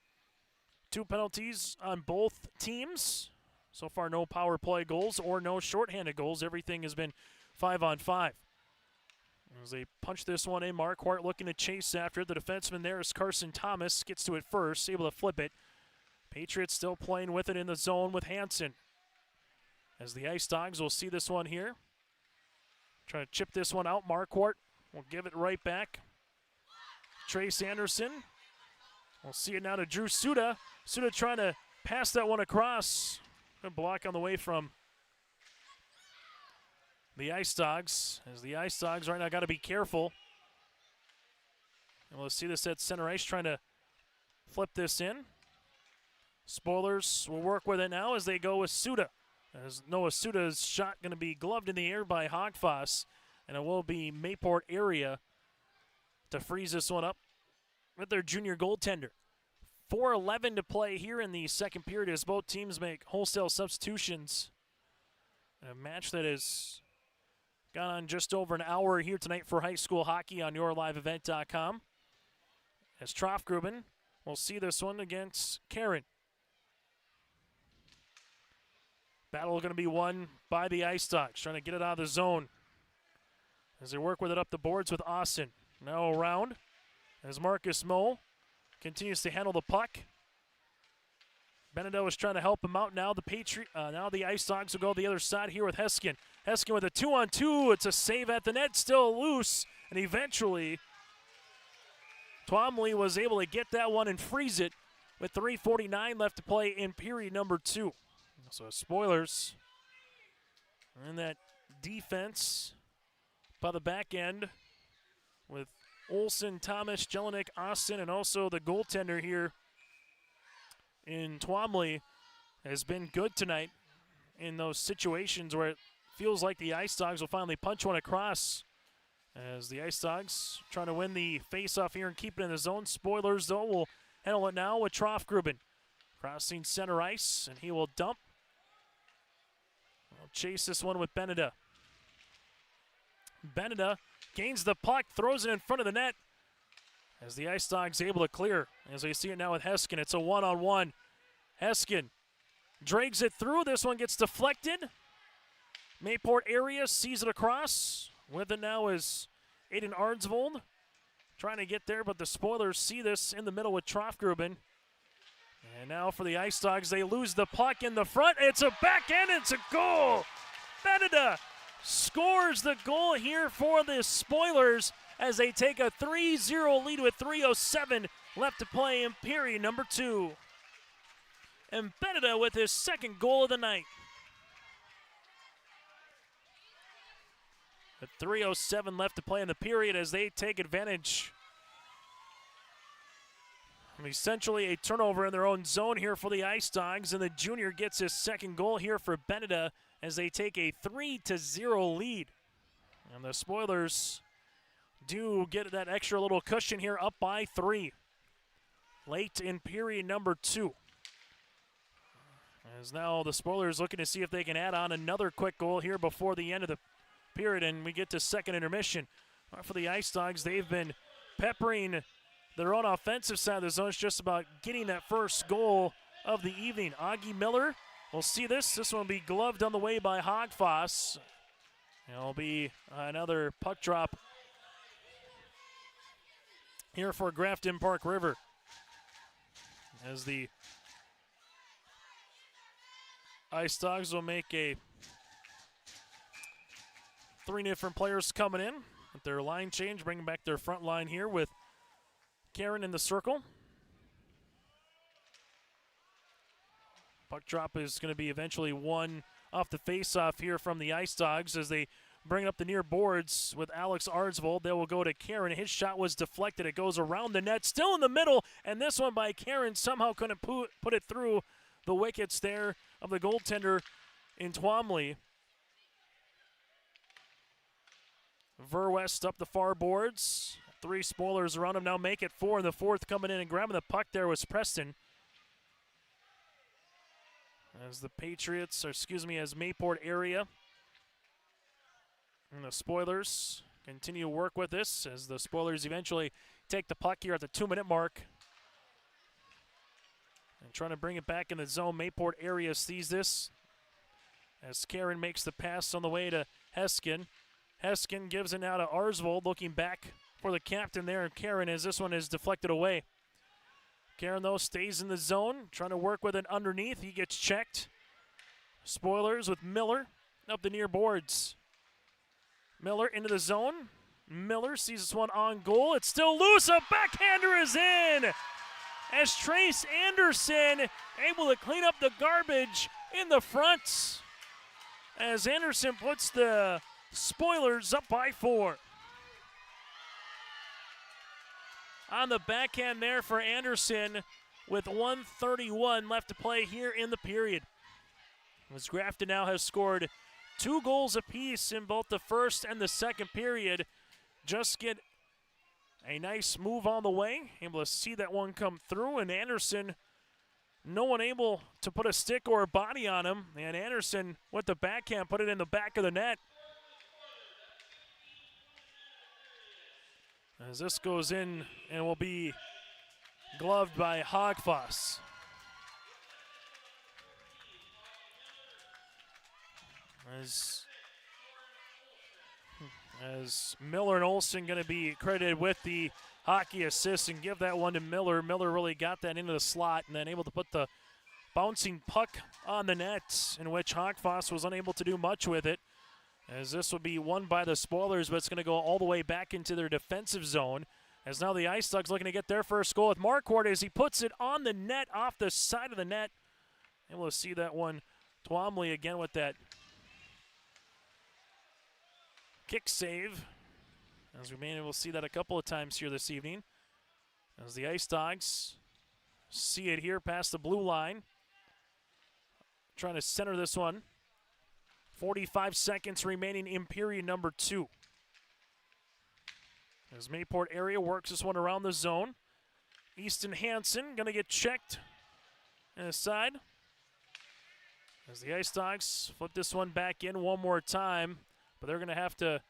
2 penalties on both teams. So far no power play goals or no shorthanded goals. Everything has been 5-on-5. As they punch this one in, Marquardt looking to chase after it. The defenseman there is Carson Thomas. Gets to it first, able to flip it. Patriots still playing with it in the zone with Hansen. As the Ice Dogs will see this one here. Trying to chip this one out. Marquardt will give it right back. Trace Anderson. We'll see it now to Drew Suda. Suda trying to pass that one across. Good block on the way from the Ice Dogs. As the Ice Dogs right now got to be careful. And we'll see this at center ice trying to flip this in. Spoilers will work with it now as they go with Suda. As Noah Suda's shot going to be gloved in the air by Hogfoss. And it will be MayPort area to freeze this one up with their junior goaltender. 4:11 to play here in the second period as both teams make wholesale substitutions. A match that has gone on just over an hour here tonight for high school hockey on yourliveevent.com. As Trofgruben will see this one against Karen. Battle going to be won by the Ice Dogs, trying to get it out of the zone. As they work with it up the boards with Austin. Now around as Marcus Moe continues to handle the puck. Benedetto is trying to help him out now. Now the Ice Dogs will go the other side here with Heskin. Heskin with a 2-on-2. It's a save at the net, still loose. And eventually, Twomley was able to get that one and freeze it with 3:49 left to play in period number 2. So Spoilers in that defense by the back end with Olsen, Thomas, Jelinek, Austin, and also the goaltender here in Twomley has been good tonight in those situations where it feels like the Ice Dogs will finally punch one across. As the Ice Dogs trying to win the face-off here and keep it in the zone. Spoilers, though, will handle it now with Trofgruben. Crossing center ice, and he will dump. We'll chase this one with Beneda. Beneda gains the puck, throws it in front of the net as the Ice Dogs able to clear. As we see it now with Heskin, it's a 1-on-1. Heskin drags it through. This one gets deflected. MayPort area sees it across. With it now is Aiden Arnsvold trying to get there, but the Spoilers see this in the middle with Trofgruben. And now for the Ice Dogs, they lose the puck in the front. It's a backhand, it's a goal. Beneda scores the goal here for the Spoilers as they take a 3-0 lead with 3:07 left to play in period number 2. And Beneda with his second goal of the night. With 3:07 left to play in the period as they take advantage. Essentially a turnover in their own zone here for the Ice Dogs, and the junior gets his second goal here for Beneda as they take a 3-0 lead. And the Spoilers do get that extra little cushion here, up by 3. Late in period number 2. As now the Spoilers looking to see if they can add on another quick goal here before the end of the period, and we get to second intermission. For the Ice Dogs, they've been peppering their own offensive side of the zone. It's just about getting that first goal of the evening. Augie Miller will see this. This one will be gloved on the way by Hogfoss. It'll be another puck drop here for Grafton-Park River. As the Ice Dogs will make 3 different players coming in with their line change, bringing back their front line here with Karen in the circle. Puck drop is going to be eventually won off the face-off here from the Ice Dogs as they bring it up the near boards with Alex Ardsvold. They will go to Karen. His shot was deflected. It goes around the net, still in the middle, and this one by Karen somehow couldn't put it through the wickets there of the goaltender in Twomley. Verwest up the far boards. 3 Spoilers around him, now make it 4, and the 4th coming in and grabbing the puck there was Preston. As the Patriots, or excuse me, as MayPort area. And the Spoilers continue to work with this as the Spoilers eventually take the puck here at the 2-minute mark. And trying to bring it back in the zone. MayPort area sees this as Karen makes the pass on the way to Heskin. Heskin gives it now to Arsvold, looking back for the captain there, and Karen, as this one is deflected away. Karen, though, stays in the zone, trying to work with it underneath. He gets checked. Spoilers with Miller up the near boards. Miller into the zone. Miller sees this one on goal. It's still loose. A backhander is in as Trace Anderson able to clean up the garbage in the front as Anderson puts the Spoilers up by 4. On the backhand there for Anderson with 1:31 left to play here in the period. As Grafton now has scored 2 goals apiece in both the first and the second period. Just get a nice move on the way. Able to see that one come through, and Anderson, no one able to put a stick or a body on him. And Anderson with the backhand put it in the back of the net. As this goes in and will be gloved by Hogfoss. As Miller and Olsen going to be credited with the hockey assist and give that one to Miller. Miller really got that into the slot and then able to put the bouncing puck on the net, in which Hogfoss was unable to do much with it. As this will be won by the Spoilers, but it's going to go all the way back into their defensive zone. As now the Ice Dogs looking to get their first goal with Marquardt as he puts it on the net, off the side of the net. Able to see that one. Twomley again with that kick save. As we may able to see that a couple of times here this evening. As the Ice Dogs see it here past the blue line. Trying to center this one. 45 seconds remaining in period number 2. As MayPort area works this one around the zone. Easton Hansen going to get checked and aside. As the Ice Dogs flip this one back in one more time, but they're going to have to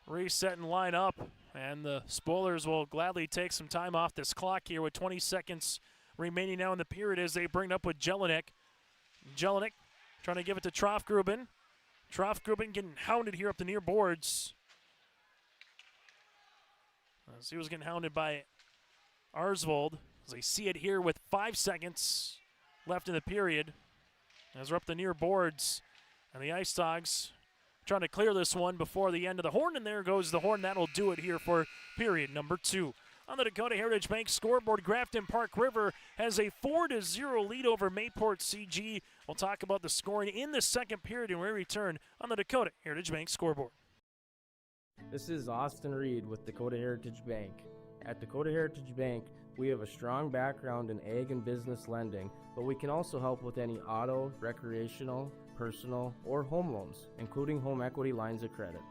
reset and line up, and the Spoilers will gladly take some time off this clock here with 20 seconds remaining now in the period as they bring it up with Jelinek. Jelinek trying to give it to Trofgruben. Trofgruben getting hounded here up the near boards. As he was getting hounded by Arsvold. As they see it here with 5 seconds left in the period. As we're up the near boards. And the Ice Dogs trying to clear this one before the end of the horn. And there goes the horn. That'll do it here for period number 2. On the Dakota Heritage Bank scoreboard, Grafton-Park River has a 4-0 lead over MayPort CG. We'll talk about the scoring in the second period when we return on the Dakota Heritage Bank scoreboard. This is Austin Reed with Dakota Heritage Bank. At Dakota Heritage Bank, we have a strong background in ag and business lending, but we can also help with any auto, recreational, personal, or home loans, including home equity lines of credit.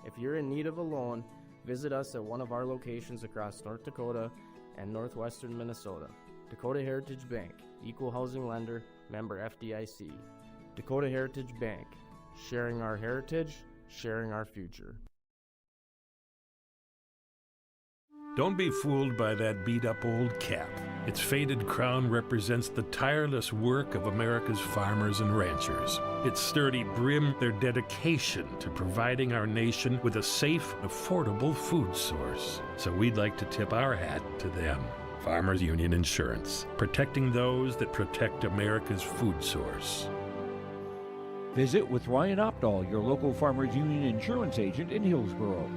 If you're in need of a loan, visit us at one of our locations across North Dakota and northwestern Minnesota. Dakota Heritage Bank, equal housing lender, member FDIC. Dakota Heritage Bank, sharing our heritage, sharing our future. Don't be fooled by that beat-up old cap. Its faded crown represents the tireless work of America's farmers and ranchers. Its sturdy brim, their dedication to providing our nation with a safe, affordable food source. So we'd like to tip our hat to them. Farmers Union Insurance, protecting those that protect America's food source. Visit with Ryan Opdahl, your local Farmers Union insurance agent in Hillsboro.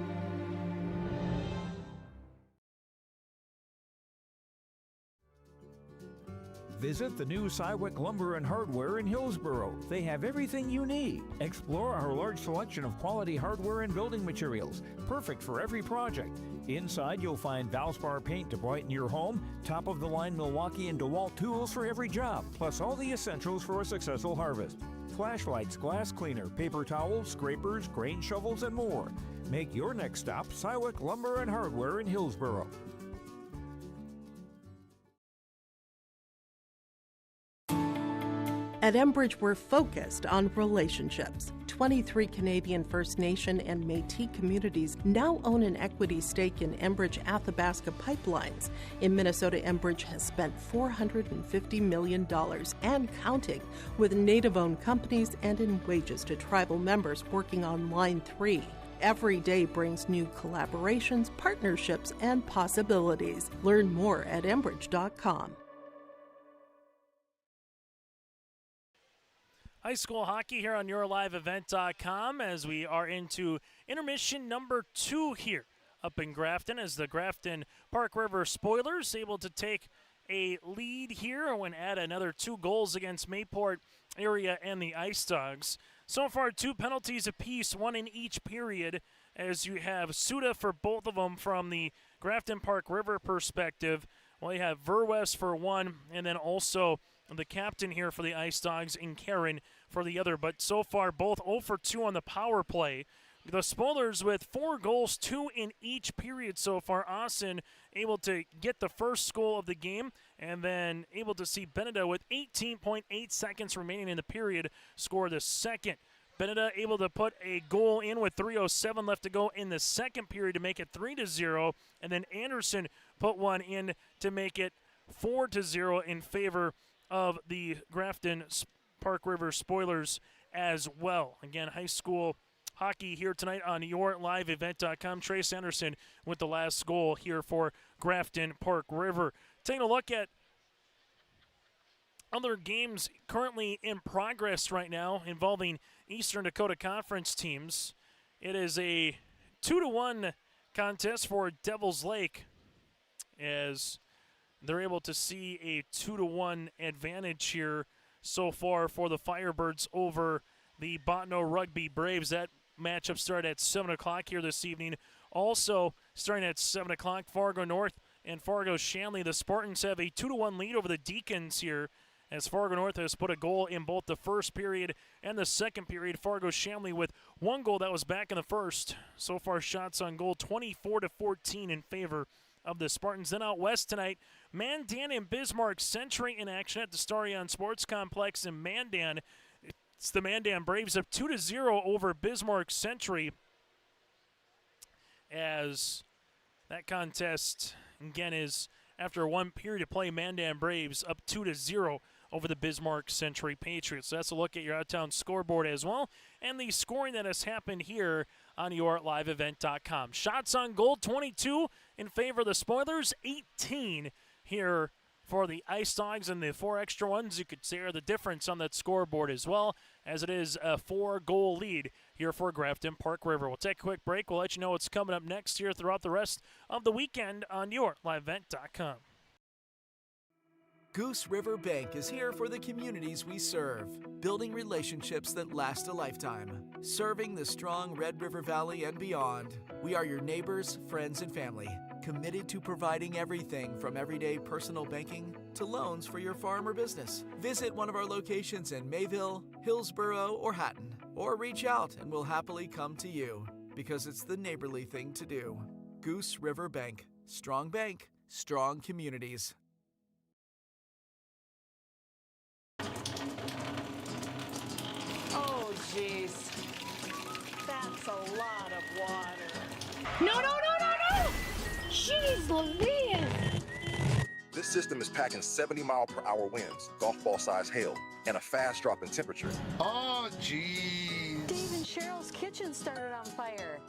Visit the new Cywick Lumber and Hardware in Hillsboro. They have everything you need. Explore our large selection of quality hardware and building materials, perfect for every project. Inside, you'll find Valspar paint to brighten your home, top-of-the-line Milwaukee and DeWalt tools for every job, plus all the essentials for a successful harvest. Flashlights, glass cleaner, paper towels, scrapers, grain shovels, and more. Make your next stop Cywick Lumber and Hardware in Hillsboro. At Enbridge, we're focused on relationships. 23 Canadian First Nation and Métis communities now own an equity stake in Enbridge Athabasca Pipelines. In Minnesota, Enbridge has spent $450 million and counting with Native-owned companies and in wages to tribal members working on Line 3. Every day brings new collaborations, partnerships, and possibilities. Learn more at Enbridge.com. High school hockey here on YourLiveEvent.com as we are into intermission number 2 here up in Grafton as the Grafton-Park River Spoilers able to take a lead here and add another 2 goals against MayPort area and the Ice Dogs. So far, 2 penalties apiece, 1 in each period, as you have Suda for both of them from the Grafton-Park River perspective. Well, you have Verwest for 1, and then also the captain here for the Ice Dogs and Karen for the other. But so far, both 0 for 2 on the power play. The Spoilers with 4 goals, 2 in each period so far. Austin able to get the first goal of the game, and then able to see Beneda with 18.8 seconds remaining in the period score the second. Beneda able to put a goal in with 3:07 left to go in the second period to make it 3-0, and then Anderson put one in to make it 4-0 in favor of the Grafton-Park River Spoilers as well. Again, high school hockey here tonight on YourLiveEvent.com. Trace Anderson with the last goal here for Grafton-Park River. Taking a look at other games currently in progress right now involving Eastern Dakota Conference teams. It is a 2-1 contest for Devils Lake as they're able to see a 2-1 advantage here so far for the Firebirds over the Bottineau Rugby Braves. That matchup started at 7 o'clock here this evening. Also starting at 7 o'clock, Fargo North and Fargo Shanley. The Spartans have a 2-1 lead over the Deacons here as Fargo North has put a goal in both the first period and the second period. Fargo Shanley with 1 goal that was back in the first. So far shots on goal 24-14 in favor of the Spartans. Then out west tonight, Mandan and Bismarck Century in action at the Starion Sports Complex in Mandan. It's the Mandan Braves up 2-0 over Bismarck Century as that contest again is after 1 period of play. Mandan Braves up 2-0 over the Bismarck Century Patriots. So that's a look at your out-of-town scoreboard as well and the scoring that has happened here on YourLiveEvent.com. Shots on goal, 22 in favor of the Spoilers, 18 here for the Ice Dogs, and the 4 extra ones you could say are the difference on that scoreboard as well, as it is a 4-goal lead here for Grafton-Park River. We'll take a quick break. We'll let you know what's coming up next here throughout the rest of the weekend on YourLiveEvent.com. Goose River Bank is here for the communities we serve, building relationships that last a lifetime. Serving the strong Red River Valley and beyond, we are your neighbors, friends, and family, committed to providing everything from everyday personal banking to loans for your farm or business. Visit one of our locations in Mayville, Hillsborough, or Hatton, or reach out and we'll happily come to you, because it's the neighborly thing to do. Goose River Bank. Strong bank, strong communities. Oh, jeez. That's a lot of water. No! Jeez Louise! This system is packing 70-mile-per-hour winds, golf ball-sized hail, and a fast drop in temperature. Oh, jeez. Dave and Cheryl's kitchen started on fire.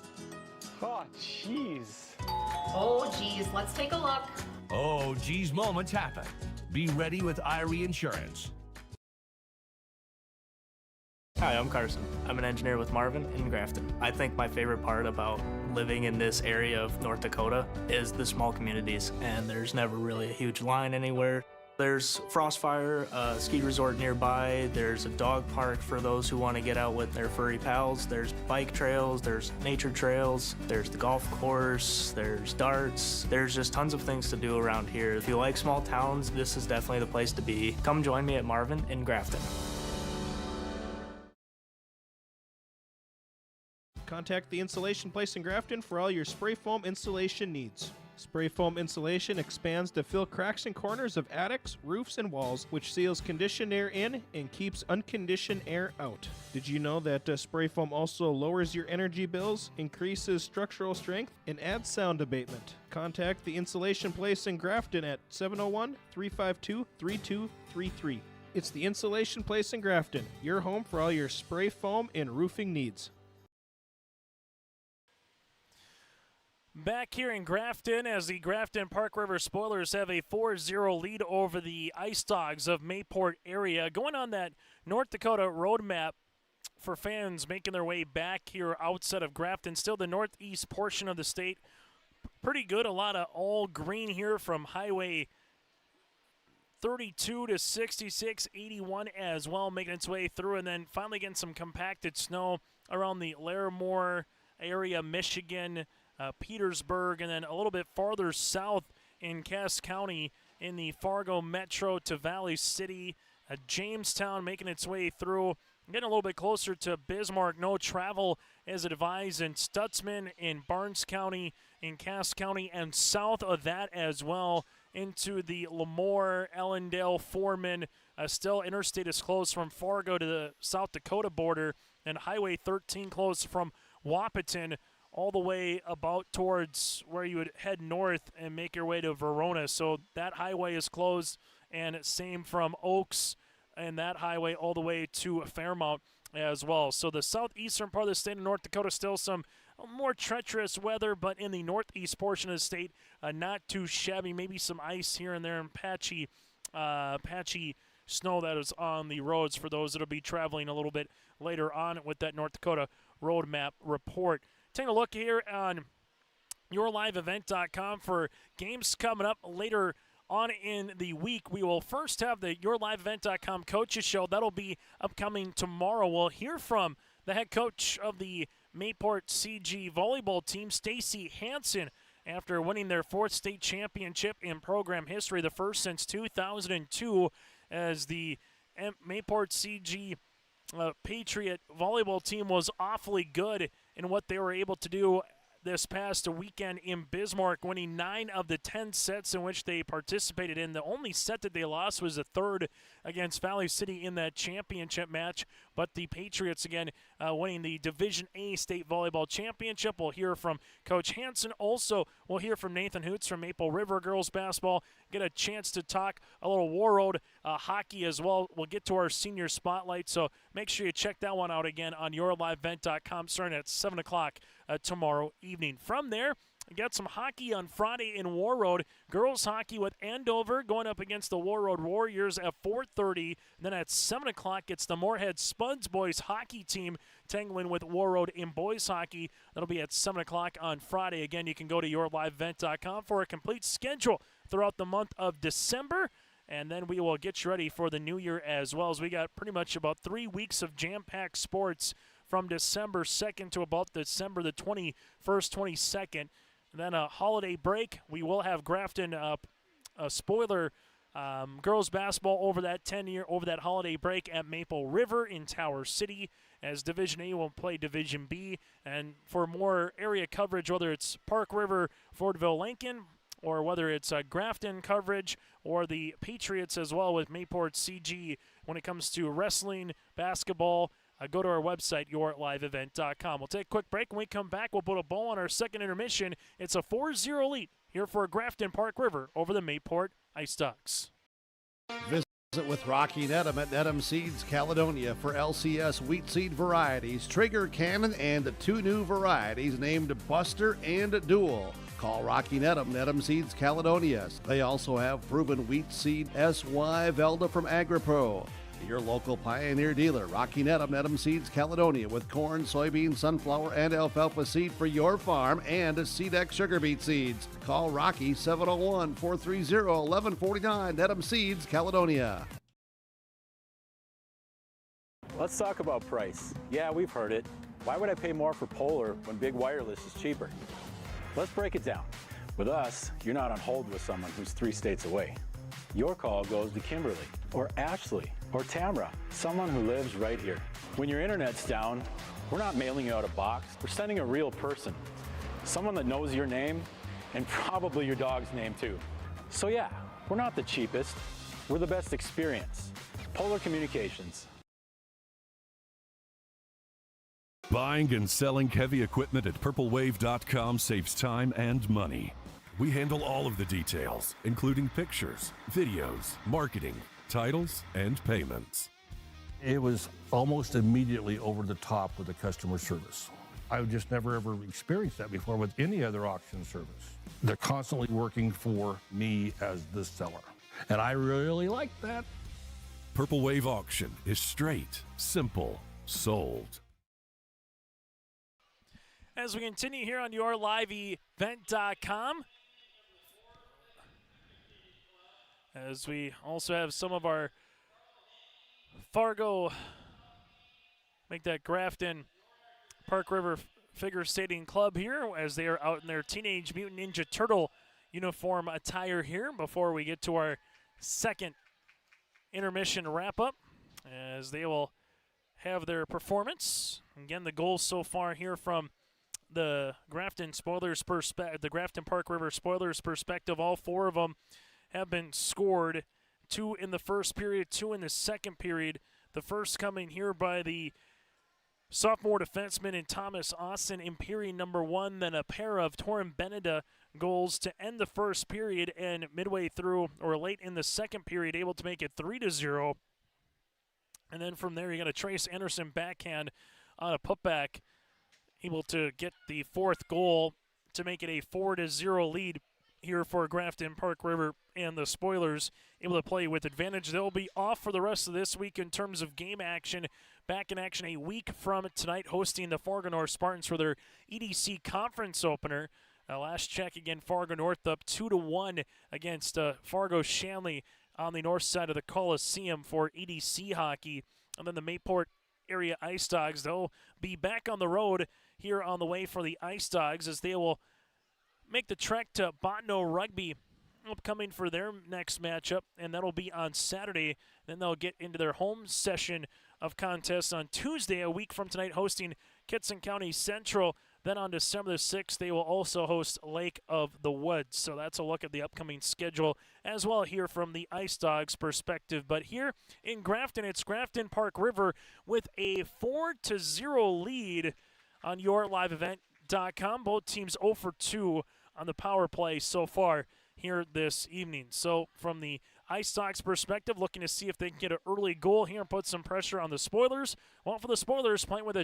Oh, jeez. Oh, geez, let's take a look. Oh, geez, moments happen. Be ready with Irie Insurance. Hi, I'm Carson. I'm an engineer with Marvin in Grafton. I think my favorite part about living in this area of North Dakota is the small communities, and there's never really a huge line anywhere. There's Frostfire, a ski resort nearby. There's a dog park for those who want to get out with their furry pals. There's bike trails, there's nature trails, there's the golf course, there's darts. There's just tons of things to do around here. If you like small towns, this is definitely the place to be. Come join me at Marvin in Grafton. Contact the Insulation Place in Grafton for all your spray foam insulation needs. Spray foam insulation expands to fill cracks and corners of attics, roofs, and walls, which seals conditioned air in and keeps unconditioned air out. Did you know that spray foam also lowers your energy bills, increases structural strength, and adds sound abatement? Contact the Insulation Place in Grafton at 701-352-3233. It's the Insulation Place in Grafton, your home for all your spray foam and roofing needs. Back here in Grafton, as the Grafton-Park River Spoilers have a 4-0 lead over the Ice Dogs of MayPort area. Going on that North Dakota road map for fans making their way back here outside of Grafton. Still the northeast portion of the state. Pretty good. A lot of all green here from Highway 32 to 66, 81 as well, making its way through. And then finally getting some compacted snow around the Larimore area, Michigan, Petersburg, and then a little bit farther south in Cass County in the Fargo Metro to Valley City. Jamestown making its way through, getting a little bit closer to Bismarck. No travel as advised in Stutzman, in Barnes County, in Cass County, and south of that as well into the Lemoore, Ellendale, Foreman. Still interstate is closed from Fargo to the South Dakota border, and Highway 13 closed from Wahpeton all the way about towards where you would head north and make your way to Verona. So that highway is closed, and same from Oaks and that highway all the way to Fairmount as well. So the southeastern part of the state of North Dakota, still some more treacherous weather, but in the northeast portion of the state, not too shabby. Maybe some ice here and there and patchy snow that is on the roads for those that will be traveling a little bit later on with that North Dakota road map report. Taking a look here on YourLiveEvent.com for games coming up later on in the week. We will first have the YourLiveEvent.com Coaches Show. That'll be upcoming tomorrow. We'll hear from the head coach of the MayPort CG volleyball team, Stacy Hansen, after winning their 4th state championship in program history, the first since 2002, as the MayPort CG Patriot volleyball team was awfully good in what they were able to do this past weekend in Bismarck, winning 9 of the 10 sets in which they participated in. The only set that they lost was the 3rd against Valley City in that championship match. But the Patriots, again, winning the Division A State Volleyball Championship. We'll hear from Coach Hansen. Also, we'll hear from Nathan Hoots from Maple River Girls Basketball. Get a chance to talk a little War Road hockey as well. We'll get to our senior spotlight, so make sure you check that one out again on YourLiveEvent.com, starting at 7 o'clock tomorrow evening. From there, we got some hockey on Friday in War Road. Girls hockey with Andover going up against the War Road Warriors at 4:30. Then at 7 o'clock, it's the Moorhead Spuds boys hockey team tangling with War Road in boys hockey. That'll be at 7 o'clock on Friday. Again, you can go to YourLiveEvent.com for a complete schedule throughout the month of December. And then we will get you ready for the new year as well, as we got pretty much about 3 weeks of jam-packed sports from December 2nd to about December the 21st, 22nd. And then a holiday break. We will have Grafton a spoiler girls basketball over that holiday break at Maple River in Tower City, as Division A will play Division B. And for more area coverage, whether it's Park River, Fordville, Lincoln, or whether it's Grafton coverage or the Patriots as well with MayPort CG when it comes to wrestling, basketball, go to our website, yourliveevent.com. We'll take a quick break. When we come back, we'll put a bow on our second intermission. It's a 4-0 lead here for Grafton-Park River over the MayPort Ice Dogs. Visit with Rocky Nedham at Nedham Seeds Caledonia for LCS wheat seed varieties, Trigger Cannon, and 2 new varieties named Buster and Dual. Call Rocky Nedham, Nedham Seeds Caledonia. They also have proven wheat seed SY Velda from AgriPro. Your local Pioneer dealer, Rocky Nedham, Nedham Seeds Caledonia, with corn, soybean, sunflower, and alfalfa seed for your farm and Seedex sugar beet seeds. Call Rocky 701-430-1149, Nedham Seeds Caledonia. Let's talk about price. Yeah, we've heard it. Why would I pay more for Polar when Big Wireless is cheaper? Let's break it down. With us, you're not on hold with someone who's 3 states away. Your call goes to Kimberly, or Ashley, or Tamara, someone who lives right here. When your internet's down, we're not mailing you out a box. We're sending a real person, someone that knows your name and probably your dog's name too. So yeah, we're not the cheapest. We're the best experience. Polar Communications. Buying and selling heavy equipment at purplewave.com saves time and money. We handle all of the details, including pictures, videos, marketing, titles, and payments. It was almost immediately over the top with the customer service. I've just never ever experienced that before with any other auction service. They're constantly working for me as the seller, and I really like that. Purple Wave Auction is straight, simple, sold. As we continue here on yourliveevent.com, as we also have some of our Fargo, make that Grafton Park River Figure Skating Club here, as they are out in their Teenage Mutant Ninja Turtle uniform attire here before we get to our second intermission wrap-up, as they will have their performance. Again, the goals so far here from the Grafton Park River Spoilers perspective, all 4 of them have been scored. 2 in the first period, 2 in the second period. The first coming here by the sophomore defenseman in Thomas Austin in period number 1, then a pair of Torin Beneda goals to end the first period, and midway through or late in the second period able to make it 3-0. And then from there you got a Trace Anderson backhand on a putback, able to get the 4th goal to make it a 4-0 lead here for Grafton Park River, and the Spoilers able to play with advantage. They'll be off for the rest of this week in terms of game action. Back in action a week from tonight, hosting the Fargo North Spartans for their EDC conference opener. Last check, again, Fargo North up 2-1 against Fargo Shanley on the north side of the Coliseum for EDC hockey. And then the Mayport area Ice Dogs, they'll be back on the road here on the way for the Ice Dogs, as they will make the trek to Botno Rugby upcoming for their next matchup, and that'll be on Saturday. Then they'll get into their home session of contests on Tuesday, a week from tonight, hosting Kitson County Central. Then on December the 6th, they will also host Lake of the Woods. So that's a look at the upcoming schedule as well here from the Ice Dogs perspective. But here in Grafton, it's Grafton Park River with a 4-0 lead on yourliveevent.com. Both teams 0 for 2 on the power play so far here this evening. So from the Ice Dogs perspective, looking to see if they can get an early goal here and put some pressure on the Spoilers. Well, for the Spoilers, playing with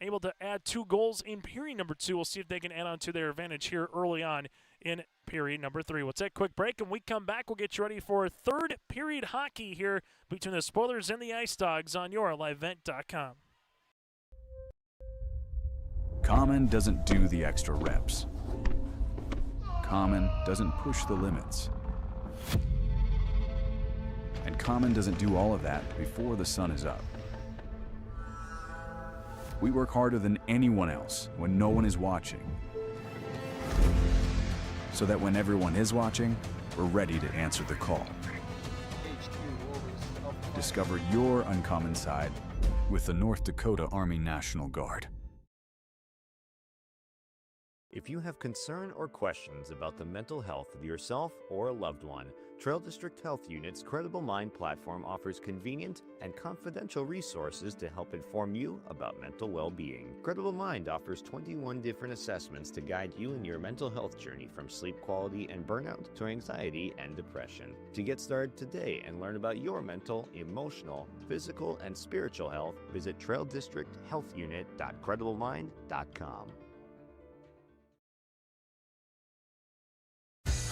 able to add 2 goals in period number 2. We'll see if they can add on to their advantage here early on in period number 3. We'll take a quick break, and when we come back, we'll get you ready for third period hockey here between the Spoilers and the Ice Dogs on yourliveevent.com. Common doesn't do the extra reps. Common doesn't push the limits. And Common doesn't do all of that before the sun is up. We work harder than anyone else when no one is watching, so that when everyone is watching, we're ready to answer the call. Discover your uncommon side with the North Dakota Army National Guard. If you have concern or questions about the mental health of yourself or a loved one, Trail District Health Unit's Credible Mind platform offers convenient and confidential resources to help inform you about mental well-being. Credible Mind offers 21 different assessments to guide you in your mental health journey, from sleep quality and burnout to anxiety and depression. To get started today and learn about your mental, emotional, physical, and spiritual health, visit traildistricthealthunit.crediblemmind.com.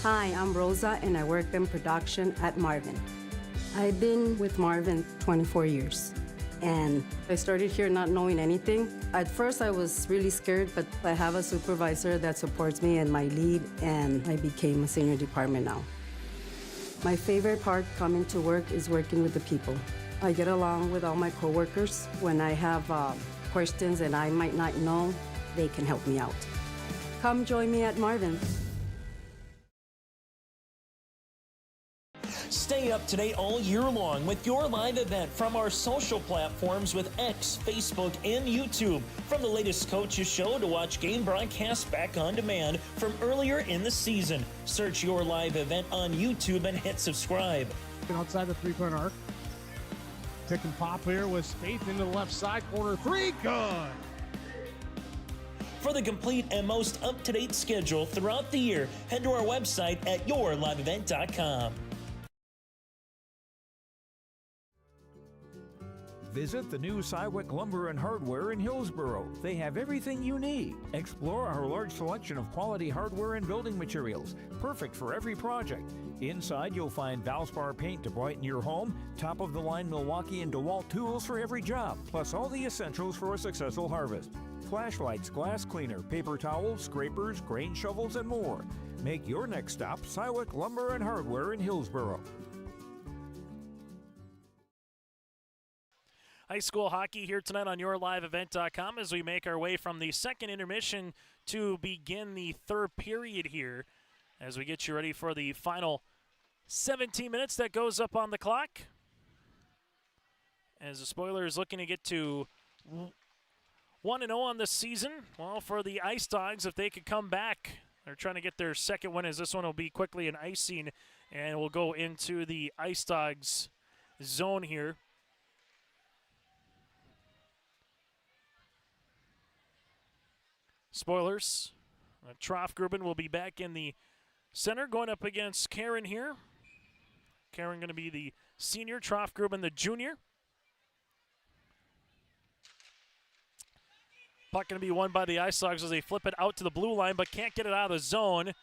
Hi, I'm Rosa and I work in production at Marvin. I've been with Marvin 24 years and I started here not knowing anything. At first I was really scared, but I have a supervisor that supports me and my lead, and I became a senior department now. My favorite part coming to work is working with the people. I get along with all my coworkers. When I have questions and I might not know, they can help me out. Come join me at Marvin. Stay up to date all year long with your live event from our social platforms with X, Facebook, and YouTube. From the latest coaches show to watch game broadcasts back on demand from earlier in the season. Search your live event on YouTube and hit subscribe. Outside the three-point arc. Pick and pop here with Spaeth into the left side corner. Three, good. For the complete and most up-to-date schedule throughout the year, head to our website at yourliveevent.com. Visit the new Cywick Lumber and Hardware in Hillsboro. They have everything you need. Explore our large selection of quality hardware and building materials, perfect for every project. Inside, you'll find Valspar paint to brighten your home, top-of-the-line Milwaukee and DeWalt tools for every job, plus all the essentials for a successful harvest. Flashlights, glass cleaner, paper towels, scrapers, grain shovels, and more. Make your next stop Cywick Lumber and Hardware in Hillsboro. High school hockey here tonight on yourliveevent.com as we make our way from the second intermission to begin the third period here as we get you ready for the final 17 minutes that goes up on the clock. As the Spoilers looking to get to 1-0 on this season. Well, for the Ice Dogs, if they could come back, they're trying to get their second win, as this one will be quickly an icing, and we'll go into the Ice Dogs zone here. Spoilers. Troff-Gruben will be back in the center going up against Karen here. Karen going to be the senior, Troff-Gruben the junior. Puck going to be won by the Ice Dogs as they flip it out to the blue line, but can't get it out of the zone.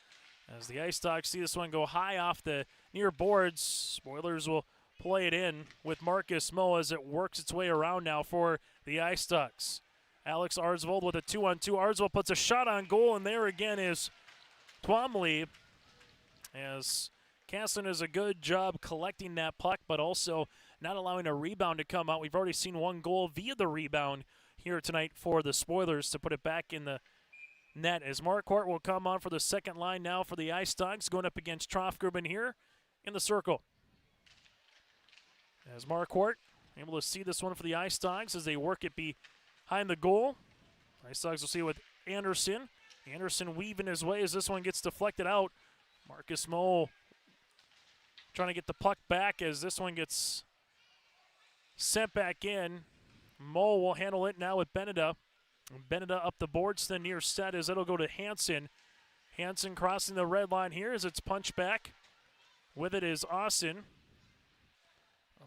As the Ice Dogs see this one go high off the near boards, Spoilers will play it in with Marcus Moe as it works its way around now for the Ice Dogs. Alex Arsvold with a 2-on-2. Arsvold puts a shot on goal, and there again is Twombly. As Casson does a good job collecting that puck, but also not allowing a rebound to come out. We've already seen one goal via the rebound here tonight for the Spoilers to put it back in the net. As MayPort will come on for the second line now for the Ice Dogs, going up against Troff-Gruben here in the circle. As MayPort able to see this one for the Ice Dogs as they work it behind the goal. Ice Dogs will see it with Anderson. Anderson weaving his way as this one gets deflected out. Marcus Moe trying to get the puck back as this one gets sent back in. Moe will handle it now with Beneda. Beneda up the boards to the near set as it'll go to Hansen. Hansen crossing the red line here as it's punched back. With it is Austin.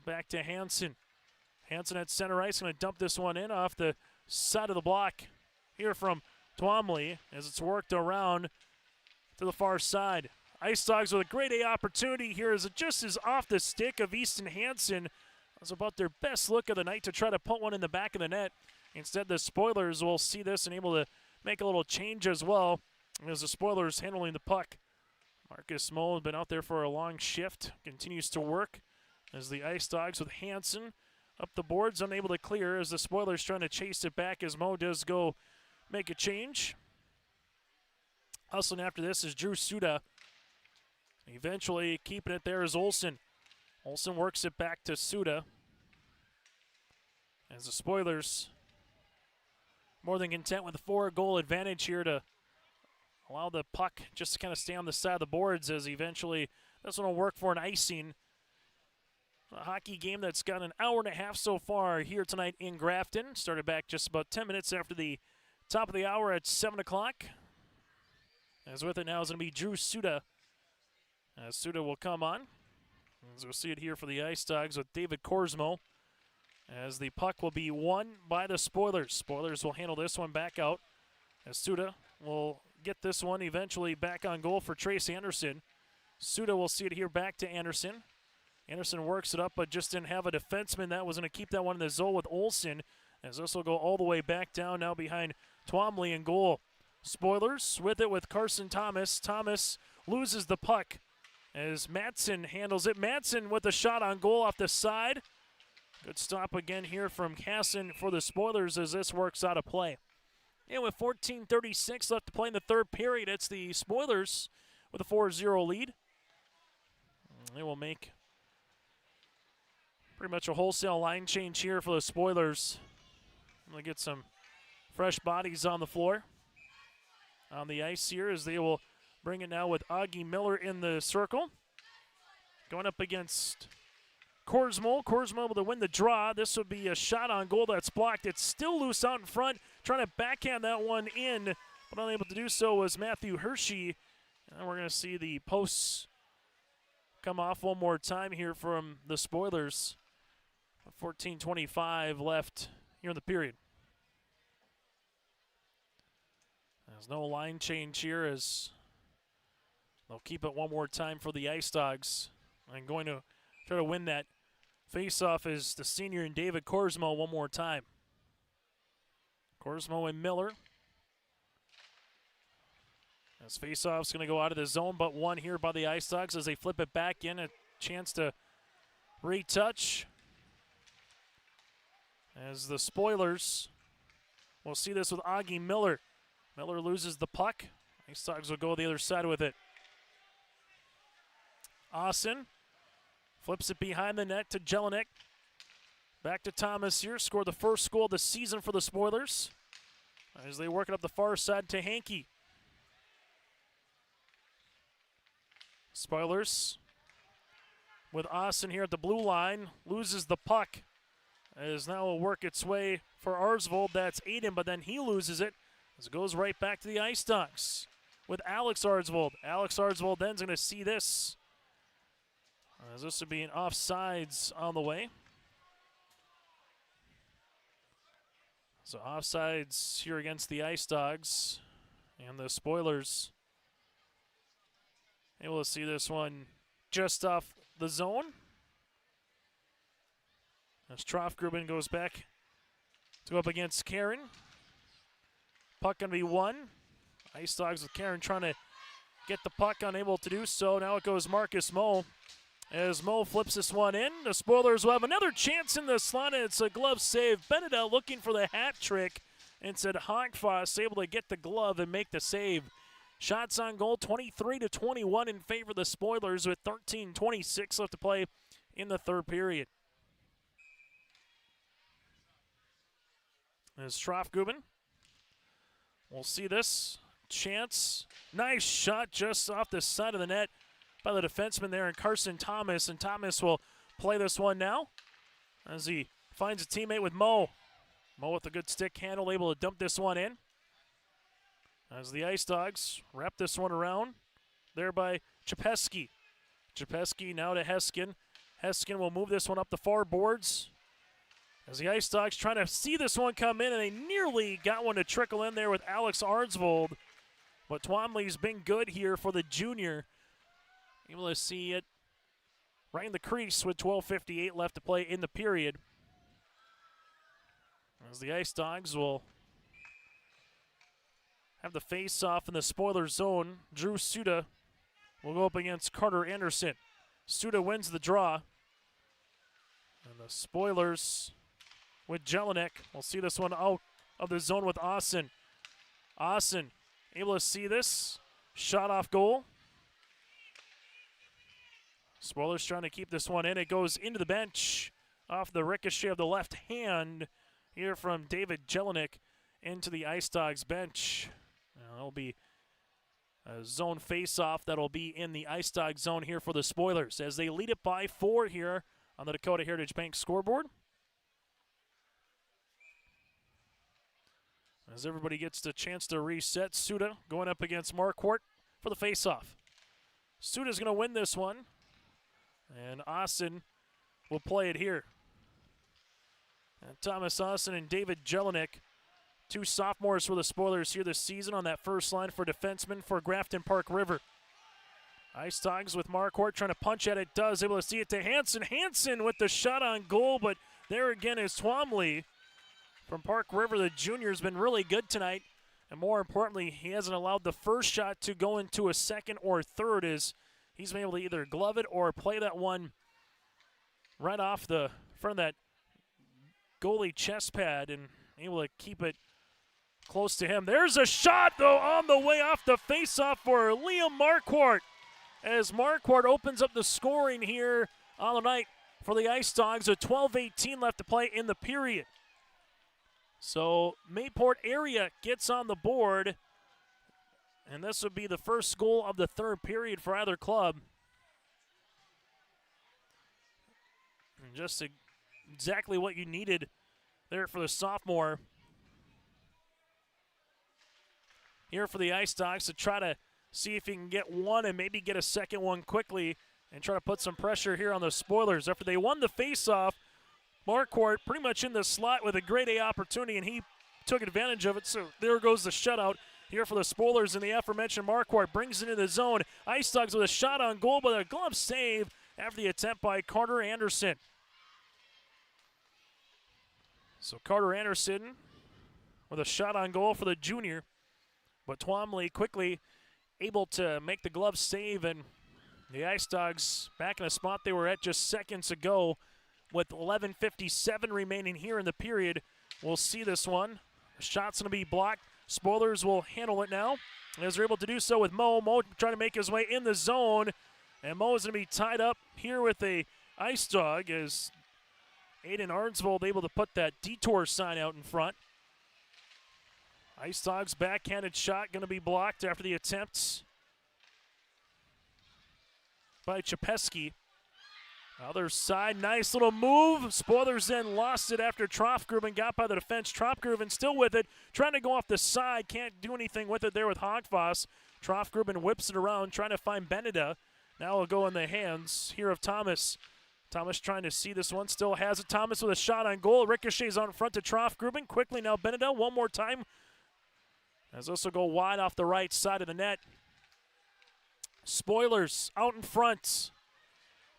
Back to Hansen. Hansen at center ice, going to dump this one in off the side of the block here from Twombly as it's worked around to the far side. Ice Dogs with a great A opportunity here as it just is off the stick of Easton Hansen. That's about their best look of the night to try to put one in the back of the net. Instead, the Spoilers will see this and able to make a little change as well as the Spoilers handling the puck. Marcus Moe has been out there for a long shift, continues to work as the Ice Dogs with Hansen up the boards, unable to clear as the Spoilers trying to chase it back as Mo does go make a change. Hustling after this is Drew Suda. Eventually keeping it there is Olsen. Olsen works it back to Suda. As the Spoilers more than content with a 4-goal advantage here to allow the puck just to kind of stay on the side of the boards, as eventually this one will work for an icing. A hockey game that's got an hour and a half so far here tonight in Grafton. Started back just about 10 minutes after the top of the hour at 7 o'clock. As with it now is going to be Drew Suda. As Suda will come on. As we'll see it here for the Ice Dogs with David Korsmo. As the puck will be won by the Spoilers. Spoilers will handle this one back out. As Suda will get this one eventually back on goal for Trace Anderson. Suda will see it here back to Anderson. Anderson works it up, but just didn't have a defenseman that was going to keep that one in the zone with Olsen. As this will go all the way back down now behind Twomley in goal. Spoilers with it with Carson Thomas. Thomas loses the puck as Madsen handles it. Madsen with a shot on goal off the side. Good stop again here from Casson for the Spoilers as this works out of play. And with 14:36 left to play in the third period, it's the Spoilers with a 4-0 lead. They will make pretty much a wholesale line change here for the Spoilers. We'll get some fresh bodies on the floor. On the ice here as they will bring it now with Augie Miller in the circle. Going up against Korsmo. Korsmo able to win the draw. This would be a shot on goal that's blocked. It's still loose out in front. Trying to backhand that one in, but unable to do so was Matthew Hershey. And we're going to see the posts come off one more time here from the Spoilers. 14:25 left here in the period. There's no line change here as they'll keep it one more time for the Ice Dogs. And going to try to win that face-off is the senior and David Korsmo one more time. Korsmo and Miller. As face-off's going to go out of the zone, but one here by the Ice Dogs as they flip it back in. A chance to retouch. As the Spoilers, we'll see this with Augie Miller. Miller loses the puck. Ice Dogs will go the other side with it. Austin flips it behind the net to Jelinek. Back to Thomas here. Scored the first goal of the season for the Spoilers. As they work it up the far side to Hankey. Spoilers with Austin here at the blue line. Loses the puck. As now will work its way for Arsvold. That's Aiden, but then he loses it. As it goes right back to the Ice Dogs with Alex Arsvold. Alex Arsvold then's going to see this. As this would be an offsides on the way. So offsides here against the Ice Dogs and the Spoilers. Able to see this one just off the zone. As Trofgruben goes back to go up against Karen. Puck going to be won. Ice Dogs with Karen trying to get the puck, unable to do so. Now it goes Marcus Moe. As Moe flips this one in, the Spoilers will have another chance in the slot, and it's a glove save. Benedell looking for the hat trick. Instead, Hogfoss able to get the glove and make the save. Shots on goal, 23-21 in favor of the Spoilers with 13:26 left to play in the third period. As Trofgruben, we'll see this chance. Nice shot just off the side of the net by the defenseman there in Carson Thomas, and Thomas will play this one now as he finds a teammate with Moe. Moe with a good stick handle, able to dump this one in. As the Ice Dogs wrap this one around there by Chepeski. Chepeski now to Heskin. Heskin will move this one up the far boards. As the Ice Dogs trying to see this one come in, and they nearly got one to trickle in there with Alex Arsvold. But Twomley's been good here for the junior. Able to see it right in the crease with 12:58 left to play in the period. As the Ice Dogs will have the face-off in the Spoiler zone. Drew Suda will go up against Carter Anderson. Suda wins the draw. The Spoilers with Jelinek. We'll see this one out of the zone with Austin. Austin able to see this. Shot off goal. Spoilers trying to keep this one in. It goes into the bench off the ricochet of the left hand here from David Jelinek into the Ice Dogs bench. That'll be a zone face-off that'll be in the Ice Dog zone here for the Spoilers as they lead it by 4 here on the Dakota Heritage Bank scoreboard. As everybody gets the chance to reset, Suda going up against MayPort for the face-off. Suda's going to win this one, and Austin will play it here. And Thomas Austin and David Jelinek, 2 sophomores for the Spoilers here this season on that first line for defensemen for Grafton-Park River. Ice Dogs with MayPort trying to punch at it, does, able to see it to Hansen. Hansen with the shot on goal, but there again is Twomley from Park River. The junior has been really good tonight, and more importantly, he hasn't allowed the first shot to go into a second or third, as he's been able to either glove it or play that one right off the front of that goalie chest pad and able to keep it close to him. There's a shot, though, on the way off the faceoff for Liam MayPort, as MayPort opens up the scoring here on the night for the Ice Dogs. A 12:18 left to play in the period. So MayPort area gets on the board, and this would be the first goal of the third period for either club. And just exactly what you needed there for the sophomore. Here for the Ice Dogs to try to see if he can get one and maybe get a second one quickly and try to put some pressure here on the Spoilers. After they won the faceoff, MayPort pretty much in the slot with a grade A opportunity, and he took advantage of it. So there goes the shutout here for the Spoilers, and the aforementioned MayPort brings it into the zone. Ice Dogs with a shot on goal, but a glove save after the attempt by Carter Anderson. So Carter Anderson with a shot on goal for the junior, but Twomley quickly able to make the glove save, and the Ice Dogs back in the spot they were at just seconds ago with 11:57 remaining here in the period. We'll see this one. The shot's going to be blocked. Spoilers will handle it now, as they're able to do so with Mo. Mo trying to make his way in the zone, and Mo is going to be tied up here with a Ice Dog, as Aiden Arnsvold able to put that detour sign out in front. Ice Dogs backhanded shot going to be blocked after the attempts by Chapeski. Other side, nice little move. Spoilers then lost it after Trofgruben got by the defense. Trofgruben still with it, trying to go off the side. Can't do anything with it there with Hogfoss. Trofgruben whips it around, trying to find Beneda. Now it'll go in the hands here of Thomas. Thomas trying to see this one, still has it. Thomas with a shot on goal. Ricochets on front to Trofgruben. Quickly now Beneda, one more time. As this will go wide off the right side of the net. Spoilers out in front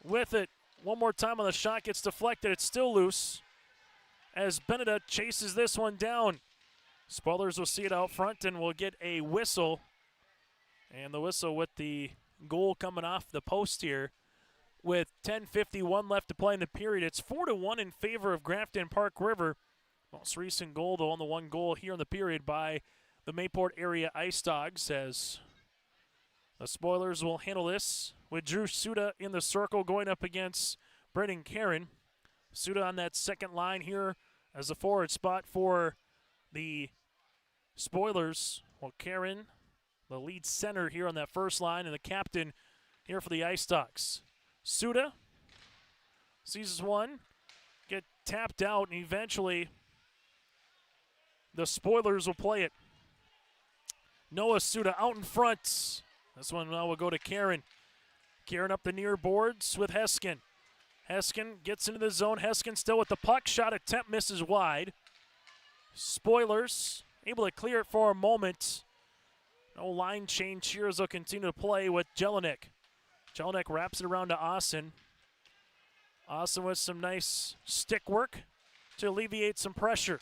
with it. One more time on the shot, gets deflected. It's still loose as Beneda chases this one down. Spoilers will see it out front and will get a whistle. And the whistle with the goal coming off the post here with 10:51 left to play in the period. It's 4-1 in favor of Grafton-Park River. Most recent goal, though, on the one goal here in the period by the MayPort area Ice Dogs, as the Spoilers will handle this with Drew Suda in the circle going up against Brendan Karen. Suda on that second line here as a forward spot for the Spoilers. Well, Karen, the lead center here on that first line, and the captain here for the Ice Dogs. Suda sees one, get tapped out, and eventually the Spoilers will play it. Noah Suda out in front. This one now will go to Karen. Karen up the near boards with Heskin. Heskin gets into the zone. Heskin still with the puck. Shot attempt misses wide. Spoilers able to clear it for a moment. No line change here as they'll continue to play with Jelinek. Jelinek wraps it around to Austin. Austin with some nice stick work to alleviate some pressure.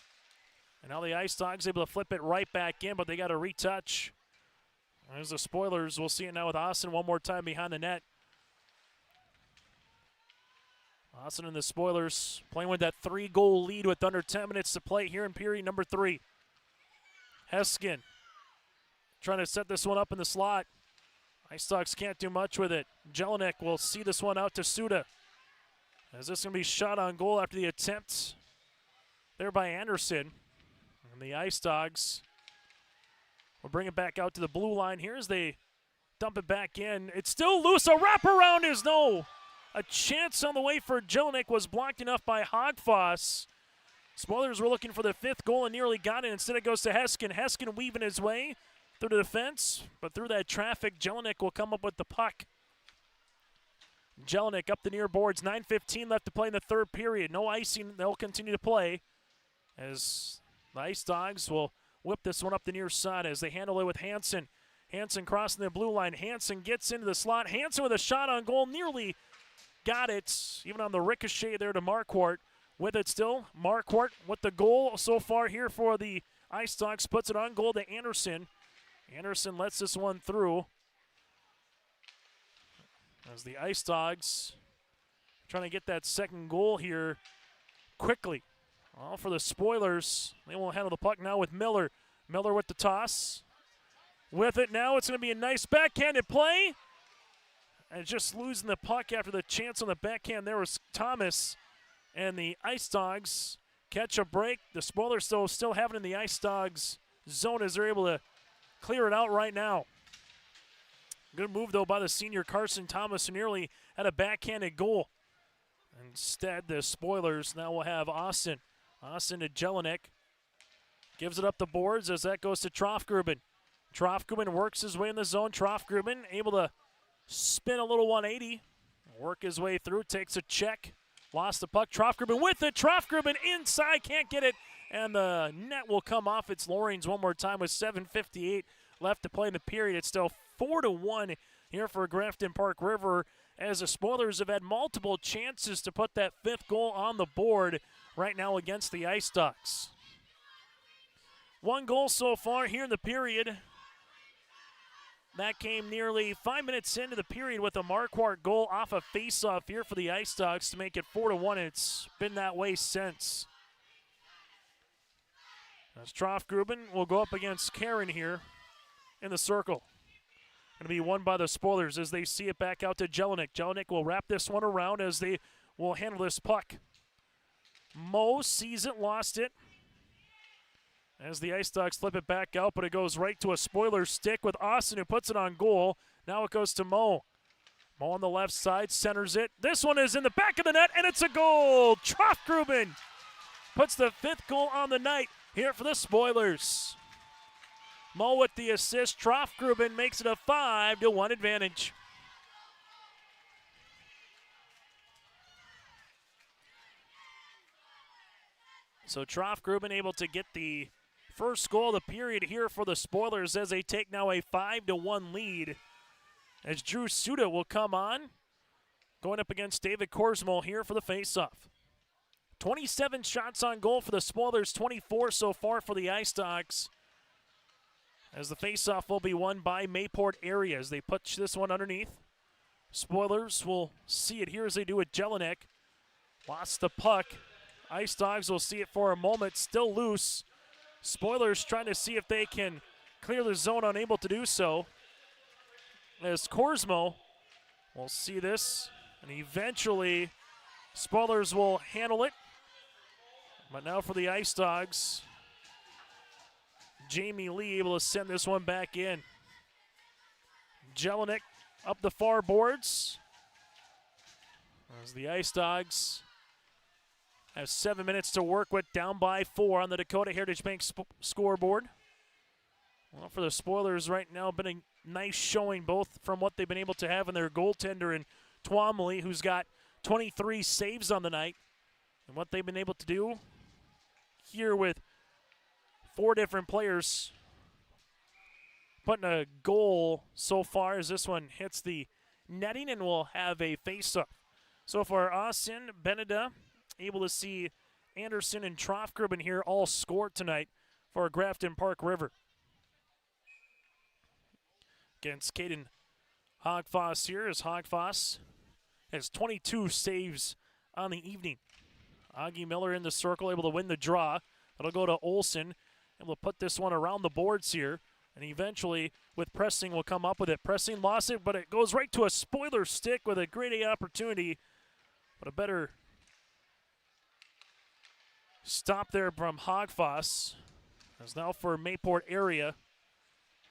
And now the Ice Dogs able to flip it right back in, but they got a retouch. There's the Spoilers. We'll see it now with Austin one more time behind the net. Austin and the Spoilers playing with that 3-goal lead with under 10 minutes to play here in period number 3. Heskin trying to set this one up in the slot. Ice Dogs can't do much with it. Jelinek will see this one out to Suda. Is this going to be shot on goal after the attempt there by Anderson? And the Ice Dogs will bring it back out to the blue line here as they dump it back in. It's still loose. A wraparound is no. A chance on the way for Jelinek was blocked enough by Hogfoss. Spoilers were looking for the 5th goal and nearly got it. Instead it goes to Heskin. Heskin weaving his way through the defense, but through that traffic, Jelinek will come up with the puck. Jelinek up the near boards. 9:15 left to play in the 3rd period. No icing. They'll continue to play as the Ice Dogs will whip this one up the near side as they handle it with Hansen. Hansen crossing the blue line. Hansen gets into the slot. Hansen with a shot on goal. Nearly got it, even on the ricochet there to MayPort. With it still, MayPort with the goal so far here for the Ice Dogs. Puts it on goal to Anderson. Anderson lets this one through. As the Ice Dogs trying to get that 2nd goal here quickly. All for the Spoilers. They will handle the puck now with Miller. Miller with the toss. With it now, it's going to be a nice backhanded play. And just losing the puck after the chance on the backhand there was Thomas. And the Ice Dogs catch a break. The Spoilers still have it in the Ice Dogs zone as they're able to clear it out right now. Good move, though, by the senior Carson Thomas, who nearly had a backhanded goal. Instead, the Spoilers now will have Austin. Austin to Jelinek. Gives it up the boards as that goes to Trofgruben. Trofgruben works his way in the zone. Trofgruben able to spin a little 180. Work his way through, takes a check. Lost the puck. Trofgruben with it. Trofgruben inside, can't get it. And the net will come off its loins one more time with 7:58 left to play in the period. It's still 4-1 here for Grafton-Park River as the Spoilers have had multiple chances to put that 5th goal on the board right now against the Ice Dogs. 1 goal so far here in the period. That came nearly 5 minutes into the period with a MayPort goal off a face-off here for the Ice Dogs to make it 4-1. It's been that way since. As Trofgruben will go up against Karen here in the circle. Going to be won by the Spoilers as they see it back out to Jelinek. Jelinek will wrap this one around as they will handle this puck. Mo sees it, lost it. As the Ice Dogs flip it back out, but it goes right to a Spoiler stick with Austin, who puts it on goal. Now it goes to Mo. Mo on the left side, centers it. This one is in the back of the net, and it's a goal! Trofgruben puts the 5th goal on the night here for the Spoilers. Mo with the assist. Trofgruben makes it a 5-1 advantage. So Trofgruben able to get the first goal of the period here for the Spoilers as they take now a 5-1 lead. As Drew Suda will come on, going up against David Korsmo here for the faceoff. 27 shots on goal for the Spoilers, 24 so far for the Ice Dogs. As the faceoff will be won by MayPort area as they put this one underneath. Spoilers will see it here as they do with Jelinek. Lost the puck. Ice Dogs will see it for a moment, still loose. Spoilers trying to see if they can clear the zone, unable to do so. As Korsmo will see this, and eventually Spoilers will handle it. But now for the Ice Dogs, Jamie Lee able to send this one back in. Jelinek up the far boards. As the Ice Dogs have 7 minutes to work with, down by 4 on the Dakota Heritage Bank scoreboard. Well, for the Spoilers right now, been a nice showing both from what they've been able to have in their goaltender in Twomley, who's got 23 saves on the night, and what they've been able to do here with 4 different players putting a goal so far as this one hits the netting and will have a face-up. So far, Austin, Beneda, able to see Anderson and Trofgruben here all score tonight for Grafton-Park River. Against Caden Hogfoss here as Hogfoss has 22 saves on the evening. Augie Miller in the circle, able to win the draw. That'll go to Olsen, able to put this one around the boards here. And eventually, with Pressing, will come up with it. Pressing lost it, but it goes right to a spoiler stick with a great A opportunity. But a better stop there from Hogfoss. As now for MayPort area.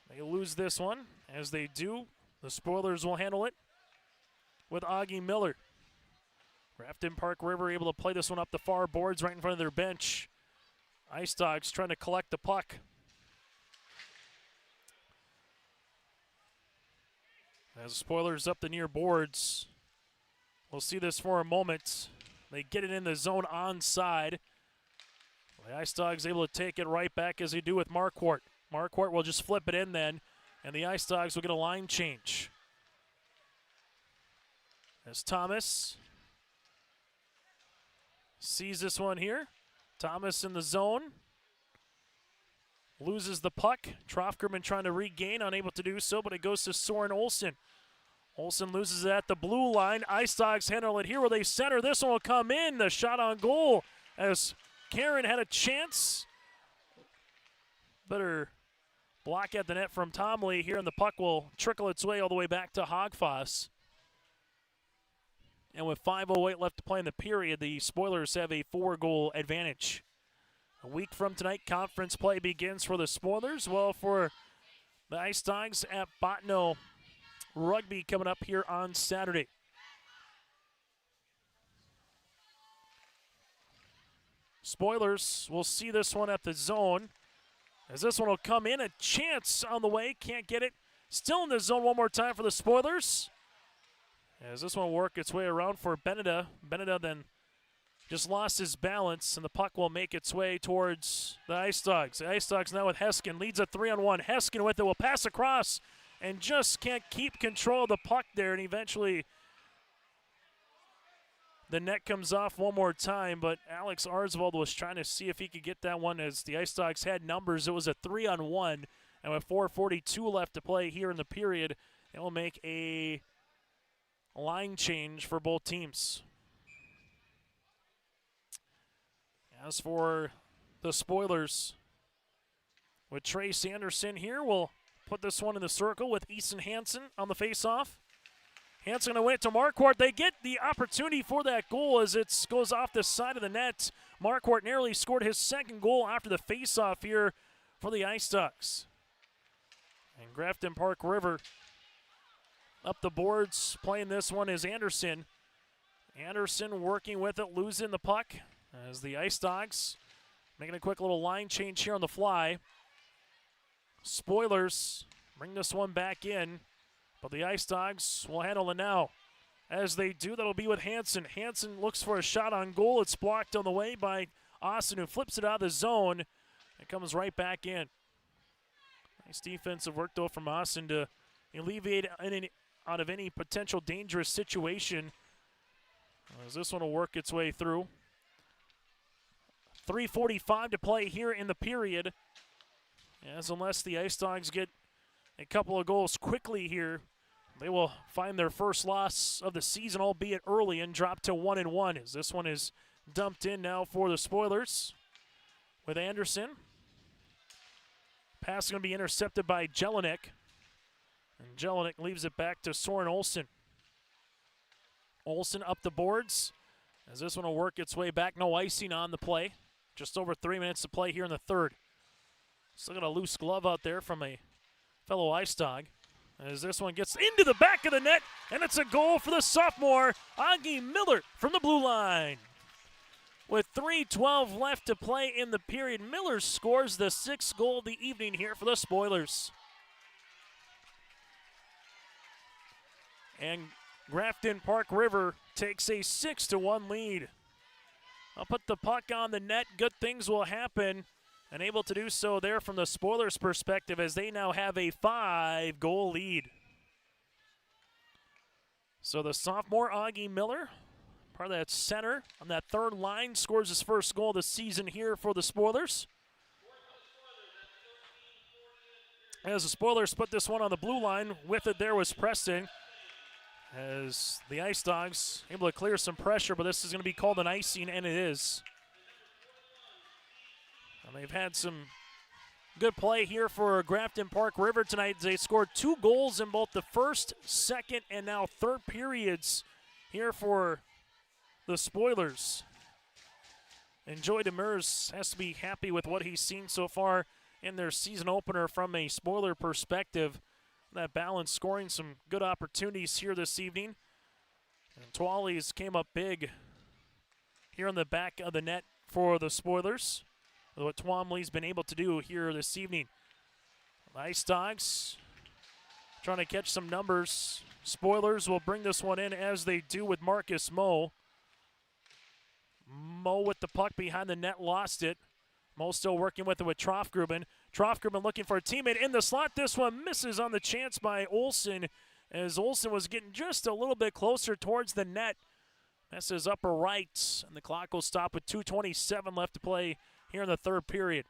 They lose this one. As they do, the Spoilers will handle it with Augie Miller. Grafton-Park River able to play this one up the far boards right in front of their bench. Ice Dogs trying to collect the puck. As the Spoilers up the near boards. We'll see this for a moment. They get it in the zone onside. The Ice Dogs able to take it right back as they do with MayPort. MayPort will just flip it in then, and the Ice Dogs will get a line change. As Thomas sees this one here. Thomas in the zone. Loses the puck. Trofkerman trying to regain, unable to do so, but it goes to Soren Olsen. Olsen loses it at the blue line. Ice Dogs handle it here where they center. This one will come in. The shot on goal as Karen had a chance. Better block at the net from Tomley here, and the puck will trickle its way all the way back to Hogfoss. And with 5:08 left to play in the period, the Spoilers have a 4-goal advantage. A week from tonight, conference play begins for the Spoilers. Well, for the Ice Dogs at Botno Rugby coming up here on Saturday. Spoilers will see this one at the zone. As this one will come in, a chance on the way, can't get it. Still in the zone one more time for the Spoilers. As this one will work its way around for Beneda. Beneda then just lost his balance, and the puck will make its way towards the Ice Dogs. The Ice Dogs now with Heskin, leads a 3-on-1. Heskin with it will pass across and just can't keep control of the puck there, and eventually the net comes off one more time, but Alex Arsvold was trying to see if he could get that one as the Ice Dogs had numbers. It was a 3-on-1, and with 4:42 left to play here in the period, it will make a line change for both teams. As for the Spoilers, with Trace Anderson here, we'll put this one in the circle with Easton Hansen on the faceoff. Hansen going to win it to MayPort. They get the opportunity for that goal as it goes off the side of the net. MayPort nearly scored his second goal after the faceoff here for the Ice Dogs. And Grafton-Park River up the boards, playing this one is Anderson. Anderson working with it, losing the puck as the Ice Dogs making a quick little line change here on the fly. Spoilers bring this one back in, but the Ice Dogs will handle it now. As they do, that'll be with Hansen. Hansen looks for a shot on goal. It's blocked on the way by Austin, who flips it out of the zone. It comes right back in. Nice defensive work, though, from Austin to alleviate out of any potential dangerous situation. As this one will work its way through. 3:45 to play here in the period. As unless the Ice Dogs get a couple of goals quickly here, they will find their first loss of the season, albeit early, and drop to 1-1. As this one is dumped in now for the Spoilers with Anderson. Pass is going to be intercepted by Jelinek. And Jelinek leaves it back to Soren Olsen. Olsen up the boards as this one will work its way back. No icing on the play. Just over 3 minutes to play here in the third. Still got a loose glove out there from a fellow Ice Dog. As this one gets into the back of the net, and it's a goal for the sophomore, Augie Miller from the blue line. With 3:12 left to play in the period, Miller scores the 6th goal of the evening here for the Spoilers. And Grafton-Park River takes a 6-1 lead. I'll put the puck on the net. Good things will happen. And able to do so there from the Spoilers' perspective as they now have a 5-goal lead. So the sophomore, Augie Miller, part of that center on that third line, scores his first goal of the season here for the Spoilers. As the Spoilers put this one on the blue line, with it there was Preston. as the Ice Dogs able to clear some pressure, but this is going to be called an icing, and it is. And they've had some good play here for Grafton-Park River tonight. They scored 2 goals in both the first, second, and now third periods here for the Spoilers. And Joey Demers has to be happy with what he's seen so far in their season opener from a Spoiler perspective. That balance, scoring some good opportunities here this evening. And Twallies came up big here on the back of the net for the Spoilers. What Twomley's been able to do here this evening. The Ice Dogs trying to catch some numbers. Spoilers will bring this one in as they do with Marcus Moe. Moe with the puck behind the net, lost it. Moe still working with it with Trofgruben. Trofgruben looking for a teammate in the slot. This one misses on the chance by Olsen as Olsen was getting just a little bit closer towards the net. Misses upper right, and the clock will stop with 2:27 left to play here in the third period.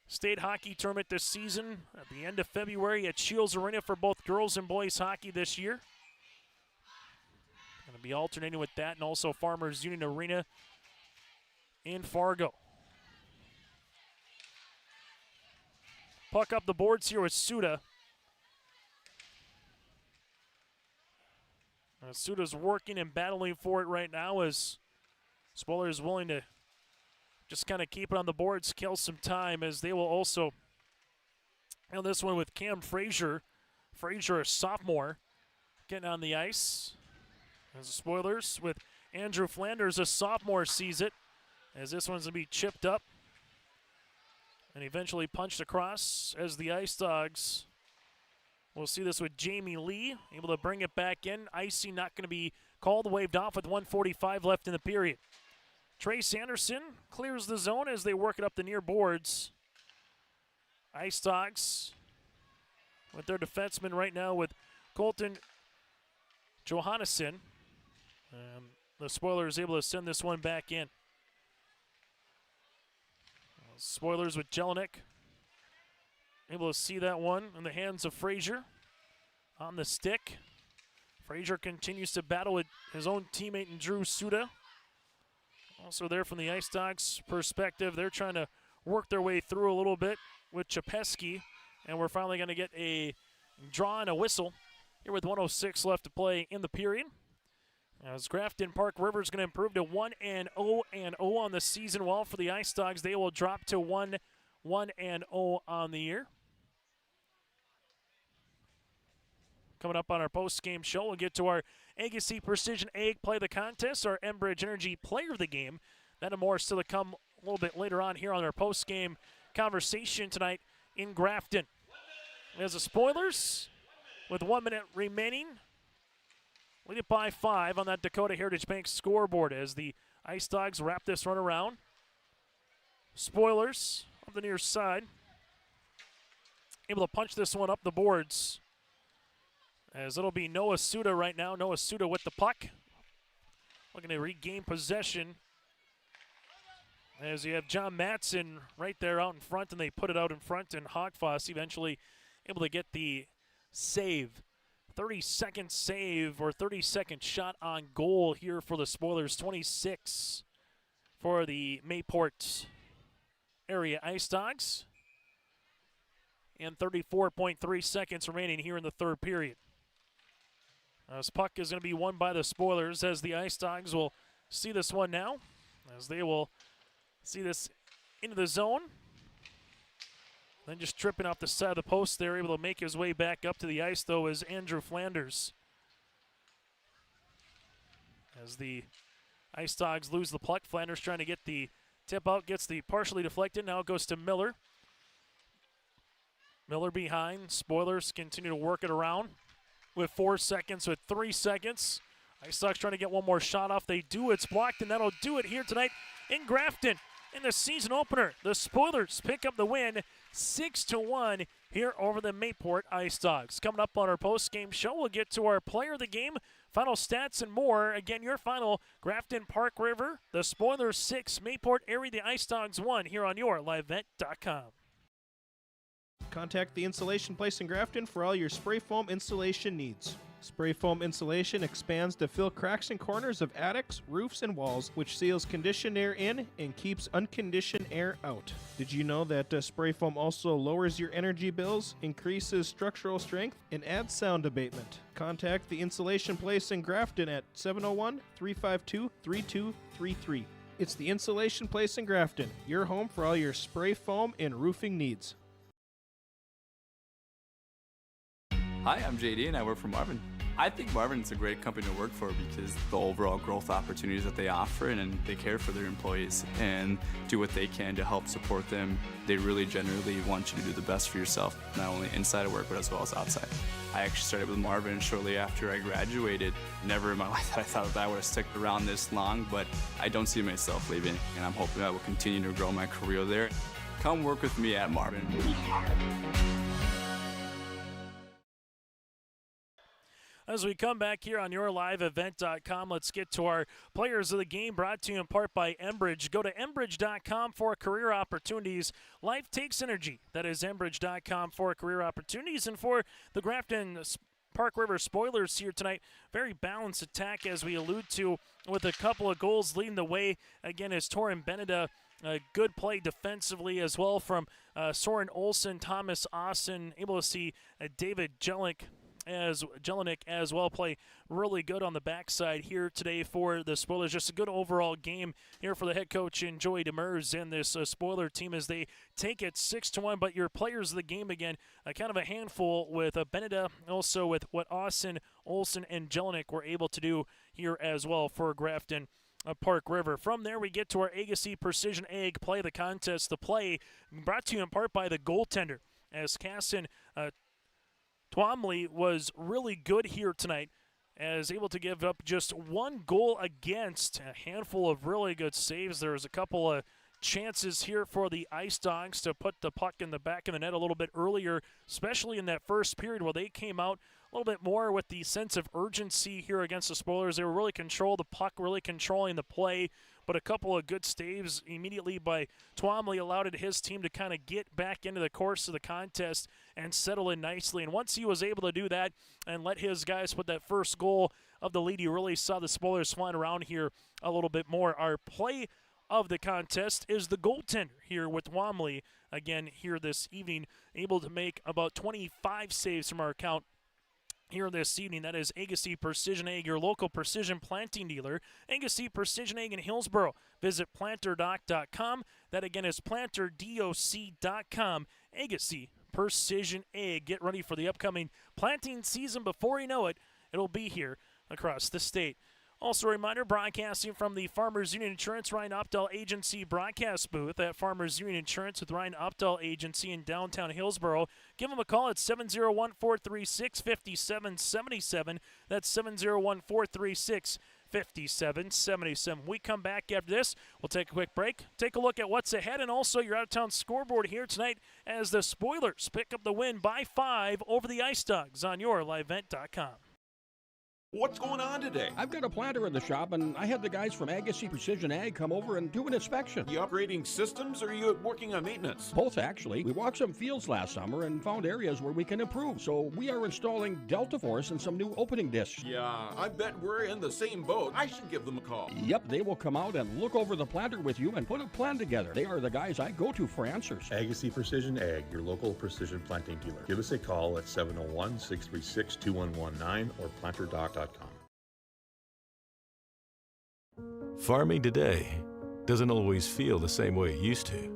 State hockey tournament this season at the end of February at Shields Arena for both girls and boys hockey this year. Going to be alternating with that, and also Farmers Union Arena in Fargo. Puck up the boards here with Suda. Suda's working and battling for it right now as Spoiler is willing to just kind of keep it on the boards, kill some time, as they will also handle this one with Cam Frazier. Frazier, a sophomore, getting on the ice. As the Spoilers with Andrew Flanders, a sophomore, sees it, as this one's going to be chipped up and eventually punched across as the Ice Dogs. We'll see this with Jamie Lee, able to bring it back in. Icing not going to be called, waved off with 1:45 left in the period. Trey Sanderson clears the zone as they work it up the near boards. Ice Dogs with their defenseman right now with Colton Johannesson. The Spoilers able to send this one back in. Spoilers with Jelinek. Able to see that one in the hands of Frazier on the stick. Frazier continues to battle with his own teammate in Drew Suda. Also there from the Ice Dogs' perspective, they're trying to work their way through a little bit with Chapeski, and we're finally going to get a draw and a whistle here with 1:06 left to play in the period. As Grafton-Park River is going to improve to 1-0 on the season, while for the Ice Dogs, they will drop to 1-0 on the year. Coming up on our post-game show, we'll get to our Agassi Precision Egg Play the Contest, our Enbridge Energy Player of the Game. That and more still to come a little bit later on here on our post-game conversation tonight in Grafton. As the Spoilers, with 1 minute remaining, lead it by 5 on that Dakota Heritage Bank scoreboard as the Ice Dogs wrap this run around. Spoilers on the near side, able to punch this one up the boards, as it'll be Noah Suda right now. Noah Suda with the puck, looking to regain possession, as you have John Matson right there out in front, and they put it out in front, and Hogfoss eventually able to get the save. 30-second save, or 30-second shot on goal here for the Spoilers. 26 for the MayPort area Ice Dogs. And 34.3 seconds remaining here in the third period. This puck is going to be won by the Spoilers, as the Ice Dogs will see this one now, as they will see this into the zone. Then just tripping off the side of the post there, able to make his way back up to the ice, though, is Andrew Flanders. As the Ice Dogs lose the puck, Flanders trying to get the tip out, gets the partially deflected. Now it goes to Miller. Miller behind. Spoilers continue to work it around with 4 seconds, with 3 seconds. Ice Dogs trying to get one more shot off. They do. It's blocked, and that'll do it here tonight in Grafton. In the season opener, the Spoilers pick up the win 6-1 here over the MayPort Ice Dogs. Coming up on our post-game show, we'll get to our player of the game, final stats, and more. Again, your final, Grafton-Park River, the Spoilers 6, MayPort area, the Ice Dogs 1 here on your LiveVet.com. Contact the Insulation Place in Grafton for all your spray foam installation needs. Spray foam insulation expands to fill cracks and corners of attics, roofs, and walls, which seals conditioned air in and keeps unconditioned air out. Did you know that spray foam also lowers your energy bills, increases structural strength, and adds sound abatement? Contact the Insulation Place in Grafton at 701-352-3233. It's the Insulation Place in Grafton, your home for all your spray foam and roofing needs. Hi, I'm JD and I work for Marvin. I think Marvin's a great company to work for because the overall growth opportunities that they offer and they care for their employees and do what they can to help support them. They really generally want you to do the best for yourself, not only inside of work but as well as outside. I actually started with Marvin shortly after I graduated. Never in my life I thought that I would have stuck around this long, but I don't see myself leaving and I'm hoping I will continue to grow my career there. Come work with me at Marvin. As we come back here on yourliveevent.com, let's get to our players of the game, brought to you in part by Enbridge. Go to enbridge.com for career opportunities. Life takes energy. That is enbridge.com for career opportunities. And for the Grafton-Park River Spoilers here tonight, very balanced attack as we allude to, with a couple of goals leading the way. Again, is Torin Beneda. A good play defensively as well from Soren Olsen, Thomas Austin. Able to see David Jelinek as well play really good on the backside here today for the Spoilers. Just a good overall game here for the head coach and Joey Demers and this Spoiler team as they take it 6-1. But your players of the game again, kind of a handful with Beneda, also with what Austin, Olsen, and Jelinek were able to do here as well for Grafton Park River. From there, we get to our Agassi Precision Egg Play the Contest. The play brought to you in part by the goaltender, as Casson Twomley was really good here tonight, as able to give up just one goal against, a handful of really good saves. There was a couple of chances here for the Ice Dogs to put the puck in the back of the net a little bit earlier, especially in that first period where they came out a little bit more with the sense of urgency here against the Spoilers. They were really controlling the puck, really controlling the play, but a couple of good saves immediately by Twomley allowed his team to kind of get back into the course of the contest and settle in nicely. And once he was able to do that and let his guys put that first goal of the lead, you really saw the Spoilers flying around here a little bit more. Our play of the contest is the goaltender here with Twomley. Again, here this evening, able to make about 25 saves from our account here this evening. That is Agassi Precision Egg, your local precision planting dealer. Agassi Precision Egg in Hillsboro. Visit planterdoc.com. That again is planterdoc.com. Agassi Precision Egg. Get ready for the upcoming planting season. Before you know it, it'll be here across the state. Also a reminder, broadcasting from the Farmers Union Insurance Ryan Opdahl Agency broadcast booth at Farmers Union Insurance with Ryan Opdahl Agency in downtown Hillsboro. Give them a call at 701-436-5777. That's 701-436-5777. We come back after this. We'll take a quick break, take a look at what's ahead, and also your out-of-town scoreboard here tonight as the Spoilers pick up the win by 5 over the Ice Dogs on yourliveevent.com. What's going on today? I've got a planter in the shop, and I had the guys from Agassi Precision Ag come over and do an inspection. You upgrading systems, or are you working on maintenance? Both, actually. We walked some fields last summer and found areas where we can improve, so we are installing Delta Force and some new opening discs. Yeah, I bet we're in the same boat. I should give them a call. Yep, they will come out and look over the planter with you and put a plan together. They are the guys I go to for answers. Agassi Precision Ag, your local precision planting dealer. Give us a call at 701-636-2119 or planterdoc.com. Farming today doesn't always feel the same way it used to.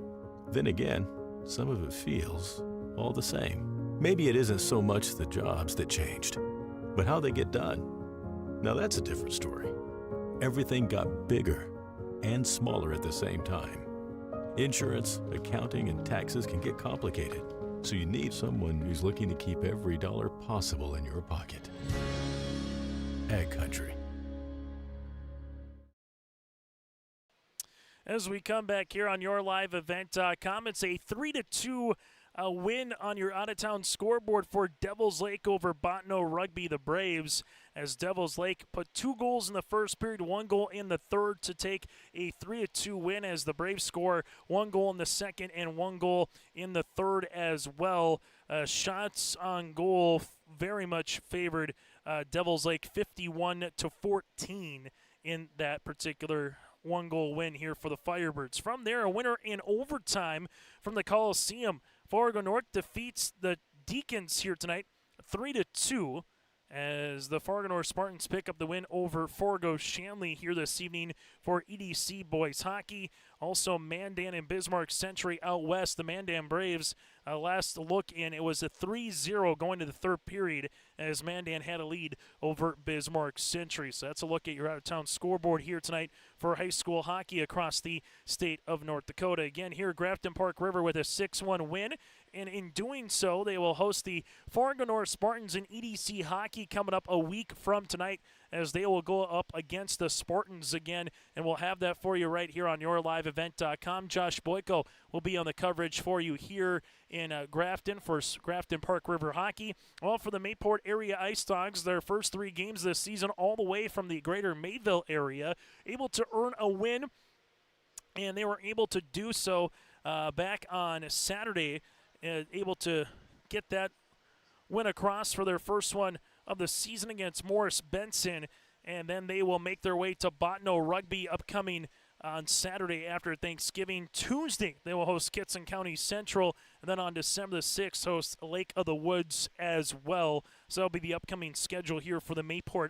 Then again, some of it feels all the same. Maybe it isn't so much the jobs that changed, but how they get done. Now that's a different story. Everything got bigger and smaller at the same time. Insurance, accounting, and taxes can get complicated, so you need someone who's looking to keep every dollar possible in your pocket. Ag Country. As we come back here on yourliveevent.com, it's a 3-2 A win on your out-of-town scoreboard for Devils Lake over Bottineau Rugby, the Braves, as Devils Lake put 2 goals in the first period, 1 goal in the third to take a 3-2 win, as the Braves score 1 goal in the second and 1 goal in the third as well. Shots on goal very much favored Devils Lake 51-14 in that particular 1-goal win here for the Firebirds. From there, a winner in overtime from the Coliseum. Fargo North defeats the Deacons here tonight 3-2 as the Fargo North Spartans pick up the win over Fargo Shanley here this evening for EDC boys hockey. Also Mandan and Bismarck Century out west. The Mandan Braves last look in, it was a 3-0 going to the third period as Mandan had a lead over Bismarck Century. So that's a look at your out-of-town scoreboard here tonight for high school hockey across the state of North Dakota. Again, here Grafton-Park River with a 6-1 win, and in doing so, they will host the Fargo North Spartans in EDC hockey coming up a week from tonight as they will go up against the Spartans again, and we'll have that for you right here on yourliveevent.com. Josh Boyko will be on the coverage for you here in Grafton for Grafton-Park River hockey. Well, for the MayPort area Ice Dogs, their first 3 games this season all the way from the greater Mayville area, able to earn a win, and they were able to do so back on Saturday, able to get that win across for their first one of the season against Morris Benson, and then they will make their way to Bottineau Rugby upcoming on Saturday after Thanksgiving. Tuesday, they will host Kitson County Central, and then on December the 6th, host Lake of the Woods as well. So that'll be the upcoming schedule here for the MayPort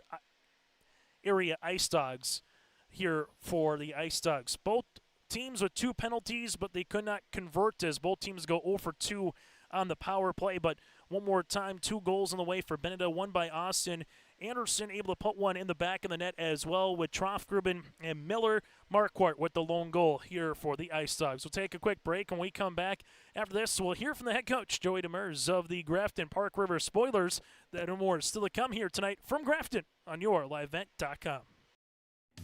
area Ice Dogs here for the Ice Dogs. Both teams with 2 penalties, but they could not convert as both teams go 0 for 2 on the power play. But one more time, 2 goals on the way for Beneda, 1 by Austin. Anderson able to put 1 in the back of the net as well with Trofgruben and Miller. Marquardt with the lone goal here for the Ice Dogs. We'll take a quick break. When we come back after this, we'll hear from the head coach, Joey Demers of the Grafton-Park River Spoilers. That and more is still to come here tonight from Grafton on yourliveevent.com.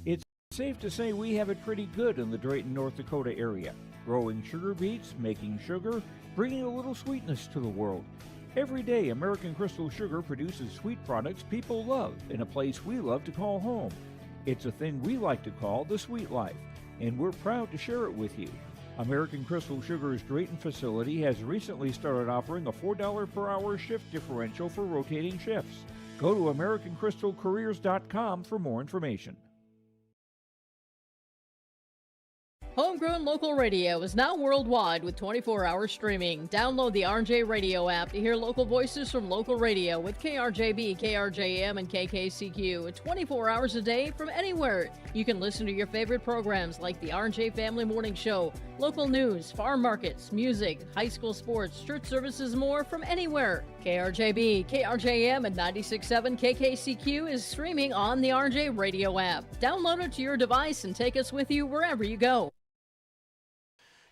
It's safe to say we have it pretty good in the Drayton, North Dakota area. Growing sugar beets, making sugar, bringing a little sweetness to the world. Every day, American Crystal Sugar produces sweet products people love in a place we love to call home. It's a thing we like to call the sweet life, and we're proud to share it with you. American Crystal Sugar's Drayton facility has recently started offering a $4 per hour shift differential for rotating shifts. Go to AmericanCrystalCareers.com for more information. Homegrown local radio is now worldwide with 24-hour streaming. Download the RJ Radio app to hear local voices from local radio with KRJB, KRJM, and KKCQ 24 hours a day from anywhere. You can listen to your favorite programs like the RJ Family Morning Show, local news, farm markets, music, high school sports, church services, more from anywhere. KRJB, KRJM, and 96.7 KKCQ is streaming on the RJ Radio app. Download it to your device and take us with you wherever you go.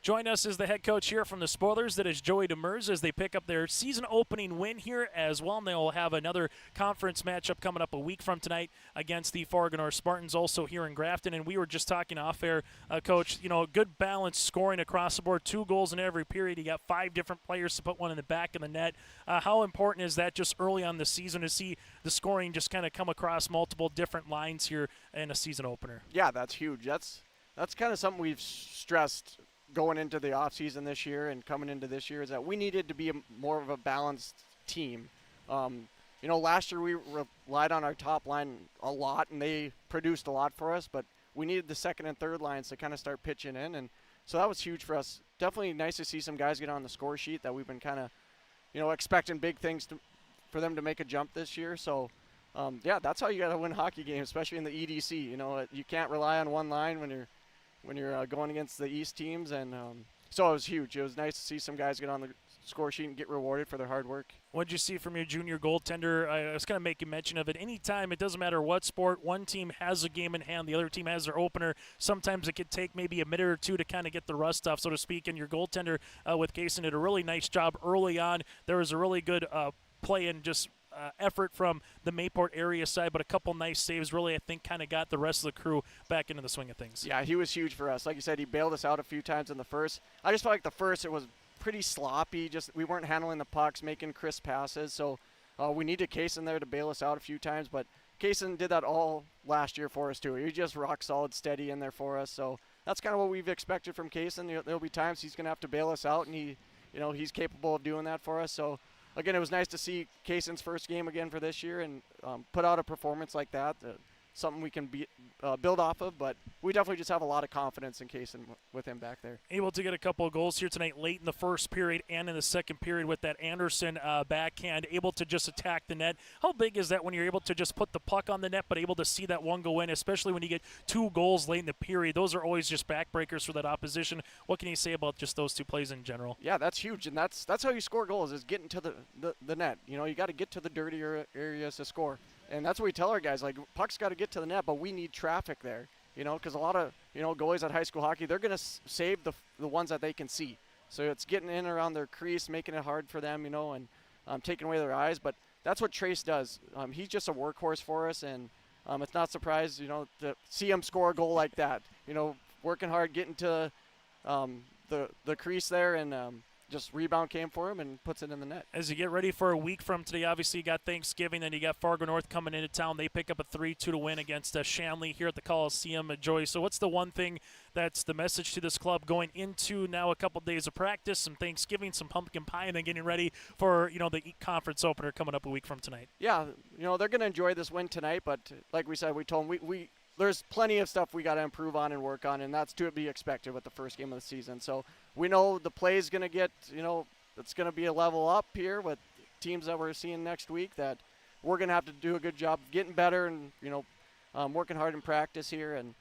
Join us as the head coach here from the Spoilers. That is Joey Demers as they pick up their season opening win here as well. And they will have another conference matchup coming up a week from tonight against the Fargo North Spartans also here in Grafton. And we were just talking off air, Coach, you know, good balance scoring across the board, 2 goals in every period. You got 5 different players to put 1 in the back of the net. How important is that just early on the season to see the scoring just kind of come across multiple different lines here in a season opener? Yeah, that's huge. That's kind of something we've stressed going into the offseason this year and coming into this year, is that we needed to be more of a balanced team. You know, last year we relied on our top line a lot, and they produced a lot for us, but we needed the second and third lines to kind of start pitching in, and so that was huge for us. Definitely nice to see some guys get on the score sheet that we've been kind of, you know, expecting big things for them to make a jump this year. So, yeah, that's how you got to win hockey games, especially in the EDC. You know, you can't rely on one line when you're going against the East teams, and so it was huge. It was nice to see some guys get on the score sheet and get rewarded for their hard work. What did you see from your junior goaltender? I was going to make a mention of it. Anytime, it doesn't matter what sport, one team has a game in hand, the other team has their opener. Sometimes it could take maybe a minute or 2 to kind of get the rust off, so to speak, and your goaltender with Kaysen did a really nice job early on. There was a really good play and just effort from the MayPort area side, but a couple nice saves really, I think, kind of got the rest of the crew back into the swing of things. Yeah, he was huge for us. Like you said, he bailed us out a few times in the first. I just felt like the first, it was pretty sloppy. Just we weren't handling the pucks, making crisp passes. So we needed Kaysen there to bail us out a few times. But Kaysen did that all last year for us too. He just rock solid, steady in there for us. So that's kind of what we've expected from Kaysen. There'll be times he's going to have to bail us out, and he's capable of doing that for us. So again, it was nice to see Kaysen's first game again for this year and put out a performance like that. Something we can build off of, but we definitely just have a lot of confidence in Kaysen with him back there. Able to get a couple of goals here tonight late in the first period and in the second period with that Anderson backhand, able to just attack the net. How big is that when you're able to just put the puck on the net but able to see that one go in, especially when you get 2 goals late in the period? Those are always just backbreakers for that opposition. What can you say about just those 2 plays in general? Yeah, that's huge, and that's how you score goals, is getting to the net. You got to get to the dirtier areas to score. And that's what we tell our guys, like, puck's got to get to the net, but we need traffic there, because a lot of, goalies at high school hockey, they're going to save the ones that they can see. So it's getting in around their crease, making it hard for them, and taking away their eyes. But that's what Trace does. He's just a workhorse for us, and it's not surprised, to see him score a goal like that. Working hard, getting to the crease there, and just rebound came for him and puts it in the net. As you get ready for a week from today, obviously you got Thanksgiving, then you got Fargo North coming into town. They pick up a 3-2 to win against Shanley here at the Coliseum at Joy. So what's the one thing that's the message to this club going into now a couple days of practice, some Thanksgiving, some pumpkin pie, and then getting ready for, the conference opener coming up a week from tonight? Yeah, they're going to enjoy this win tonight, but like we said, we told them there's plenty of stuff we got to improve on and work on, and that's to be expected with the first game of the season. So we know the play is going to get, it's going to be a level up here with teams that we're seeing next week, that we're going to have to do a good job getting better and, working hard in practice here. And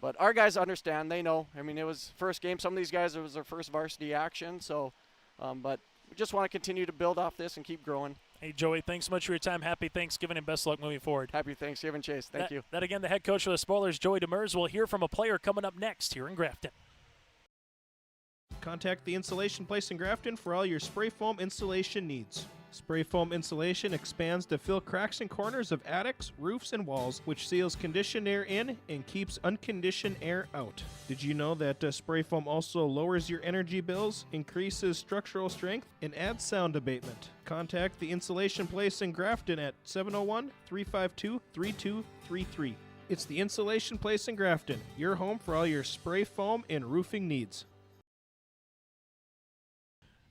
but our guys understand. They know. I mean, it was first game. Some of these guys, it was their first varsity action. So, but we just want to continue to build off this and keep growing. Hey, Joey, thanks so much for your time. Happy Thanksgiving and best luck moving forward. Happy Thanksgiving, Chase. Thank you. That again, the head coach of the Spoilers, Joey Demers. We'll hear from a player coming up next here in Grafton. Contact the Installation Place in Grafton for all your spray foam installation needs. Spray foam insulation expands to fill cracks and corners of attics, roofs, and walls, which seals conditioned air in and keeps unconditioned air out. Did you know that spray foam also lowers your energy bills, increases structural strength, and adds sound abatement? Contact the Insulation Place in Grafton at 701-352-3233. It's the Insulation Place in Grafton, your home for all your spray foam and roofing needs.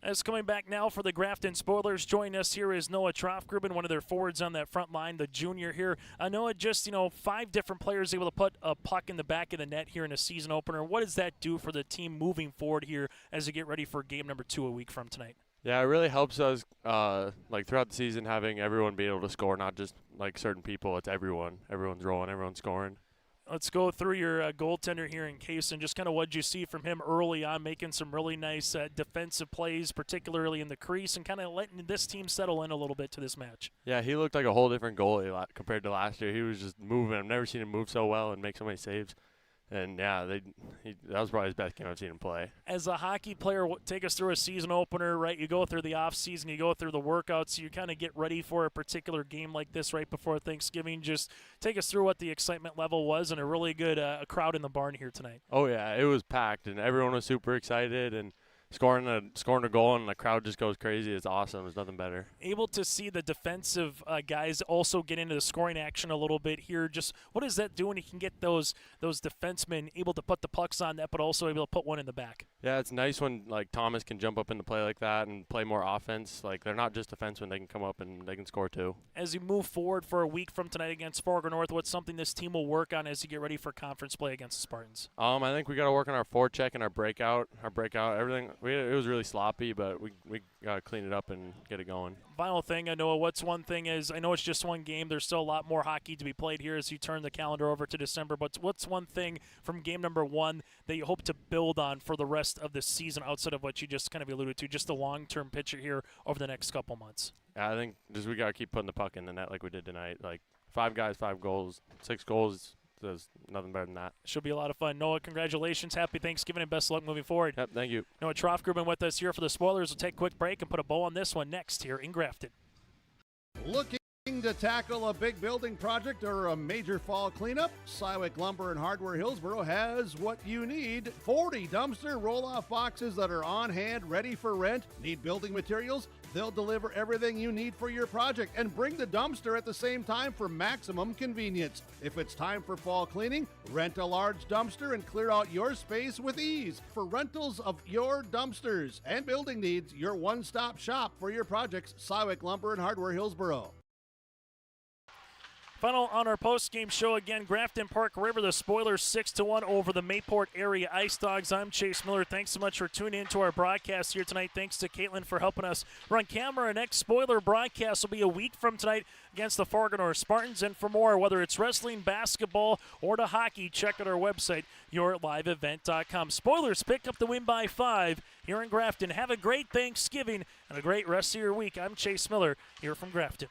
As coming back now for the Grafton Spoilers, joining us here is Noah Trofgruben, one of their forwards on that front line, the junior here. Noah, just, 5 different players able to put a puck in the back of the net here in a season opener. What does that do for the team moving forward here as you get ready for game number 2 a week from tonight? Yeah, it really helps us, throughout the season, having everyone be able to score, not just, certain people. It's everyone. Everyone's rolling, everyone's scoring. Let's go through your goaltender here in Kaysen. Just kind of what you see from him early on, making some really nice defensive plays, particularly in the crease, and kind of letting this team settle in a little bit to this match. Yeah, he looked like a whole different goalie compared to last year. He was just moving. I've never seen him move so well and make so many saves. And, yeah, that was probably his best game I've seen him play. As a hockey player, take us through a season opener, right? You go through the offseason, you go through the workouts, you kind of get ready for a particular game like this right before Thanksgiving. Just take us through what the excitement level was and a really good crowd in the barn here tonight. Oh, yeah, it was packed, and everyone was super excited. And scoring a goal and the crowd just goes crazy. It's awesome. There's nothing better. Able to see the defensive guys also get into the scoring action a little bit here. Just what does that do when you can get those defensemen able to put the pucks on net, but also able to put one in the back? Yeah, it's nice when Thomas can jump up into play like that and play more offense. They're not just defensemen; they can come up and they can score too. As you move forward for a week from tonight against Fargo North, what's something this team will work on as you get ready for conference play against the Spartans? I think we got to work on our forecheck and our breakout, everything. It was really sloppy, but we got to clean it up and get it going. Final thing, I know what's one thing is, I know it's just one game. There's still a lot more hockey to be played here as you turn the calendar over to December, but what's one thing from game number 1 that you hope to build on for the rest of the season outside of what you just kind of alluded to, just the long-term picture here over the next couple months? Yeah, I think just we got to keep putting the puck in the net like we did tonight. 5 guys, 5 goals, 6 goals. There's nothing better than that. Should be a lot of fun. Noah, congratulations. Happy Thanksgiving and best luck moving forward. Yep, thank you. Noah Trofgruben with us here for the Spoilers. We'll take a quick break and put a bow on this one next here in Grafton. Looking To tackle a big building project or a major fall cleanup, Cywick Lumber and Hardware Hillsboro has what you need. 40 dumpster roll-off boxes that are on hand, ready for rent. Need building materials? They'll deliver everything you need for your project and bring the dumpster at the same time for maximum convenience. If it's time for fall cleaning, rent a large dumpster and clear out your space with ease. For rentals of your dumpsters and building needs, your one-stop shop for your projects, Cywick Lumber and Hardware Hillsboro. Final on our post-game show again, Grafton-Park River, the Spoilers 6-1 over the MayPort area Ice Dogs. I'm Chase Miller. Thanks so much for tuning in to our broadcast here tonight. Thanks to Caitlin for helping us run camera. Our next Spoiler broadcast will be a week from tonight against the Fargo North Spartans. And for more, whether it's wrestling, basketball, or to hockey, check out our website, yourliveevent.com. Spoilers pick up the win by 5 here in Grafton. Have a great Thanksgiving and a great rest of your week. I'm Chase Miller here from Grafton.